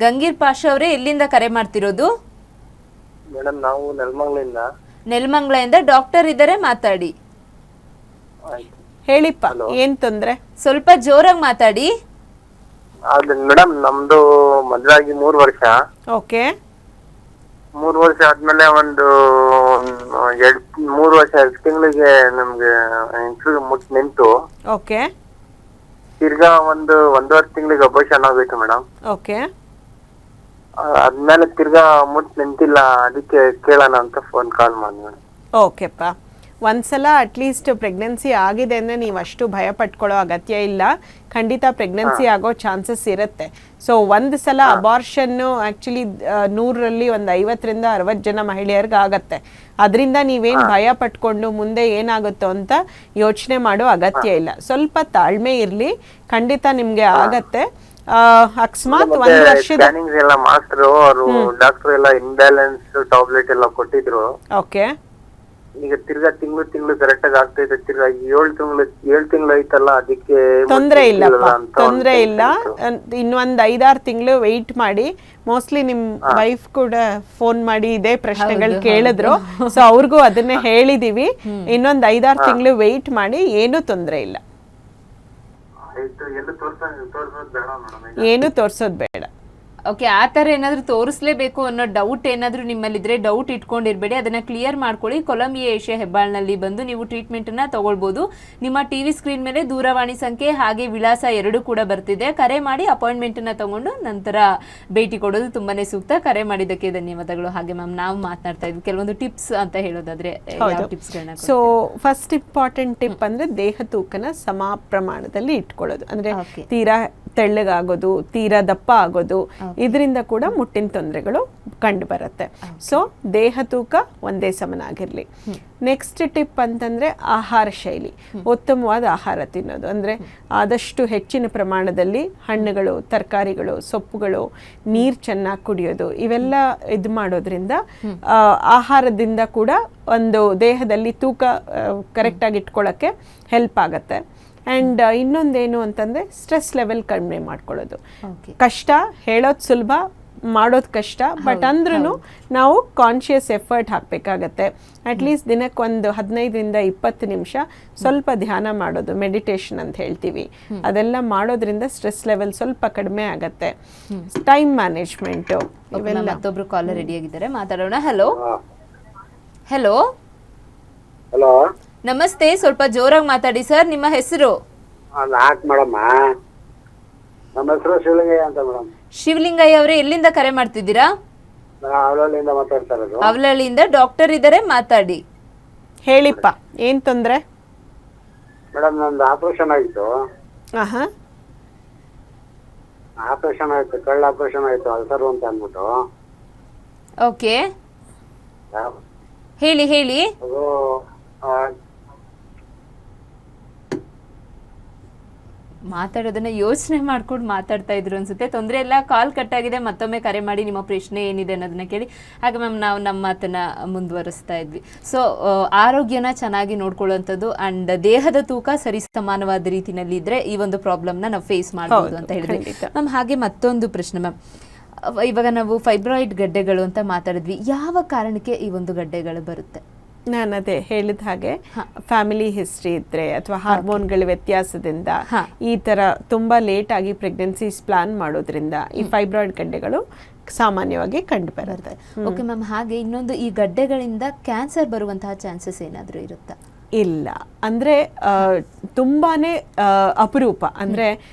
ಗಂಗೀರ್ ಪಾಷಾ ಅವರೇ, ಎಲ್ಲಿಂದ ಕರೆ ಮಾಡ್ತಿರೋದು? ಮೇಡಮ್ ನಾವು ನೆಲಮಂಗಲಿಂದ. ನೆಲಮಂಗಲದಿಂದ. ಡಾಕ್ಟರ್ ಇದ್ದಾರೆ, ಮಾತಾಡಿ. ಹೇಳಿಪ್ಪ, ಏನ್ ತೊಂದ್ರೆ? ಸ್ವಲ್ಪ ಜೋರಾಗಿ ಮಾತಾಡಿ. ಅದು ಮೇಡಮ್ ನಮ್ದು ಮದ್ವೆ ಆಗಿ 3 ವರ್ಷ. ಓಕೆ. 3 ವರ್ಷ ಆದ್ಮೇಲೆ ಒಂದು 3 ವರ್ಷ 2 ತಿಂಗಳಿಗೆ ನಮ್ಗೆ ಮುಟ್ ನಿಂತು. ಓಕೆ. ತಿರ್ಗಾ 1.5 ತಿಂಗಳಿಗೆ ಅಬಾರ್ಷನ್ ಆಗೋಯ್ತು ಮೇಡಮ್. ಓಕೆ. ಅದ್ಮೇಲೆ ತಿರ್ಗಾ ಮುಟ್ ನಿಂತಿಲ್ಲ, ಅದಕ್ಕೆ ಕೇಳೋಣ ಅಂತ ಫೋನ್ ಕಾಲ್ ಮಾಡಿ ಮೇಡಮ್. ಓಕೆಪ್ಪ, ಒಂದ್ಸಲ ಅಟ್ಲೀಸ್ಟ್ ಪ್ರೆಗ್ನೆನ್ಸಿ ಆಗಿದೆ ಅಂದರೆ ನೀವು ಅಷ್ಟು ಭಯ ಪಟ್ಕೊಳ್ಳೋ ಅಗತ್ಯ ಇಲ್ಲ. ಖಂಡಿತ ಪ್ರೆಗ್ನೆನ್ಸಿ ಆಗೋ ಚಾನ್ಸಸ್ ಇರುತ್ತೆ. ಸೊ ಒಂದು ಸಲ ಅಬಾರ್ಷನ್ನು ಆ್ಯಕ್ಚುಲಿ 100ರಲ್ಲಿ ಒಂದು 50ರಿಂದ 60 ಜನ ಮಹಿಳೆಯರಿಗೆ ಆಗತ್ತೆ. ಅದರಿಂದ ನೀವೇನು ಭಯ ಪಟ್ಕೊಂಡು ಮುಂದೆ ಏನಾಗುತ್ತೋ ಅಂತ ಯೋಚನೆ ಮಾಡೋ ಅಗತ್ಯ ಇಲ್ಲ. ಸ್ವಲ್ಪ ತಾಳ್ಮೆ ಇರಲಿ, ಖಂಡಿತ ನಿಮಗೆ ಆಗತ್ತೆ. ಅಕಸ್ಮಾತ್ 1 ವರ್ಷದ ಸ್ಕ್ಯಾನಿಂಗ್ ಎಲ್ಲ ಮಾಡಿದ್ರು, ಅವರು ಡಾಕ್ಟರ್ ಎಲ್ಲ ಇಂಬ್ಯಾಲೆನ್ಸ್ ಟ್ಯಾಬ್ಲೆಟ್ ಎಲ್ಲ ಕೊಟ್ಟಿದ್ರು. ಓಕೆ. ಈಗ ತಿರ್ಗಾ ತಿಂಗಳು ಕರೆಕ್ಟ್ ಆಗಿ ಆಗ್ತೈತೆ. ತಿರ್ಗಾ 7 ತಿಂಗಳು ಐತಲ್ಲ, ಅದಕ್ಕೆ ತೊಂದ್ರೆ ಇಲ್ಲಪ್ಪ, ತೊಂದ್ರೆ ಇಲ್ಲ. ಇನ್ನೊಂದು 5-6 ತಿಂಗಳು ವೆಯ್ಟ್ ಮಾಡಿ. ಮೋಸ್ಟ್ಲಿ ನಿಮ್ ವೈಫ್ ಕೂಡ ಫೋನ್ ಮಾಡಿ ಇದೇ ಪ್ರಶ್ನೆಗಳು ಕೇಳಿದ್ರು. ಸೊ ಅವ್ರಿಗೂ ಅದನ್ನೇ ಹೇಳಿದೀವಿ. ಇನ್ನೊಂದು 5-6 ತಿಂಗಳು ವೆಯ್ಟ್ ಮಾಡಿ, ಏನೂ ತೊಂದ್ರೆ ಇಲ್ಲ. ಏನು ತೋರ್ಸೋದ್ ಬೇಡ. ಓಕೆ, ಆ ಥರ ಏನಾದರೂ ತೋರಿಸ್ಲೇಬೇಕು ಅನ್ನೋ ಡೌಟ್ ಏನಾದರೂ ನಿಮ್ಮಲ್ಲಿದ್ದರೆ ಡೌಟ್ ಇಟ್ಕೊಂಡಿರಬೇಡಿ, ಅದನ್ನು ಕ್ಲಿಯರ್ ಮಾಡ್ಕೊಳ್ಳಿ. ಕೊಲಂಬಿಯಾ ಏಷ್ಯಾ ಹೆಬ್ಬಾಳ್ನಲ್ಲಿ ಬಂದು ನೀವು ಟ್ರೀಟ್ಮೆಂಟನ್ನು ತಗೊಳ್ಬೋದು. ನಿಮ್ಮ ಟಿ ವಿ ಸ್ಕ್ರೀನ್ ಮೇಲೆ ದೂರವಾಣಿ ಸಂಖ್ಯೆ ಹಾಗೆ ವಿಳಾಸ 2 ಕೂಡ ಬರ್ತಿದೆ. ಕರೆ ಮಾಡಿ ಅಪಾಯಿಂಟ್ಮೆಂಟನ್ನು ತಗೊಂಡು ನಂತರ ಭೇಟಿ ಕೊಡೋದು ತುಂಬಾ ಸೂಕ್ತ. ಕರೆ ಮಾಡಿದ್ದಕ್ಕೆ ಧನ್ಯವಾದಗಳು. ಹಾಗೆ ಮ್ಯಾಮ್, ನಾವು ಮಾತನಾಡ್ತಾ ಇದ್ವಿ ಕೆಲವೊಂದು ಟಿಪ್ಸ್ ಅಂತ ಹೇಳೋದಾದ್ರೆ ಟಿಪ್ಸ್ಗಳನ್ನ. ಸೊ ಫಸ್ಟ್ ಇಂಪಾರ್ಟೆಂಟ್ ಟಿಪ್ ಅಂದರೆ ದೇಹ ತೂಕನ ಸಮ ಪ್ರಮಾಣದಲ್ಲಿ ಇಟ್ಕೊಳ್ಳೋದು. ಅಂದರೆ ತೀರಾ ತೆಳ್ಳಗಾಗೋದು, ತೀರಾ ದಪ್ಪ ಆಗೋದು, ಇದರಿಂದ ಕೂಡ ಮುಟ್ಟಿನ ತೊಂದರೆಗಳು ಕಂಡು ಬರುತ್ತೆ. ಸೊ ದೇಹ ತೂಕ ಒಂದೇ ಸಮನಾಗಿರ್ಲಿ. ನೆಕ್ಸ್ಟ್ ಟಿಪ್ ಅಂತಂದ್ರೆ ಆಹಾರ ಶೈಲಿ. ಉತ್ತಮವಾದ ಆಹಾರ ತಿನ್ನೋದು, ಅಂದ್ರೆ ಆದಷ್ಟು ಹೆಚ್ಚಿನ ಪ್ರಮಾಣದಲ್ಲಿ ಹಣ್ಣುಗಳು, ತರಕಾರಿಗಳು, ಸೊಪ್ಪುಗಳು, ನೀರು ಚೆನ್ನಾಗಿ ಕುಡಿಯೋದು, ಇವೆಲ್ಲ ಇದು ಮಾಡೋದ್ರಿಂದ ಆಹಾರದಿಂದ ಕೂಡ ಒಂದು ದೇಹದಲ್ಲಿ ತೂಕ ಕರೆಕ್ಟಾಗಿ ಇಟ್ಕೊಳ್ಳೋಕ್ಕೆ ಹೆಲ್ಪ್ ಆಗುತ್ತೆ. ಆ್ಯಂಡ್ ಇನ್ನೊಂದೇನು ಅಂತಂದರೆ ಸ್ಟ್ರೆಸ್ ಲೆವೆಲ್ ಕಡಿಮೆ ಮಾಡ್ಕೊಳ್ಳೋದು. ಕಷ್ಟ, ಹೇಳೋದು ಸುಲಭ, ಮಾಡೋದು ಕಷ್ಟ. ಬಟ್ ಅಂದ್ರೂ ನಾವು ಕಾನ್ಷಿಯಸ್ ಎಫರ್ಟ್ ಹಾಕಬೇಕಾಗತ್ತೆ. ಅಟ್ಲೀಸ್ಟ್ ದಿನಕ್ಕೆ ಒಂದು 15ರಿಂದ 20 ನಿಮಿಷ ಸ್ವಲ್ಪ ಧ್ಯಾನ ಮಾಡೋದು, ಮೆಡಿಟೇಷನ್ ಅಂತ ಹೇಳ್ತೀವಿ, ಅದೆಲ್ಲ ಮಾಡೋದ್ರಿಂದ ಸ್ಟ್ರೆಸ್ ಲೆವೆಲ್ ಸ್ವಲ್ಪ ಕಡಿಮೆ ಆಗತ್ತೆ. ಟೈಮ್ ಮ್ಯಾನೇಜ್ಮೆಂಟು ಇವೆಲ್ಲ. ಮತ್ತೊಬ್ರು ಕಾಲರ್ ರೆಡಿ ಆಗಿದ್ದಾರೆ, ಮಾತಾಡೋಣ. ಹಲೋ ಹಲೋ ಹಲೋ, ನಮಸ್ತೆ, ಸ್ವಲ್ಪ ಜೋರಾಗಿ ಮಾತಾಡಿ ಸರ್. ನಿಮ್ಮ ಹೆಸರು? ಮೇಡಮ್ ನಮ್ಮ ಹೆಸರು ಶಿವಲಿಂಗಯ್ಯ ಅಂತ ಮೇಡಮ್. ಶಿವಲಿಂಗಯ್ಯ ಅವರೇ, ಎಲ್ಲಿಂದ ಕರೆ ಮಾಡ್ತಿದ್ದೀರಾ? ಅವಳಹಳ್ಳಿಯಿಂದ ಮಾತಾಡ್ತಾ ಇರೋದು. ಅವಳಹಳ್ಳಿಯಿಂದ. ಡಾಕ್ಟರ್ ಇದ್ದಾರೆ, ಮಾತಾಡಿ. ಹೇಳಿಪ್ಪ, ಏನ್ ತೊಂದರೆ? ಮೇಡಮ್ ನಂದು ಆಪರೇಷನ್ ಆಯ್ತು. ಆಪರೇಷನ್ ಆಯ್ತು, ಕಳ್ಳ ಆಪರೇಷನ್ ಆಯ್ತು, ಅಲ್ಸರ್ ಅಂತ ಅಂದ್ಬಿಟ್ಟು. ಓಕೆ, ಹೇಳಿ ಹೇಳಿ. ಅದು ಮಾತಾಡೋದನ್ನ ಯೋಚನೆ ಮಾಡ್ಕೊಂಡು ಮಾತಾಡ್ತಾ ಇದ್ರು ಅನ್ಸುತ್ತೆ. ತೊಂದರೆ ಇಲ್ಲ, ಕಾಲ್ ಕಟ್ ಆಗಿದೆ, ಮತ್ತೊಮ್ಮೆ ಕರೆ ಮಾಡಿ ನಿಮ್ಮ ಪ್ರಶ್ನೆ ಏನಿದೆ ಅನ್ನೋದನ್ನ ಕೇಳಿ. ಹಾಗೆ ಮ್ಯಾಮ್, ನಾವು ನಮ್ಮ ಮಾತನ್ನ ಮುಂದುವರಿಸ್ತಾ ಇದ್ವಿ. ಸೊ ಆರೋಗ್ಯನ ಚೆನ್ನಾಗಿ ನೋಡ್ಕೊಳ್ಳುವಂಥದ್ದು ಅಂಡ್ ದೇಹದ ತೂಕ ಸರಿ ಸಮಾನವಾದ ರೀತಿನಲ್ಲಿ ಇದ್ರೆ ಈ ಒಂದು ಪ್ರಾಬ್ಲಮ್ನ ನಾವು ಫೇಸ್ ಮಾಡ್ಬೋದು ಅಂತ ಹೇಳಿದ್ವಿ ಮ್ಯಾಮ್. ಹಾಗೆ ಮತ್ತೊಂದು ಪ್ರಶ್ನೆ ಮ್ಯಾಮ್, ಇವಾಗ ನಾವು ಫೈಬ್ರಾಯ್ಡ್ ಗಡ್ಡೆಗಳು ಅಂತ ಮಾತಾಡಿದ್ವಿ, ಯಾವ ಕಾರಣಕ್ಕೆ ಈ ಒಂದು ಗಡ್ಡೆಗಳು ಬರುತ್ತೆ? ನಾನು ಅದೇ ಹೇಳಿದ ಹಾಗೆ ಫ್ಯಾಮಿಲಿ ಹಿಸ್ಟ್ರಿ ಇದ್ರೆ ಅಥವಾ ಹಾರ್ಮೋನ್ಗಳ ವ್ಯತ್ಯಾಸದಿಂದ ಈ ತರ ತುಂಬಾ ಲೇಟ್ ಆಗಿ ಪ್ರೆಗ್ನೆನ್ಸೀಸ್ ಪ್ಲಾನ್ ಮಾಡೋದ್ರಿಂದ ಈ ಫೈಬ್ರಾಯ್ಡ್ ಗಡ್ಡೆಗಳು ಸಾಮಾನ್ಯವಾಗಿ ಕಂಡು ಬರುತ್ತೆ. ಓಕೆ ಮ್ಯಾಮ್, ಹಾಗೆ ಇನ್ನೊಂದು, ಈ ಗಡ್ಡೆಗಳಿಂದ ಕ್ಯಾನ್ಸರ್ ಬರುವಂತಹ ಚಾನ್ಸಸ್ ಏನಾದರೂ ಇರುತ್ತಾ? ಇಲ್ಲ, ಅಂದರೆ ತುಂಬಾನೇ ಅಪರೂಪ. ಅಂದರೆ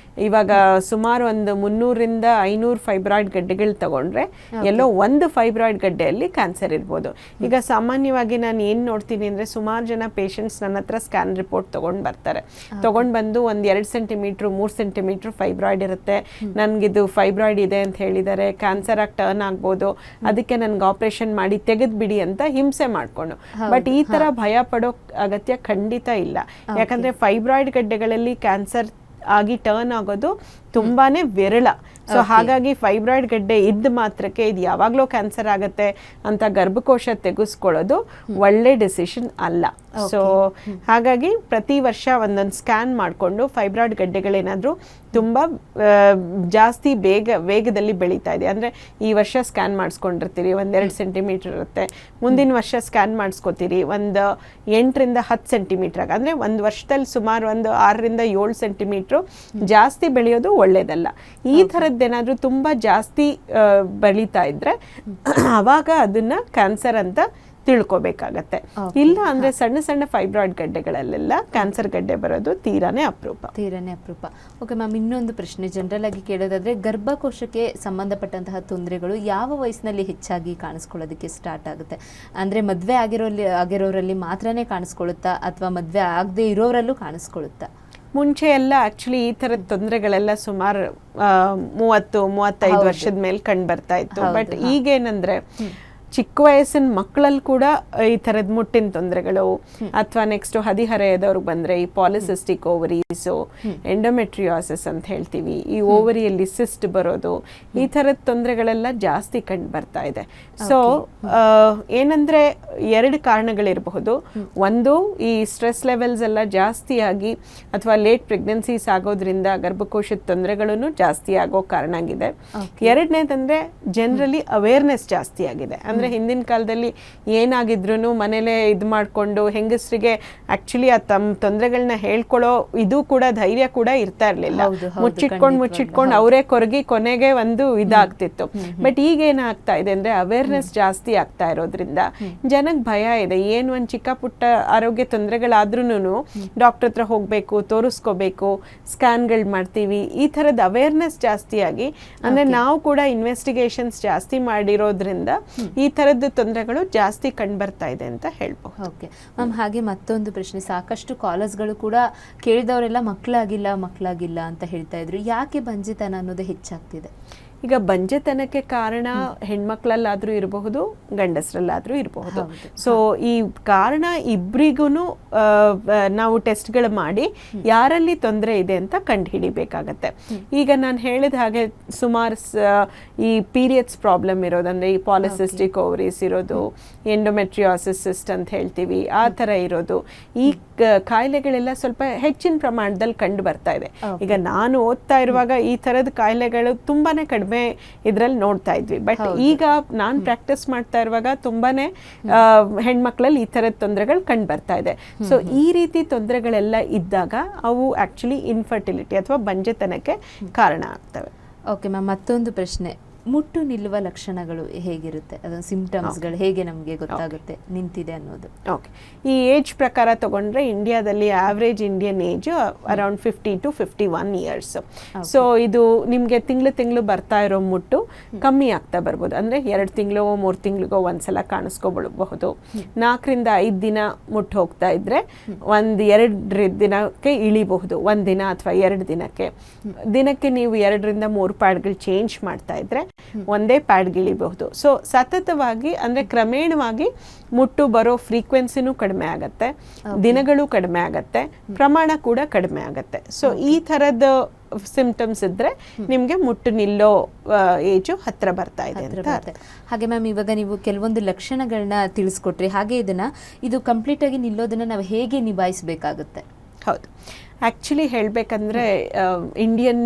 ಇವಾಗ ಸುಮಾರು ಒಂದು 300ರಿಂದ 500 ಫೈಬ್ರಾಯ್ಡ್ ಗಡ್ಡೆಗಳು ತಗೊಂಡ್ರೆ ಎಲ್ಲೋ ಒಂದು ಫೈಬ್ರಾಯ್ಡ್ ಗಡ್ಡೆಯಲ್ಲಿ ಕ್ಯಾನ್ಸರ್ ಇರ್ಬೋದು. ಈಗ ಸಾಮಾನ್ಯವಾಗಿ ನಾನು ಏನು ನೋಡ್ತೀನಿ ಅಂದರೆ ಸುಮಾರು ಜನ ಪೇಷಂಟ್ಸ್ ನನ್ನ ಹತ್ರ ಸ್ಕ್ಯಾನ್ ರಿಪೋರ್ಟ್ ತೊಗೊಂಡು ಬರ್ತಾರೆ. ತೊಗೊಂಡು ಬಂದು ಒಂದು 2 ಸೆಂಟಿಮೀಟ್ರ್ 3 ಸೆಂಟಿಮೀಟ್ರ್ ಫೈಬ್ರಾಯ್ಡ್ ಇರುತ್ತೆ, ನನಗಿದು ಫೈಬ್ರಾಯ್ಡ್ ಇದೆ ಅಂತ ಹೇಳಿದ್ದಾರೆ, ಕ್ಯಾನ್ಸರ್ ಆಗಿ ಟರ್ನ್ ಆಗ್ಬೋದು, ಅದಕ್ಕೆ ನನಗೆ ಆಪರೇಷನ್ ಮಾಡಿ ತೆಗೆದ್ಬಿಡಿ ಅಂತ ಹಿಂಸೆ ಮಾಡಿಕೊಂಡು. ಬಟ್ ಈ ಥರ ಭಯ ಪಡೋ ಅಗತ್ಯ ಖಂಡಿತ ಇಲ್ಲ. ಯಾಕಂದರೆ ಫೈಬ್ರಾಯ್ಡ್ ಗಡ್ಡೆಗಳಲ್ಲಿ ಕ್ಯಾನ್ಸರ್ ಆಗಿ ಟರ್ನ್ ಆಗೋದು ತುಂಬಾನೇ ವಿರಳ. ಸೊ ಹಾಗಾಗಿ ಫೈಬ್ರಾಯ್ಡ್ ಗಡ್ಡೆ ಇದ್ದ ಮಾತ್ರಕ್ಕೆ ಇದು ಯಾವಾಗಲೂ ಕ್ಯಾನ್ಸರ್ ಆಗುತ್ತೆ ಅಂತ ಗರ್ಭಕೋಶ ತೆಗೆಸ್ಕೊಳ್ಳೋದು ಒಳ್ಳೆ ಡಿಸಿಷನ್ ಅಲ್ಲ. ಸೊ ಹಾಗಾಗಿ ಪ್ರತಿ ವರ್ಷ ಒಂದೊಂದು ಸ್ಕ್ಯಾನ್ ಮಾಡಿಕೊಂಡು ಫೈಬ್ರಾಯ್ಡ್ ಗಡ್ಡೆಗಳೇನಾದರೂ ತುಂಬ ಜಾಸ್ತಿ ವೇಗದಲ್ಲಿ ಬೆಳೀತಾ ಇದೆ ಅಂದರೆ ಈ ವರ್ಷ ಸ್ಕ್ಯಾನ್ ಮಾಡಿಸ್ಕೊಂಡಿರ್ತೀರಿ 1-2 ಸೆಂಟಿಮೀಟ್ರ್ ಇರುತ್ತೆ, ಮುಂದಿನ ವರ್ಷ ಸ್ಕ್ಯಾನ್ ಮಾಡಿಸ್ಕೋತೀರಿ 8ರಿಂದ 10 ಸೆಂಟಿಮೀಟ್ರಾಗ, ಅಂದರೆ ಒಂದು ವರ್ಷದಲ್ಲಿ ಸುಮಾರು 6ರಿಂದ 7 ಸೆಂಟಿಮೀಟ್ರು ಜಾಸ್ತಿ ಬೆಳೆಯೋದು ಒಳ್ಳೇದಲ್ಲ. ಈ ಥರದ್ದೇನಾದರೂ ತುಂಬ ಜಾಸ್ತಿ ಬೆಳೀತಾ ಇದ್ರೆ ಆವಾಗ ಅದನ್ನ ಕ್ಯಾನ್ಸರ್ ಅಂತ ತಿಳ್ಕೊಬೇಕಾಗತ್ತೆ. ಇಲ್ಲ ಅಂದ್ರೆ ಸಣ್ಣ ಸಣ್ಣ ಫೈಬ್ರಾಯ್ಡ್ ಗಡ್ಡೆಗಳಲ್ಲೆಲ್ಲ ಕ್ಯಾನ್ಸರ್ ಗಡ್ಡೆ ಬರೋದು ತೀರಾನೇ ಅಪರೂಪ. ಓಕೆ ಮ್ಯಾಮ್, ಇನ್ನೊಂದು ಪ್ರಶ್ನೆ ಜನರಲ್ ಆಗಿ ಕೇಳೋದಾದ್ರೆ ಗರ್ಭಕೋಶಕ್ಕೆ ಸಂಬಂಧಪಟ್ಟಂತಹ ತೊಂದರೆಗಳು ಯಾವ ವಯಸ್ಸಿನಲ್ಲಿ ಹೆಚ್ಚಾಗಿ ಕಾಣಿಸ್ಕೊಳ್ಳೋದಕ್ಕೆ ಸ್ಟಾರ್ಟ್ ಆಗುತ್ತೆ? ಅಂದ್ರೆ ಮದುವೆ ಆಗಿರೋರಲ್ಲಿ ಮಾತ್ರನೇ ಕಾಣಿಸ್ಕೊಳ್ಳುತ್ತಾ ಅಥವಾ ಮದುವೆ ಆಗದೆ ಇರೋರಲ್ಲೂ ಕಾಣಿಸ್ಕೊಳ್ಳುತ್ತಾ? ಮುಂಚೆ ಎಲ್ಲ ಆಕ್ಚುಲಿ ಈ ಥರದ ತೊಂದರೆಗಳೆಲ್ಲ ಸುಮಾರು 30-35 ವರ್ಷದ ಮೇಲೆ ಕಂಡು ಬರ್ತಾ ಇತ್ತು. ಬಟ್ ಈಗೇನಂದ್ರೆ ಚಿಕ್ಕ ವಯಸ್ಸಿನ ಮಕ್ಕಳಲ್ಲಿ ಕೂಡ ಈ ಥರದ ಮುಟ್ಟಿನ ತೊಂದರೆಗಳು ಅಥವಾ ನೆಕ್ಸ್ಟ್ ಹದಿಹರೆಯದವ್ರಿಗೆ ಬಂದರೆ ಈ ಪಾಲಿಸಿಸ್ಟಿಕ್ ಓವರೀಸು, ಎಂಡೋಮೆಟ್ರಿಯಾಸಿಸ್ ಅಂತ ಹೇಳ್ತೀವಿ, ಈ ಓವರಿಯಲ್ಲಿ ಸಿಸ್ಟ್ ಬರೋದು, ಈ ಥರದ ತೊಂದರೆಗಳೆಲ್ಲ ಜಾಸ್ತಿ ಕಂಡು ಬರ್ತಾ ಇದೆ. ಸೊ ಏನಂದರೆ 2 ಕಾರಣಗಳಿರಬಹುದು. ಒಂದು, ಈ ಸ್ಟ್ರೆಸ್ ಲೆವೆಲ್ಸ್ ಎಲ್ಲ ಜಾಸ್ತಿ ಆಗಿ ಅಥವಾ ಲೇಟ್ ಪ್ರೆಗ್ನೆನ್ಸೀಸ್ ಆಗೋದ್ರಿಂದ ಗರ್ಭಕೋಶದ ತೊಂದರೆಗಳೂ ಜಾಸ್ತಿ ಆಗೋ ಕಾರಣ ಆಗಿದೆ. ಎರಡನೇದಂದರೆ ಜನರಲಿ ಅವೇರ್ನೆಸ್ ಜಾಸ್ತಿ ಆಗಿದೆ. ಅಂದರೆ ಹಿಂದಿನ ಕಾಲದಲ್ಲಿ ಏನಾಗಿದ್ರು ಮನೇಲೆ ಇದು ಮಾಡಿಕೊಂಡು ಹೆಂಗಸರಿಗೆ ಆಕ್ಚುಲಿ ಆ ತಮ್ಮ ತೊಂದರೆಗಳನ್ನ ಹೇಳ್ಕೊಳ್ಳೋ ಇದು ಕೂಡ ಧೈರ್ಯ ಕೂಡ ಇರ್ತಾ ಇರಲಿಲ್ಲ. ಮುಚ್ಚಿಟ್ಕೊಂಡು ಅವರೇ ಕೊರಗಿ ಕೊನೆಗೆ ಒಂದು ಇದಾಗ್ತಿತ್ತು. ಬಟ್ ಈಗ ಏನಾಗ್ತಾ ಇದೆ ಅಂದ್ರೆ ಅವೇರ್ನೆಸ್ ಜಾಸ್ತಿ ಆಗ್ತಾ ಇರೋದ್ರಿಂದ ಜನಕ್ಕೆ ಭಯ ಇದೆ. ಏನು ಒಂದು ಚಿಕ್ಕ ಪುಟ್ಟ ಆರೋಗ್ಯ ತೊಂದರೆಗಳಾದ್ರೂ ಡಾಕ್ಟರ್ ಹತ್ರ ಹೋಗ್ಬೇಕು, ತೋರಿಸ್ಕೋಬೇಕು, ಸ್ಕ್ಯಾನ್ಗಳು ಮಾಡ್ತೀವಿ, ಈ ಥರದ ಅವೇರ್ನೆಸ್ ಜಾಸ್ತಿ ಆಗಿ ಅಂದ್ರೆ ನಾವು ಕೂಡ ಇನ್ವೆಸ್ಟಿಗೇಷನ್ಸ್ ಜಾಸ್ತಿ ಮಾಡಿರೋದ್ರಿಂದ ಈ ಥರದ್ದು ತೊಂದರೆಗಳು ಜಾಸ್ತಿ ಕಂಡು ಬರ್ತಾ ಇದೆ ಅಂತ ಹೇಳ್ಬಹುದು. ಓಕೆ ಮ್ಯಾಮ್, ಹಾಗೆ ಮತ್ತೊಂದು ಪ್ರಶ್ನೆ, ಸಾಕಷ್ಟು ಕಾಲರ್ಸ್ಗಳು ಕೂಡ ಕೇಳಿದವರೆಲ್ಲ ಮಕ್ಕಳಾಗಿಲ್ಲ ಅಂತ ಹೇಳ್ತಾ ಇದ್ರು. ಯಾಕೆ ಬಂಜೆತನ ಅನ್ನೋದು ಹೆಚ್ಚಾಗ್ತಿದೆ? ಈಗ ಬಂಜೆತನಕ್ಕೆ ಕಾರಣ ಹೆಣ್ಮಕ್ಳಲ್ಲಾದ್ರೂ ಇರಬಹುದು, ಗಂಡಸರಲ್ಲಾದ್ರೂ ಇರಬಹುದು. ಸೊ ಈ ಕಾರಣ ಇಬ್ಬರಿಗೂ ನಾವು ಟೆಸ್ಟ್ಗಳು ಮಾಡಿ ಯಾರಲ್ಲಿ ತೊಂದರೆ ಇದೆ ಅಂತ ಕಂಡು ಹಿಡಿಬೇಕಾಗತ್ತೆ. ಈಗ ನಾನು ಹೇಳಿದ ಹಾಗೆ ಸುಮಾರು ಈ ಪೀರಿಯಡ್ಸ್ ಪ್ರಾಬ್ಲಮ್ ಇರೋದಂದ್ರೆ ಈ ಪಾಲಿಸಿಸ್ಟಿಕ್ ಓವರೀಸ್ ಇರೋದು, ಎಂಡೋಮೆಟ್ರಿಯಾಸಿಸ್ ಸಿಸ್ಟ್ ಅಂತ ಹೇಳ್ತೀವಿ, ಆ ಥರ ಇರೋದು, ಈ ಕಾಯಿಲೆಗಳೆಲ್ಲ ಸ್ವಲ್ಪ ಹೆಚ್ಚಿನ ಪ್ರಮಾಣದಲ್ಲಿ ಕಂಡು ಬರ್ತಾ ಇದೆ. ಈಗ ನಾನು ಓದ್ತಾ ಇರುವಾಗ ಈ ಥರದ ಕಾಯಿಲೆಗಳು ತುಂಬಾನೇ ಕಡಿಮೆ ಇದ್ರಲ್ಲಿ ನೋಡ್ತಾ ಇದ್ವಿ. ಬಟ್ ಈಗ ನಾನು ಪ್ರಾಕ್ಟೀಸ್ ಮಾಡ್ತಾ ಇರುವಾಗ ತುಂಬಾನೇ ಹೆಣ್ಮಕ್ಳಲ್ಲಿ ಈ ಥರದ ತೊಂದರೆಗಳು ಕಂಡು ಬರ್ತಾ ಇದೆ. ಸೊ ಈ ರೀತಿ ತೊಂದರೆಗಳೆಲ್ಲ ಇದ್ದಾಗ ಅವು ಆಕ್ಚುಲಿ ಇನ್ಫರ್ಟಿಲಿಟಿ ಅಥವಾ ಬಂಜೆತನಕ್ಕೆ ಕಾರಣ ಆಗ್ತವೆ. ಓಕೆ ಮ್ಯಾಮ್, ಮತ್ತೊಂದು ಪ್ರಶ್ನೆ, ಮುಟ್ಟು ನಿಲ್ಲುವ ಲಕ್ಷಣಗಳು ಹೇಗಿರುತ್ತೆ? ಅದೊಂದು ಸಿಂಪ್ಟಮ್ಸ್ಗಳು ಹೇಗೆ ನಮಗೆ ಗೊತ್ತಾಗುತ್ತೆ ನಿಂತಿದೆ ಅನ್ನೋದು? ಓಕೆ, ಈ ಏಜ್ ಪ್ರಕಾರ ತಗೊಂಡ್ರೆ ಇಂಡಿಯಾದಲ್ಲಿ average Indian age around 50 to 51 years. So ಇದು ನಿಮಗೆ ತಿಂಗಳು ಬರ್ತಾ ಇರೋ ಮುಟ್ಟು ಕಮ್ಮಿ ಆಗ್ತಾ ಬರ್ಬೋದು. ಅಂದರೆ 2 ತಿಂಗಳು 3 ತಿಂಗಳಿಗೋ ಒಂದ್ಸಲ ಕಾಣಿಸ್ಕೊಬಹುದು. 4ರಿಂದ 5 ದಿನ ಮುಟ್ಟು ಹೋಗ್ತಾ ಇದ್ರೆ 1-2 ದಿನಕ್ಕೆ ಇಳಿಬಹುದು. 1 ದಿನ ಅಥವಾ 2 ದಿನಕ್ಕೆ. ದಿನಕ್ಕೆ ನೀವು 2ರಿಂದ 3 ಪ್ಯಾಡ್ಗಳು ಚೇಂಜ್ ಮಾಡ್ತಾ ಇದ್ರೆ ಒಂದೇ ಪ್ಯಾಡ್ಗೆ ಇಳಿಬಹುದು. ಸೊ ಸತತವಾಗಿ ಅಂದ್ರೆ ಕ್ರಮೇಣವಾಗಿ ಮುಟ್ಟು ಬರೋ ಫ್ರೀಕ್ವೆನ್ಸಿನೂ ಕಡಿಮೆ ಆಗತ್ತೆ, ದಿನಗಳು ಕಡಿಮೆ ಆಗತ್ತೆ, ಪ್ರಮಾಣ ಕೂಡ ಕಡಿಮೆ ಆಗತ್ತೆ. ಸೊ ಈ ಥರದ ಸಿಂಪ್ಟಮ್ಸ್ ಇದ್ರೆ ನಿಮ್ಗೆ ಮುಟ್ಟು ನಿಲ್ಲೋ ಏಜು ಹತ್ರ ಬರ್ತಾ ಇದೆ ಅಂತ. ಹಾಗೆ ಮ್ಯಾಮ್, ಇವಾಗ ನೀವು ಕೆಲವೊಂದು ಲಕ್ಷಣಗಳನ್ನ ತಿಳಿಸ್ಕೊಟ್ರಿ. ಹಾಗೆ ಇದು ಕಂಪ್ಲೀಟ್ ಆಗಿ ನಿಲ್ಲೋದನ್ನ ನಾವು ಹೇಗೆ ನಿಭಾಯಿಸಬೇಕಾಗುತ್ತೆ? ಹೌದು, ಆ್ಯಕ್ಚುಲಿ ಹೇಳಬೇಕಂದ್ರೆ ಇಂಡಿಯನ್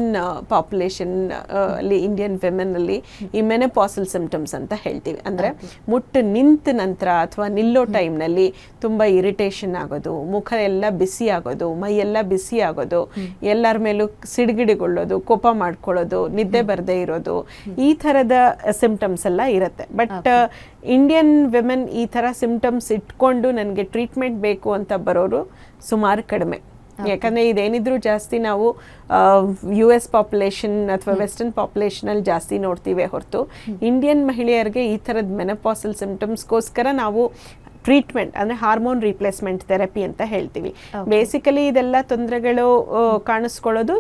ಪಾಪ್ಯುಲೇಷನ್ ಅಲ್ಲಿ ಇಂಡಿಯನ್ ವಿಮೆನಲ್ಲಿ ಈ ಮೆನೋಪಾಸಲ್ ಸಿಂಪ್ಟಮ್ಸ್ ಅಂತ ಹೇಳ್ತೀವಿ. ಅಂದರೆ ಮುಟ್ಟು ನಿಂತ ನಂತರ ಅಥವಾ ನಿಲ್ಲೋ ಟೈಮ್ನಲ್ಲಿ ತುಂಬ ಇರಿಟೇಷನ್ ಆಗೋದು, ಮುಖ ಎಲ್ಲ ಬಿಸಿ ಆಗೋದು, ಮೈಯೆಲ್ಲ ಬಿಸಿ ಆಗೋದು, ಎಲ್ಲರ ಮೇಲೂ ಸಿಡಿಗಿಡಿಗೊಳ್ಳೋದು, ಕೋಪ ಮಾಡ್ಕೊಳ್ಳೋದು, ನಿದ್ದೆ ಬರದೇ ಇರೋದು, ಈ ಥರದ ಸಿಂಪ್ಟಮ್ಸ್ ಎಲ್ಲ ಇರುತ್ತೆ. ಬಟ್ ಇಂಡಿಯನ್ ವಿಮೆನ್ ಈ ಥರ ಸಿಂಪ್ಟಮ್ಸ್ ಇಟ್ಕೊಂಡು ನನಗೆ ಟ್ರೀಟ್ಮೆಂಟ್ ಬೇಕು ಅಂತ ಬರೋರು ಸುಮಾರು ಕಡಿಮೆ. ಯಾಕಂದರೆ ಇದೇನಿದ್ರು ಜಾಸ್ತಿ ನಾವು US ಪಾಪ್ಯುಲೇಷನ್ ಅಥವಾ ವೆಸ್ಟರ್ನ್ ಪಾಪ್ಯುಲೇಷನಲ್ಲಿ ಜಾಸ್ತಿ ನೋಡ್ತೀವಿ ಹೊರತು ಇಂಡಿಯನ್ ಮಹಿಳೆಯರಿಗೆ ಈ ಥರದ ಮೆನಪಾಸಲ್ ಸಿಂಪ್ಟಮ್ಸ್ಗೋಸ್ಕರ ನಾವು ಟ್ರೀಟ್ಮೆಂಟ್ ಅಂದರೆ ಹಾರ್ಮೋನ್ ರೀಪ್ಲೇಸ್ಮೆಂಟ್ ಥೆರಪಿ ಅಂತ ಹೇಳ್ತೀವಿ. ಬೇಸಿಕಲಿ ಇದೆಲ್ಲ ತೊಂದರೆಗಳು ಕಾಣಿಸ್ಕೊಳ್ಳೋದು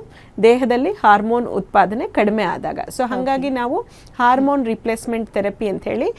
ದೇಹದಲ್ಲಿ ಹಾರ್ಮೋನ್ ಉತ್ಪಾದನೆ ಕಡಿಮೆ ಆದಾಗ. ಸೊ ಹಾಗಾಗಿ ನಾವು ಹಾರ್ಮೋನ್ ರೀಪ್ಲೇಸ್ಮೆಂಟ್ ಥೆರಪಿ ಅಂತ ಹೇಳಿ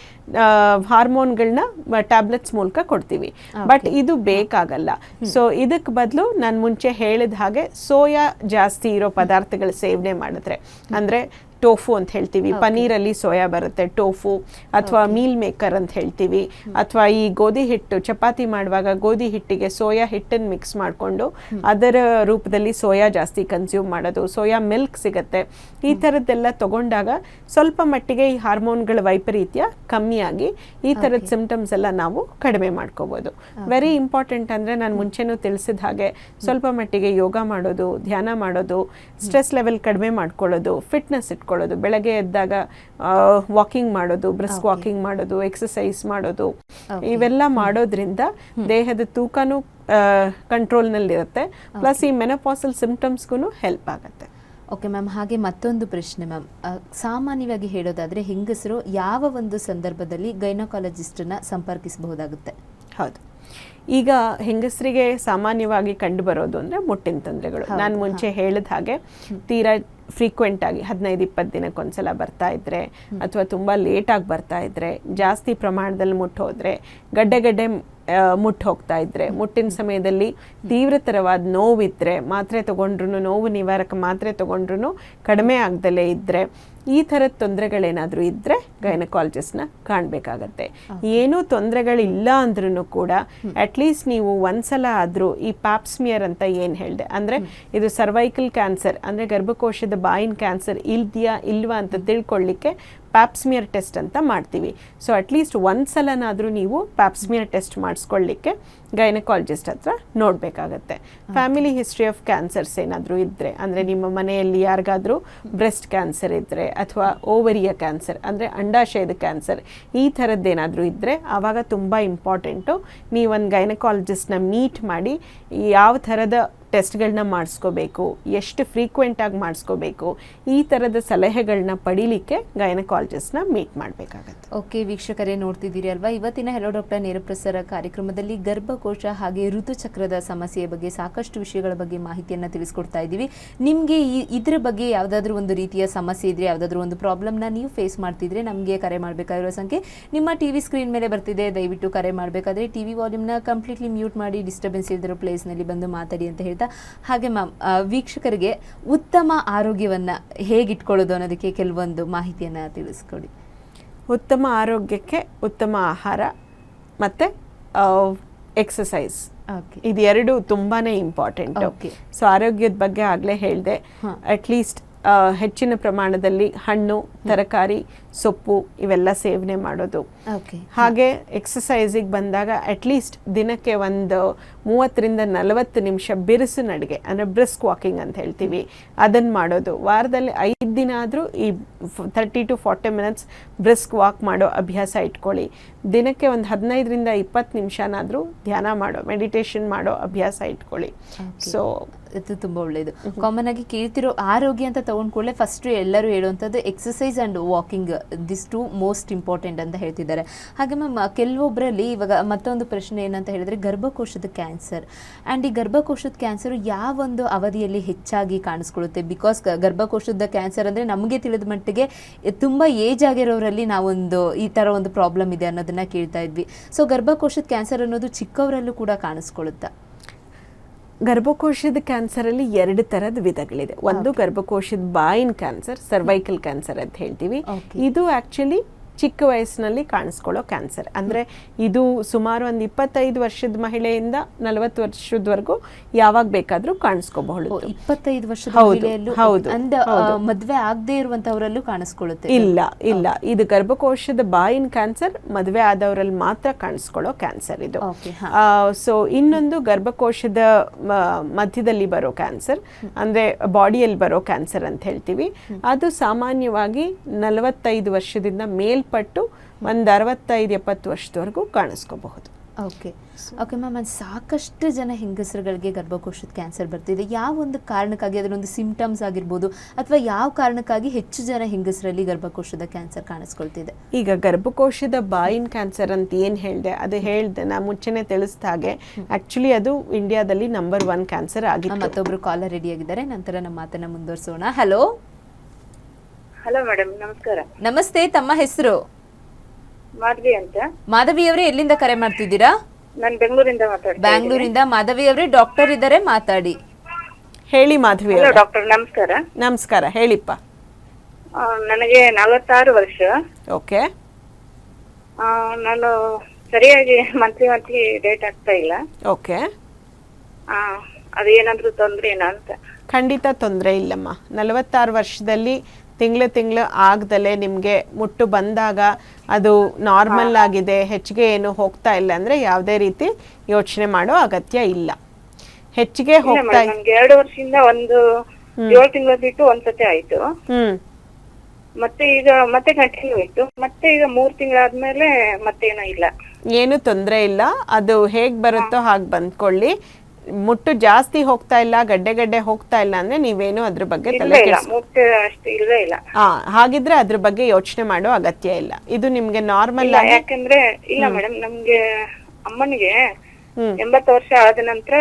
ಹಾರ್ಮೋನ್ಗಳನ್ನ ಟ್ಯಾಬ್ಲೆಟ್ಸ್ ಮೂಲಕ ಕೊಡ್ತೀವಿ. ಬಟ್ ಇದು ಬೇಕಾಗಲ್ಲ. ಸೊ ಇದಕ್ಕೆ ಬದಲು ನಾನು ಮುಂಚೆ ಹೇಳಿದ ಹಾಗೆ ಸೋಯಾ ಜಾಸ್ತಿ ಇರೋ ಪದಾರ್ಥಗಳ ಸೇವನೆ ಮಾಡಿದ್ರೆ, ಅಂದರೆ ಟೋಫು ಅಂತ ಹೇಳ್ತೀವಿ, ಪನ್ನೀರಲ್ಲಿ ಸೋಯಾ ಬರುತ್ತೆ, ಟೋಫು ಅಥವಾ ಮೀಲ್ ಮೇಕರ್ ಅಂತ ಹೇಳ್ತೀವಿ, ಅಥವಾ ಈ ಗೋಧಿ ಹಿಟ್ಟು ಚಪಾತಿ ಮಾಡುವಾಗ ಗೋಧಿ ಹಿಟ್ಟಿಗೆ ಸೋಯಾ ಹಿಟ್ಟನ್ನು ಮಿಕ್ಸ್ ಮಾಡಿಕೊಂಡು ಅದರ ರೂಪದಲ್ಲಿ ಸೋಯಾ ಜಾಸ್ತಿ ಕನ್ಸ್ಯೂಮ್ ಮಾಡೋದು, ಸೋಯಾ ಮಿಲ್ಕ್ ಸಿಗುತ್ತೆ. ಈ ಥರದ್ದೆಲ್ಲ ತಗೊಂಡಾಗ ಸ್ವಲ್ಪ ಮಟ್ಟಿಗೆ ಈ ಹಾರ್ಮೋನ್ಗಳ ವೈಪರೀತ್ಯ ಕಮ್ಮಿಯಾಗಿ ಈ ಥರದ ಸಿಂಪ್ಟಮ್ಸ್ ಎಲ್ಲ ನಾವು ಕಡಿಮೆ ಮಾಡ್ಕೋಬೋದು. ವೆರಿ ಇಂಪಾರ್ಟೆಂಟ್ ಅಂದರೆ ನಾನು ಮುಂಚೆನೂ ತಿಳಿಸಿದ ಹಾಗೆ ಸ್ವಲ್ಪ ಮಟ್ಟಿಗೆ ಯೋಗ ಮಾಡೋದು, ಧ್ಯಾನ ಮಾಡೋದು, ಸ್ಟ್ರೆಸ್ ಲೆವೆಲ್ ಕಡಿಮೆ ಮಾಡ್ಕೊಳ್ಳೋದು, ಫಿಟ್ನೆಸ್ ಇಟ್ಕೊಳ್ಳೋದು, ಬೆಳಗ್ಗೆ ಎದ್ದಾಗ ವಾಕಿಂಗ್ ಮಾಡೋದು, ಬ್ರಿಸ್ಕ್ ವಾಕಿಂಗ್ ಮಾಡೋದು, ಎಕ್ಸಸೈಸ್ ಮಾಡೋದು, ಇವೆಲ್ಲ ಮಾಡೋದ್ರಿಂದ ದೇಹದ ತೂಕನೂ ಕಂಟ್ರೋಲ್ನಲ್ಲಿರುತ್ತೆ. ಪ್ಲಸ್ ಈ ಮೆನಪಾಸಲ್ ಸಿಂಪ್ಟಮ್ಸ್ಗೂ ಹೆಲ್ಪ್ ಆಗುತ್ತೆ. ಓಕೆ ಮ್ಯಾಮ್, ಹಾಗೆ ಮತ್ತೊಂದು ಪ್ರಶ್ನೆ ಮ್ಯಾಮ್. ಸಾಮಾನ್ಯವಾಗಿ ಹೇಳೋದಾದರೆ ಹೆಂಗಸರು ಯಾವ ಒಂದು ಸಂದರ್ಭದಲ್ಲಿ ಗೈನಕಾಲಜಿಸ್ಟನ್ನ ಸಂಪರ್ಕಿಸಬಹುದಾಗುತ್ತೆ? ಹೌದು, ಈಗ ಹೆಂಗಸರಿಗೆ ಸಾಮಾನ್ಯವಾಗಿ ಕಂಡು ಬರೋದು ಅಂದರೆ ಮುಟ್ಟಿನ ತೊಂದರೆಗಳು. ನಾನು ಮುಂಚೆ ಹೇಳಿದ ಹಾಗೆ ತೀರಾ ಫ್ರೀಕ್ವೆಂಟ್ ಆಗಿ 15-20 ದಿನಕ್ಕೊಂದ್ಸಲ ಬರ್ತಾ ಇದ್ರೆ, ಅಥವಾ ತುಂಬ ಲೇಟಾಗಿ ಬರ್ತಾ ಇದ್ರೆ, ಜಾಸ್ತಿ ಪ್ರಮಾಣದಲ್ಲಿ ಮುಟ್ಟು ಹೋದರೆ, ಗಡ್ಡೆ ಮುಟ್ಟು ಹೋಗ್ತಾ ಇದ್ರೆ, ಮುಟ್ಟಿನ ಸಮಯದಲ್ಲಿ ತೀವ್ರತರವಾದ ನೋವಿದ್ರೆ, ಮಾತ್ರೆ ತಗೊಂಡ್ರು, ನೋವು ನಿವಾರಕ ಮಾತ್ರೆ ತಗೊಂಡ್ರು ಕಡಿಮೆ ಆಗದಲ್ಲೇ ಇದ್ದರೆ, ಈ ಥರದ ತೊಂದರೆಗಳೇನಾದರೂ ಇದ್ದರೆ ಗೈನಕಾಲಜಿಸ್ಟ್ನ ಕಾಣಬೇಕಾಗತ್ತೆ. ಏನೂ ತೊಂದರೆಗಳಿಲ್ಲ ಅಂದ್ರೂ ಕೂಡ ಅಟ್ಲೀಸ್ಟ್ ನೀವು ಒಂದ್ಸಲ ಆದರೂ ಈ ಪ್ಯಾಪ್ಸ್ಮಿಯರ್ ಅಂತ ಏನು ಹೇಳಿದೆ, ಅಂದರೆ ಇದು ಸರ್ವೈಕಲ್ ಕ್ಯಾನ್ಸರ್ ಅಂದರೆ ಗರ್ಭಕೋಶದ ಬಾಯಿನ ಕ್ಯಾನ್ಸರ್ ಇದೆಯಾ ಇಲ್ವಾ ಅಂತ ತಿಳ್ಕೊಳ್ಳಿಕ್ಕೆ ಪ್ಯಾಪ್ಸ್ಮಿಯರ್ ಟೆಸ್ಟ್ ಅಂತ ಮಾಡ್ತೀವಿ. ಸೊ ಅಟ್ಲೀಸ್ಟ್ ಒಂದ್ಸಲನಾದರೂ ನೀವು ಪ್ಯಾಪ್ಸ್ಮಿಯರ್ ಟೆಸ್ಟ್ ಮಾಡಿಸ್ಕೊಳ್ಳಿಕ್ಕೆ ಗೈನಕಾಲಜಿಸ್ಟ್ ಹತ್ರ ನೋಡಬೇಕಾಗತ್ತೆ. ಫ್ಯಾಮಿಲಿ ಹಿಸ್ಟ್ರಿ ಆಫ್ ಕ್ಯಾನ್ಸರ್ಸ್ ಏನಾದರೂ ಇದ್ದರೆ, ಅಂದರೆ ನಿಮ್ಮ ಮನೆಯಲ್ಲಿ ಯಾರಿಗಾದರೂ ಬ್ರೆಸ್ಟ್ ಕ್ಯಾನ್ಸರ್ ಇದ್ದರೆ, ಅಥವಾ ಓವರಿಯ ಕ್ಯಾನ್ಸರ್ ಅಂದರೆ ಅಂಡಾಶಯದ ಕ್ಯಾನ್ಸರ್, ಈ ಥರದ್ದೇನಾದರೂ ಇದ್ದರೆ ಆವಾಗ ತುಂಬ ಇಂಪಾರ್ಟೆಂಟು ನೀವೊಂದು ಗೈನಕಾಲಜಿಸ್ಟ್ನ ಮೀಟ್ ಮಾಡಿ ಯಾವ ಥರದ ಟೆಸ್ಟ್ಗಳನ್ನ ಮಾಡಿಸ್ಕೋಬೇಕು, ಎಷ್ಟು ಫ್ರೀಕ್ವೆಂಟಾಗಿ ಮಾಡಿಸ್ಕೋಬೇಕು, ಈ ಥರದ ಸಲಹೆಗಳನ್ನ ಪಡೀಲಿಕ್ಕೆ ಗೈನಕಾಲಜಿಸ್ಟ್ನ ಮೀಟ್ ಮಾಡಬೇಕಾಗತ್ತೆ. ಓಕೆ ವೀಕ್ಷಕರೇ, ನೋಡ್ತಿದ್ದೀರಿ ಅಲ್ವಾ, ಇವತ್ತಿನ ಹೆಲೋ ಡಾಕ್ಟರ್ ನೇರಪ್ರಸಾರ ಕಾರ್ಯಕ್ರಮದಲ್ಲಿ ಗರ್ಭಕೋಶ ಹಾಗೆ ಋತುಚಕ್ರದ ಸಮಸ್ಯೆಯ ಬಗ್ಗೆ ಸಾಕಷ್ಟು ವಿಷಯಗಳ ಬಗ್ಗೆ ಮಾಹಿತಿಯನ್ನು ತಿಳಿಸ್ಕೊಡ್ತಾ ಇದ್ದೀವಿ. ನಿಮಗೆ ಇದರ ಬಗ್ಗೆ ಯಾವುದಾದ್ರೂ ಒಂದು ರೀತಿಯ ಸಮಸ್ಯೆ ಇದ್ದರೆ, ಯಾವುದಾದ್ರೂ ಒಂದು ಪ್ರಾಬ್ಲಮ್ನ ನೀವು ಫೇಸ್ ಮಾಡ್ತಿದ್ರೆ ನಮಗೆ ಕರೆ ಮಾಡಬೇಕಾಗಿರೋ ಸಂಖ್ಯೆ ನಿಮ್ಮ ಟಿವಿ ಸ್ಕ್ರೀನ್ ಮೇಲೆ ಬರ್ತಿದೆ. ದಯವಿಟ್ಟು ಕರೆ ಮಾಡಬೇಕಾದ್ರೆ ಟಿವಿ ವಾಲ್ಯೂಮ್ನ ಕಂಪ್ಲೀಟ್ಲಿ ಮ್ಯೂಟ್ ಮಾಡಿ, ಡಿಸ್ಟರ್ಬೆನ್ಸ್ ಇಲ್ದಿರೋ ಪ್ಲೇಸ್ನಲ್ಲಿ ಬಂದು ಮಾತಾಡಿ ಅಂತ ಹೇಳ್ತಾ, ಹಾಗೆ ಮ್ಯಾಮ್ ವೀಕ್ಷಕರಿಗೆ ಉತ್ತಮ ಆರೋಗ್ಯವನ್ನು ಹೇಗಿಟ್ಕೊಳ್ಳೋದು ಅನ್ನೋದಕ್ಕೆ ಕೆಲವೊಂದು ಮಾಹಿತಿಯನ್ನು ತಿಳಿಸ್ಕೊಡಿ. ಉತ್ತಮ ಆರೋಗ್ಯಕ್ಕೆ ಉತ್ತಮ ಆಹಾರ ಮತ್ತು ಎಕ್ಸಸೈಸ್, ಇದು ಎರಡು ತುಂಬಾ ಇಂಪಾರ್ಟೆಂಟ್. ಸೊ ಆರೋಗ್ಯದ ಬಗ್ಗೆ ಆಗಲೇ ಹೇಳಿದೆ, ಅಟ್ಲೀಸ್ಟ್ ಹೆಚ್ಚಿನ ಪ್ರಮಾಣದಲ್ಲಿ ಹಣ್ಣು, ತರಕಾರಿ, ಸೊಪ್ಪು ಇವೆಲ್ಲ ಸೇವನೆ ಮಾಡೋದು. ಹಾಗೆ ಎಕ್ಸಸೈಸಿಗೆ ಬಂದಾಗ ಅಟ್ಲೀಸ್ಟ್ ದಿನಕ್ಕೆ ಒಂದು 30-40 ನಿಮಿಷ ಬಿರುಸು ನಡಿಗೆ ಅಂದರೆ ಬ್ರಿಸ್ಕ್ ವಾಕಿಂಗ್ ಅಂತ ಹೇಳ್ತೀವಿ, ಅದನ್ನು ಮಾಡೋದು. ವಾರದಲ್ಲಿ 5 ದಿನ ಆದರೂ ಈ 30 to 40 minutes ಬ್ರಿಸ್ಕ್ ವಾಕ್ ಮಾಡೋ ಅಭ್ಯಾಸ ಇಟ್ಕೊಳ್ಳಿ. ದಿನಕ್ಕೆ ಒಂದು 15-20 ನಿಮಿಷನಾದರೂ ಧ್ಯಾನ ಮಾಡೋ, ಮೆಡಿಟೇಷನ್ ಮಾಡೋ ಅಭ್ಯಾಸ ಇಟ್ಕೊಳ್ಳಿ. ಸೊ ಇದು ತುಂಬ ಒಳ್ಳೆಯದು. ಕಾಮನ್ ಆಗಿ ಕೇಳ್ತಿರೋ ಆರೋಗ್ಯ ಅಂತ ತಗೊಂಡ್ಕೊಳ್ಳೆ ಫಸ್ಟ್ ಎಲ್ಲರೂ ಹೇಳುವಂಥದ್ದು exercise and walking, this two most important ಅಂತ ಹೇಳ್ತಿದ್ದಾರೆ. ಹಾಗೆ ಮ್ಯಾಮ್ ಕೆಲವೊಬ್ಬರಲ್ಲಿ ಇವಾಗ ಮತ್ತೊಂದು ಪ್ರಶ್ನೆ ಏನಂತ ಹೇಳಿದ್ರೆ ಗರ್ಭಕೋಶದ ಕ್ಯಾನ್ಸರ್. ಆ್ಯಂಡ್ ಈ ಗರ್ಭಕೋಶದ ಕ್ಯಾನ್ಸರ್ ಯಾವೊಂದು ಅವಧಿಯಲ್ಲಿ ಹೆಚ್ಚಾಗಿ ಕಾಣಿಸ್ಕೊಳ್ಳುತ್ತೆ? ಬಿಕಾಸ್ ಗರ್ಭಕೋಶದ ಕ್ಯಾನ್ಸರ್ ಅಂದರೆ ನಮಗೆ ತಿಳಿದ ಮಟ್ಟಿಗೆ ತುಂಬ ಏಜ್ ಆಗಿರೋರಲ್ಲಿ ನಾವೊಂದು ಈ ಥರ ಒಂದು ಪ್ರಾಬ್ಲಮ್ ಇದೆ ಅನ್ನೋದನ್ನ ಕೇಳ್ತಾ ಇದ್ವಿ. ಸೊ ಗರ್ಭಕೋಶದ ಕ್ಯಾನ್ಸರ್ ಅನ್ನೋದು ಚಿಕ್ಕವರಲ್ಲೂ ಕೂಡ ಕಾಣಿಸ್ಕೊಳ್ಳುತ್ತಾ? ಗರ್ಭಕೋಶದ ಕ್ಯಾನ್ಸರಲ್ಲಿ 2 ಥರದ ವಿಧಗಳಿದೆ. ಒಂದು ಗರ್ಭಕೋಶದ ಬಾಯಿನ ಕ್ಯಾನ್ಸರ್, ಸರ್ವೈಕಲ್ ಕ್ಯಾನ್ಸರ್ ಅಂತ ಹೇಳ್ತೀವಿ. ಇದು ಆ್ಯಕ್ಚುಲಿ ಚಿಕ್ಕ ವಯಸ್ಸಿನಲ್ಲಿ ಕಾಣಿಸ್ಕೊಳ್ಳೋ ಕ್ಯಾನ್ಸರ್. ಅಂದರೆ ಇದು ಸುಮಾರು ಒಂದು 25 ವರ್ಷದ ಮಹಿಳೆಯಿಂದ 40 ವರ್ಷದವರೆಗೂ ಯಾವಾಗ ಬೇಕಾದರೂ ಕಾಣಿಸ್ಕೋಬಹುದು. 25 ವರ್ಷದ ಮದುವೆ ಆಗದೆ ಇರುವಂತವರಲ್ಲೂ ಕಾಣಿಸ್ಕೊಳ್ಳುತ್ತೆ? ಇಲ್ಲ, ಇದು ಗರ್ಭಕೋಶದ ಬಾಯಿನ ಕ್ಯಾನ್ಸರ್, ಮದುವೆ ಆದವರಲ್ಲಿ ಮಾತ್ರ ಕಾಣಿಸ್ಕೊಳ್ಳೋ ಕ್ಯಾನ್ಸರ್ ಇದು. ಸೊ ಇನ್ನೊಂದು ಗರ್ಭಕೋಶದ ಮಧ್ಯದಲ್ಲಿ ಬರೋ ಕ್ಯಾನ್ಸರ್, ಅಂದರೆ ಬಾಡಿಯಲ್ಲಿ ಬರೋ ಕ್ಯಾನ್ಸರ್ ಅಂತ ಹೇಳ್ತೀವಿ. ಅದು ಸಾಮಾನ್ಯವಾಗಿ 45 ವರ್ಷದಿಂದ ಮೇಲ್ಪಟ್ಟು ಒಂದು 65-70 ವರ್ಷದವರೆಗೂ ಕಾಣಿಸ್ಕೋಬಹುದು. ಓಕೆ ಓಕೆ ಮ್ಯಾಮ್, ಅದು ಸಾಕಷ್ಟು ಜನ ಹೆಂಗಸರುಗಳಿಗೆ ಗರ್ಭಕೋಶದ ಕ್ಯಾನ್ಸರ್ ಬರ್ತಿದೆ. ಯಾವ ಒಂದು ಕಾರಣಕ್ಕಾಗಿ, ಅದರೊಂದು ಸಿಂಪ್ಟಮ್ಸ್ ಆಗಿರ್ಬೋದು ಅಥವಾ ಯಾವ ಕಾರಣಕ್ಕಾಗಿ ಹೆಚ್ಚು ಜನ ಹೆಂಗಸರಲ್ಲಿ ಗರ್ಭಕೋಶದ ಕ್ಯಾನ್ಸರ್ ಕಾಣಿಸ್ಕೊಳ್ತಿದೆ? ಈಗ ಗರ್ಭಕೋಶದ ಬಾಯಿನ ಕ್ಯಾನ್ಸರ್ ಅಂತ ಏನು ಹೇಳಿದೆ, ಅದು ಹೇಳಿದೆ ನಾ ಮುಂಚೆನೆ ತಿಳಿಸಿದ ಹಾಗೆ ಆಕ್ಚುಲಿ ಅದು ಇಂಡಿಯಾದಲ್ಲಿ ನಂಬರ್ 1 ಕ್ಯಾನ್ಸರ್ ಆಗಿತ್ತು. ಮತ್ತೊಬ್ರು ಕಾಲರ್ ರೆಡಿ ಆಗಿದ್ದಾರೆ, ನಂತರ ನಮ್ಮ ಮಾತನ್ನ ಮುಂದುವರಿಸೋಣ. ಹಲೋ ಹಲೋ ಮೇಡಮ್, ನಮಸ್ಕಾರ. ನಮಸ್ತೆ, ತಮ್ಮ ಹೆಸರು? ಮಾಧವಿ ಅಂತ. ಮಾಧವಿ ಅವರೇ, ಎಲ್ಲಿಂದ ಕರೆ ಮಾಡ್ತಿದ್ದೀರಾ? ನಾನು ಬೆಂಗಳೂರಿಂದ ಮಾತಾಡ್ತೀನಿ. ಬ್ಯಾಂಗ್ಳೂರಿಂದ. ಮಾಧವಿ ಅವರೇ, ಡಾಕ್ಟರ್ ಇದ್ದಾರೆ, ಮಾತಾಡಿ. ಹೇಳಿ ಮಾಧವಿ. ಹಲೋ ಡಾಕ್ಟರ್, ನಮಸ್ಕಾರ. ನಮಸ್ಕಾರ, ಹೇಳಿಪ್ಪ. ನನಗೆ 46 ವರ್ಷ. ಓಕೆ. ನಾನು ಸರಿಯಾಗಿ ಮಂತ್ಲಿ ಡೇಟ್ ಆಗ್ತಾ ಇಲ್ಲ. ಓಕೆ. ಅದೇನಾದ್ರೂ ತೊಂದ್ರೆ ಏನಾ ಅಂತ? ಖಂಡಿತ ತೊಂದರೆ ಇಲ್ಲಮ್ಮ. 46 ವರ್ಷದಲ್ಲಿ ತಿಂಗಳು ಆಗದಲ್ಲೇ ನಿಮಗೆ ಮುಟ್ಟು ಬಂದಾಗ ಅದು ನಾರ್ಮಲ್ ಆಗಿದೆ, ಹೆಚ್ಚಿಗೆ ಏನು ಹೋಗ್ತಾ ಇಲ್ಲ ಅಂದರೆ ಯಾವುದೇ ರೀತಿ ಯೋಚನೆ ಮಾಡೋ ಅಗತ್ಯ ಇಲ್ಲ. ಹೆಚ್ಚಿಗೆ ಹೋಗ್ತಾ ನನಗೆ 2 ವರ್ಷದಿಂದ ಒಂದು 7 ತಿಂಗಳ ಬಿಟ್ಟು ಒಂದ್ಸತಿ ಆಯ್ತು. ಮತ್ತೆ ಈಗ ಮತ್ತೆ ಕಂಟಿನ್ಯೂ ಇತ್ತು. ಮತ್ತೆ ಈಗ 3 ತಿಂಗಳಾದ್ಮೇಲೆ ಮತ್ತೇನೂ ಇಲ್ಲ. ಏನು ತೊಂದರೆ ಇಲ್ಲ, ಅದು ಹೇಗೆ ಬರುತ್ತೋ ಹಾಗೆ ಬಂದ್ಕೊಳ್ಳಿ. ಮುಟ್ಟು ಜಾಸ್ತಿ ಹೋಗ್ತಾ ಇಲ್ಲ, ಗಡ್ಡೆ ಹೋಗ್ತಾ ಇಲ್ಲ ಅಂದ್ರೆ ನೀವೇನು ಅದ್ರ ಬಗ್ಗೆ ತಲೆ ಹಾಗಿದ್ರೆ ಅದ್ರ ಬಗ್ಗೆ ಯೋಚನೆ ಮಾಡೋ ಅಗತ್ಯ ಇಲ್ಲ. ಇದು ನಿಮ್ಗೆ ನಾರ್ಮಲ್. ಯಾಕಂದ್ರೆ ಇಲ್ಲ ಮೇಡಮ್, ನಮ್ಗೆ ಅಮ್ಮನಿಗೆ 80 ವರ್ಷ ಆದ ನಂತರ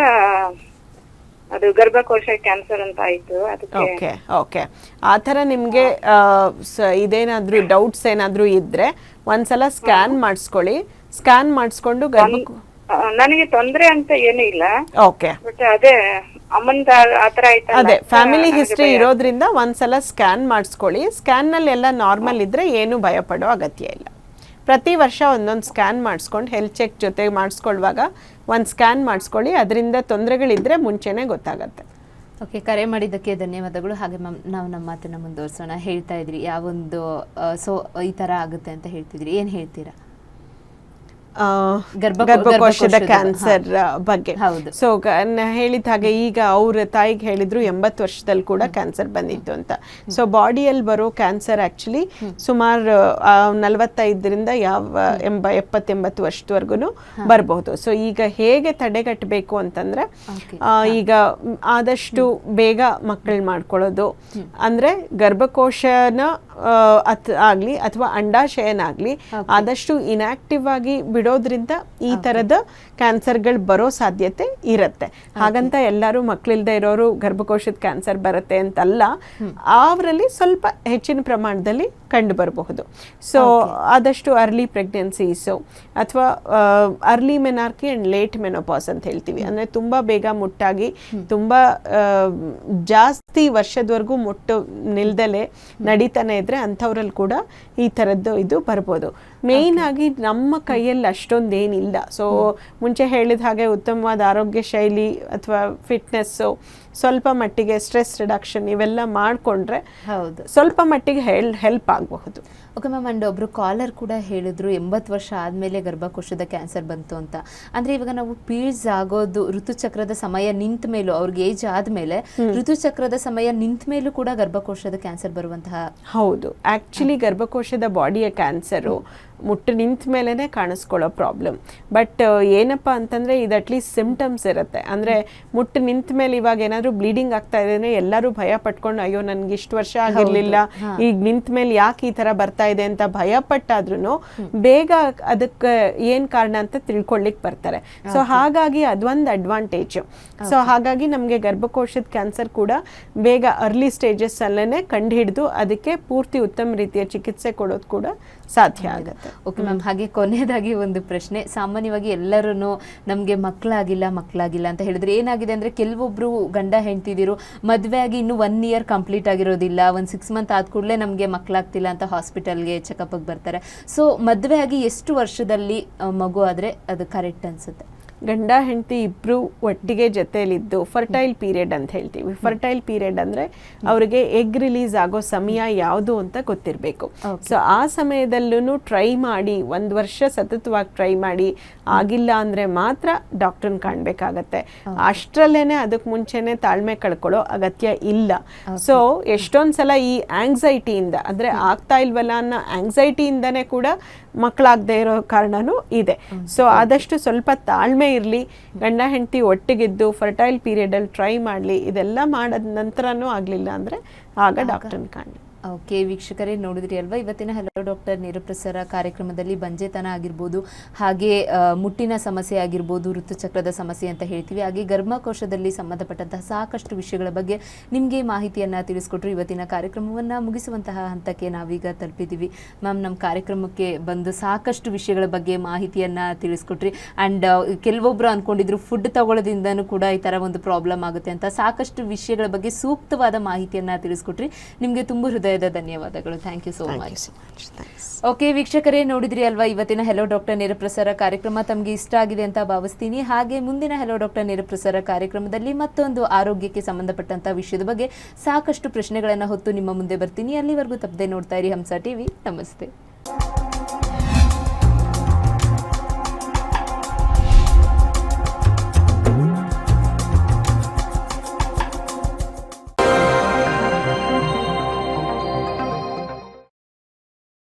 ಅದು ಗರ್ಭಕೋಶ ಕ್ಯಾನ್ಸರ್ ಅಂತ ಆಯ್ತು. Okay okay. ಆತರ ನಿಮ್ಗೆ ಇದೇನಾದ್ರೂ ಡೌಟ್ಸ್ ಏನಾದ್ರೂ ಇದ್ರೆ ಒಂದ್ಸಲ ಸ್ಕ್ಯಾನ್ ಮಾಡಿಸ್ಕೊಳ್ಳಿ. ಸ್ಕ್ಯಾನ್ ಮಾಡಿಸ್ಕೊಂಡು ನನಗೆ ತೊಂದ್ರೆ ಅಂತ ಏನೂ ಇಲ್ಲ. ಓಕೆ. ಬಟ್ ಅದೇ ಅಮ್ಮಂದ ಆತರ ಆಯ್ತು. ಅದೇ ಫ್ಯಾಮಿಲಿ ಹಿಸ್ಟ್ರಿ ಇರೋದ್ರಿಂದ ಒಂದ್ಸಲ ಸ್ಕ್ಯಾನ್ ಮಾಡಿಸ್ಕೊಳ್ಳಿ. ಸ್ಕ್ಯಾನ್ ನಲ್ಲಿ ಎಲ್ಲ ನಾರ್ಮಲ್ ಇದ್ರೆ ಏನು ಭಯ ಪಡೋ ಅಗತ್ಯ ಇಲ್ಲ. ಪ್ರತಿ ವರ್ಷ ಒಂದೊಂದು ಸ್ಕ್ಯಾನ್ ಮಾಡಿಸ್ಕೊಂಡು ಹೆಲ್ತ್ ಚೆಕ್ ಜೊತೆ ಮಾಡಿಸ್ಕೊಳ್ಳುವಾಗ ಒಂದು ಸ್ಕ್ಯಾನ್ ಮಾಡಿಸ್ಕೊಳ್ಳಿ. ಅದರಿಂದ ತೊಂದರೆಗಳಿದ್ರೆ ಮುಂಚೆನೆ ಗೊತ್ತಾಗತ್ತೆ. ಓಕೆ, ಕರೆ ಮಾಡಿದ್ದಕ್ಕೆ ಧನ್ಯವಾದಗಳು. ಹಾಗೆ ಮ್ಯಾಮ್, ನಾವು ನಮ್ಮ ಮಾತನ್ನ ಮುಂದುವರಿಸೋಣ. ಹೇಳ್ತಾ ಇದ್ರಿ ಯಾವೊಂದು ಈ ಥರ ಆಗುತ್ತೆ ಅಂತ ಹೇಳ್ತಿದ್ರಿ, ಏನು ಹೇಳ್ತೀರಾ? ಗರ್ಭಕೋಶದ ಕ್ಯಾನ್ಸರ್ ಬಗ್ಗೆ. ಸೊ ಹೇಳಿದ ಹಾಗೆ ಈಗ ಅವ್ರ ತಾಯಿಗೆ ಹೇಳಿದ್ರು 80 ವರ್ಷದಲ್ಲಿ ಕೂಡ ಕ್ಯಾನ್ಸರ್ ಬಂದಿತ್ತು ಅಂತ. ಸೊ ಬಾಡಿಯಲ್ಲಿ ಬರೋ ಕ್ಯಾನ್ಸರ್ ಆಕ್ಚುಲಿ ಸುಮಾರು 45ರಿಂದ 70-80 ವರ್ಷದವರೆಗೂ ಬರಬಹುದು. ಸೊ ಈಗ ಹೇಗೆ ತಡೆಗಟ್ಟಬೇಕು ಅಂತಂದ್ರೆ ಈಗ ಆದಷ್ಟು ಬೇಗ ಮಕ್ಕಳು ಮಾಡ್ಕೊಳ್ಳೋದು, ಅಂದ್ರೆ ಗರ್ಭಕೋಶನ ಆಗ್ಲಿ ಅಥವಾ ಅಂಡಾಶಯನಾಗ್ಲಿ ಆದಷ್ಟು ಇನ್ಆಕ್ಟಿವ್ ಆಗಿ ಬಿಡೋದ್ರಿಂದ ಈ ತರದ ಕ್ಯಾನ್ಸರ್ಗಳು ಬರೋ ಸಾಧ್ಯತೆ ಇರುತ್ತೆ. ಹಾಗಂತ ಎಲ್ಲರೂ ಮಕ್ಕಳಿಲ್ದೇ ಇರೋರು ಗರ್ಭಕೋಶದ ಕ್ಯಾನ್ಸರ್ ಬರುತ್ತೆ ಅಂತಲ್ಲ, ಅವರಲ್ಲಿ ಸ್ವಲ್ಪ ಹೆಚ್ಚಿನ ಪ್ರಮಾಣದಲ್ಲಿ ಕಂಡು ಬರಬಹುದು. ಸೊ ಆದಷ್ಟು ಅರ್ಲಿ ಪ್ರೆಗ್ನೆನ್ಸೀಸು ಅಥವಾ early menarche and late menopause ಅಂತ ಹೇಳ್ತೀವಿ, ಅಂದ್ರೆ ತುಂಬಾ ಬೇಗ ಮುಟ್ಟಾಗಿ ತುಂಬಾ ಜಾಸ್ತಿ ವರ್ಷದವರೆಗೂ ಮುಟ್ಟು ನಿಲ್ದಲೆ ನಡೀತಾನೆ ಇದ್ರೆ ಅಂಥವ್ರಲ್ಲಿ ಕೂಡ ಈ ಥರದ್ದು ಇದು ಬರ್ಬೋದು. ಮೇಯ್ನ್ ಆಗಿ ನಮ್ಮ ಕೈಯಲ್ಲಿ ಅಷ್ಟೊಂದೇನಿಲ್ಲ. ಸೊ ಮುಂಚೆ ಹೇಳಿದ ಹಾಗೆ ಉತ್ತಮವಾದ ಆರೋಗ್ಯ ಶೈಲಿ ಅಥವಾ ಫಿಟ್ನೆಸ್ಸು, ಸ್ವಲ್ಪ ಮಟ್ಟಿಗೆ ಸ್ಟ್ರೆಸ್ ರಿಡಕ್ಷನ್ ಇವೆಲ್ಲ ಮಾಡಿಕೊಂಡ್ರೆ ಸ್ವಲ್ಪ ಮಟ್ಟಿಗೆ ಹೆಲ್ಪ್ ಆಗಬಹುದು. ಓಕೆ ಮ್ಯಾಮ್, ಅಂಡ್ ಒಬ್ರು ಕಾಲರ್ ಕೂಡ ಹೇಳಿದ್ರು 80 ವರ್ಷ ಆದಮೇಲೆ ಗರ್ಭಕೋಶದ ಕ್ಯಾನ್ಸರ್ ಬಂತು ಅಂತ. ಅಂದರೆ ಇವಾಗ ನಾವು ಪೀರಿಯಡ್ಸ್ ಆಗೋದು ಋತುಚಕ್ರದ ಸಮಯ ನಿಂತ ಮೇಲೂ, ಅವ್ರಿಗೆ ಏಜ್ ಆದಮೇಲೆ ಋತುಚಕ್ರದ ಸಮಯ ನಿಂತ ಮೇಲೂ ಕೂಡ ಗರ್ಭಕೋಶದ ಕ್ಯಾನ್ಸರ್ ಬರುವಂತಹ. ಹೌದು, ಆ್ಯಕ್ಚುಲಿ ಗರ್ಭಕೋಶದ ಬಾಡಿಯ ಕ್ಯಾನ್ಸರು ಮುಟ್ಟು ನಿಂತ ಮೇಲೇ ಕಾಣಿಸ್ಕೊಳ್ಳೋ ಪ್ರಾಬ್ಲಮ್. ಬಟ್ ಏನಪ್ಪ ಅಂತಂದರೆ ಇದು ಅಟ್ಲೀಸ್ಟ್ ಸಿಂಪ್ಟಮ್ಸ್ ಇರುತ್ತೆ. ಅಂದರೆ ಮುಟ್ಟು ನಿಂತ ಮೇಲೆ ಇವಾಗ ಏನಾದರೂ ಬ್ಲೀಡಿಂಗ್ ಆಗ್ತಾ ಇದೆ ಅಂದರೆ ಎಲ್ಲರೂ ಭಯ ಪಟ್ಕೊಂಡು ಅಯ್ಯೋ ನನಗೆ ಇಷ್ಟು ವರ್ಷ ಆಗಿರಲಿಲ್ಲ, ಈಗ ನಿಂತ ಮೇಲೆ ಯಾಕೆ ಈ ಥರ ಬರ್ತಾ ಇದೆ ಅಂತ ಭಯ ಪಟ್ಟಾದ್ರೂ ಬೇಗ ಅದಕ್ಕೆ ಏನು ಕಾರಣ ಅಂತ ತಿಳ್ಕೊಳ್ಳಿಕ್ಕೆ ಬರ್ತಾರೆ. ಸೊ ಹಾಗಾಗಿ ಅದೊಂದು ಅಡ್ವಾಂಟೇಜ್. ಸೊ ಹಾಗಾಗಿ ನಮಗೆ ಗರ್ಭಕೋಶದ ಕ್ಯಾನ್ಸರ್ ಕೂಡ ಬೇಗ ಅರ್ಲಿ ಸ್ಟೇಜಸ್ ಅಲ್ಲೇ ಕಂಡು ಹಿಡಿದು ಅದಕ್ಕೆ ಪೂರ್ತಿ ಉತ್ತಮ ರೀತಿಯ ಚಿಕಿತ್ಸೆ ಕೊಡೋದು ಕೂಡ ಸಾಧ್ಯ ಆಗುತ್ತೆ. ಓಕೆ ಮ್ಯಾಮ್, ಹಾಗೆ ಕೊನೆಯದಾಗಿ ಒಂದು ಪ್ರಶ್ನೆ. ಸಾಮಾನ್ಯವಾಗಿ ಎಲ್ಲರೂ ನಮಗೆ ಮಕ್ಕಳಾಗಿಲ್ಲ ಅಂತ ಹೇಳಿದ್ರೆ ಏನಾಗಿದೆ ಅಂದರೆ ಕೆಲವೊಬ್ರು ಗಂಡ ಹೆಂಡ್ತಿದಿರು ಮದುವೆ ಆಗಿ ಇನ್ನೂ 1 year ಕಂಪ್ಲೀಟ್ ಆಗಿರೋದಿಲ್ಲ, ಒಂದು 6 months ಆದ ಕೂಡಲೇ ನಮಗೆ ಮಕ್ಕಳಾಗ್ತಿಲ್ಲ ಅಂತ ಹಾಸ್ಪಿಟಲ್ಗೆ ಚೆಕಪ್ಗೆ ಬರ್ತಾರೆ. ಸೊ ಮದುವೆ ಆಗಿ ಎಷ್ಟು ವರ್ಷದಲ್ಲಿ ಮಗು ಆದರೆ ಅದು ಕರೆಕ್ಟ್ ಅನ್ಸುತ್ತೆ? ಗಂಡ ಹೆಂಡತಿ ಇಬ್ರು ಒಟ್ಟಿಗೆ ಜೊತೆಯಲ್ಲಿದ್ದು ಫರ್ಟೈಲ್ ಪೀರಿಯಡ್ ಅಂತ ಹೇಳ್ತೀವಿ. ಫರ್ಟೈಲ್ ಪೀರಿಯಡ್ ಅಂದ್ರೆ ಅವರಿಗೆ ಎಗ್ ರಿಲೀಸ್ ಆಗೋ ಸಮಯ ಯಾವುದು ಅಂತ ಗೊತ್ತಿರಬೇಕು. ಸೊ ಆ ಸಮಯದಲ್ಲೂ ಟ್ರೈ ಮಾಡಿ 1 ವರ್ಷ ಸತತವಾಗಿ ಟ್ರೈ ಮಾಡಿ ಆಗಿಲ್ಲ ಅಂದ್ರೆ ಮಾತ್ರ ಡಾಕ್ಟರ್ನ ಕಾಣಬೇಕಾಗತ್ತೆ. ಅಷ್ಟರಲ್ಲೇನೆ ಅದಕ್ಕೆ ಮುಂಚೆನೆ ತಾಳ್ಮೆ ಕಳ್ಕೊಳ್ಳೋ ಅಗತ್ಯ ಇಲ್ಲ. ಸೊ ಎಷ್ಟೊಂದ್ಸಲ ಈ ಆಂಗ್ಸೈಟಿಯಿಂದ ಅಂದ್ರೆ ಆಗ್ತಾ ಇಲ್ವಲ್ಲ ಅನ್ನೋ ಆಂಗ್ಸೈಟಿಯಿಂದನೇ ಕೂಡ ಮಕ್ಕಳಾಗದೇ ಇರೋ ಕಾರಣನೂ ಇದೆ. ಸೊ ಆದಷ್ಟು ಸ್ವಲ್ಪ ತಾಳ್ಮೆ ಇರಲಿ, ಗಂಡ ಹೆಂಡತಿ ಒಟ್ಟಿಗಿದ್ದು ಫರ್ಟೈಲ್ ಪೀರಿಯಡಲ್ಲಿ ಟ್ರೈ ಮಾಡಲಿ. ಇದೆಲ್ಲ ಮಾಡಿದ ನಂತರನೂ ಆಗಲಿಲ್ಲ ಅಂದರೆ ಆಗ ಡಾಕ್ಟರ್ನ ಕಾಣಿ. ಓಕೆ ವೀಕ್ಷಕರೇ, ನೋಡಿದ್ರಿ ಅಲ್ವಾ ಇವತ್ತಿನ ಹಲೋ ಡಾಕ್ಟರ್ ನೇರಪ್ರಸಾರ ಕಾರ್ಯಕ್ರಮದಲ್ಲಿ ಬಂಜೆತನ ಆಗಿರ್ಬೋದು, ಹಾಗೆ ಮುಟ್ಟಿನ ಸಮಸ್ಯೆ ಆಗಿರ್ಬೋದು, ಋತುಚಕ್ರದ ಸಮಸ್ಯೆ ಅಂತ ಹೇಳ್ತೀವಿ, ಹಾಗೆ ಗರ್ಭಕೋಶದಲ್ಲಿ ಸಂಬಂಧಪಟ್ಟಂತಹ ಸಾಕಷ್ಟು ವಿಷಯಗಳ ಬಗ್ಗೆ ನಿಮಗೆ ಮಾಹಿತಿಯನ್ನು ತಿಳಿಸ್ಕೊಟ್ರು. ಇವತ್ತಿನ ಕಾರ್ಯಕ್ರಮವನ್ನು ಮುಗಿಸುವಂತಹ ಹಂತಕ್ಕೆ ನಾವೀಗ ತಲುಪಿದ್ದೀವಿ. ಮ್ಯಾಮ್, ನಮ್ಮ ಕಾರ್ಯಕ್ರಮಕ್ಕೆ ಬಂದು ಸಾಕಷ್ಟು ವಿಷಯಗಳ ಬಗ್ಗೆ ಮಾಹಿತಿಯನ್ನು ತಿಳಿಸ್ಕೊಟ್ರಿ. ಆ್ಯಂಡ್ ಕೆಲವೊಬ್ಬರು ಅಂದ್ಕೊಂಡಿದ್ರು ಫುಡ್ ತಗೊಳ್ಳೋದ್ರಿಂದನೂ ಕೂಡ ಈ ಥರ ಒಂದು ಪ್ರಾಬ್ಲಮ್ ಆಗುತ್ತೆ ಅಂತ. ಸಾಕಷ್ಟು ವಿಷಯಗಳ ಬಗ್ಗೆ ಸೂಕ್ತವಾದ ಮಾಹಿತಿಯನ್ನು ತಿಳಿಸ್ಕೊಟ್ರಿ. ನಿಮಗೆ ತುಂಬ ಹೃದಯದ ಧನ್ಯವಾದಗಳು. Thank you so much. Okay ವೀಕ್ಷಕರೇ, ನೋಡಿದ್ರಿ ಅಲ್ವಾ ಇವತ್ತಿನ ಹೆಲೋ ಡಾಕ್ಟರ್ ನೇರಪ್ರಸಾರ ಕಾರ್ಯಕ್ರಮ ತಮಗೆ ಇಷ್ಟ ಆಗಿದೆ ಅಂತ ಭಾವಿಸ್ತೀನಿ. ಹಾಗೆ ಮುಂದಿನ ಹೆಲೋ ಡಾಕ್ಟರ್ ನೇರಪ್ರಸಾರ ಕಾರ್ಯಕ್ರಮದಲ್ಲಿ ಮತ್ತೊಂದು ಆರೋಗ್ಯಕ್ಕೆ ಸಂಬಂಧಪಟ್ಟಂತ ವಿಷಯದ ಬಗ್ಗೆ ಸಾಕಷ್ಟು ಪ್ರಶ್ನೆಗಳನ್ನು ಹೊತ್ತು ನಿಮ್ಮ ಮುಂದೆ ಬರ್ತೀನಿ. ಅಲ್ಲಿವರೆಗೂ ತಪ್ಪದೆ ನೋಡ್ತಾ ಇರಿ ಹಂಸ ಟಿವಿ. ನಮಸ್ತೆ.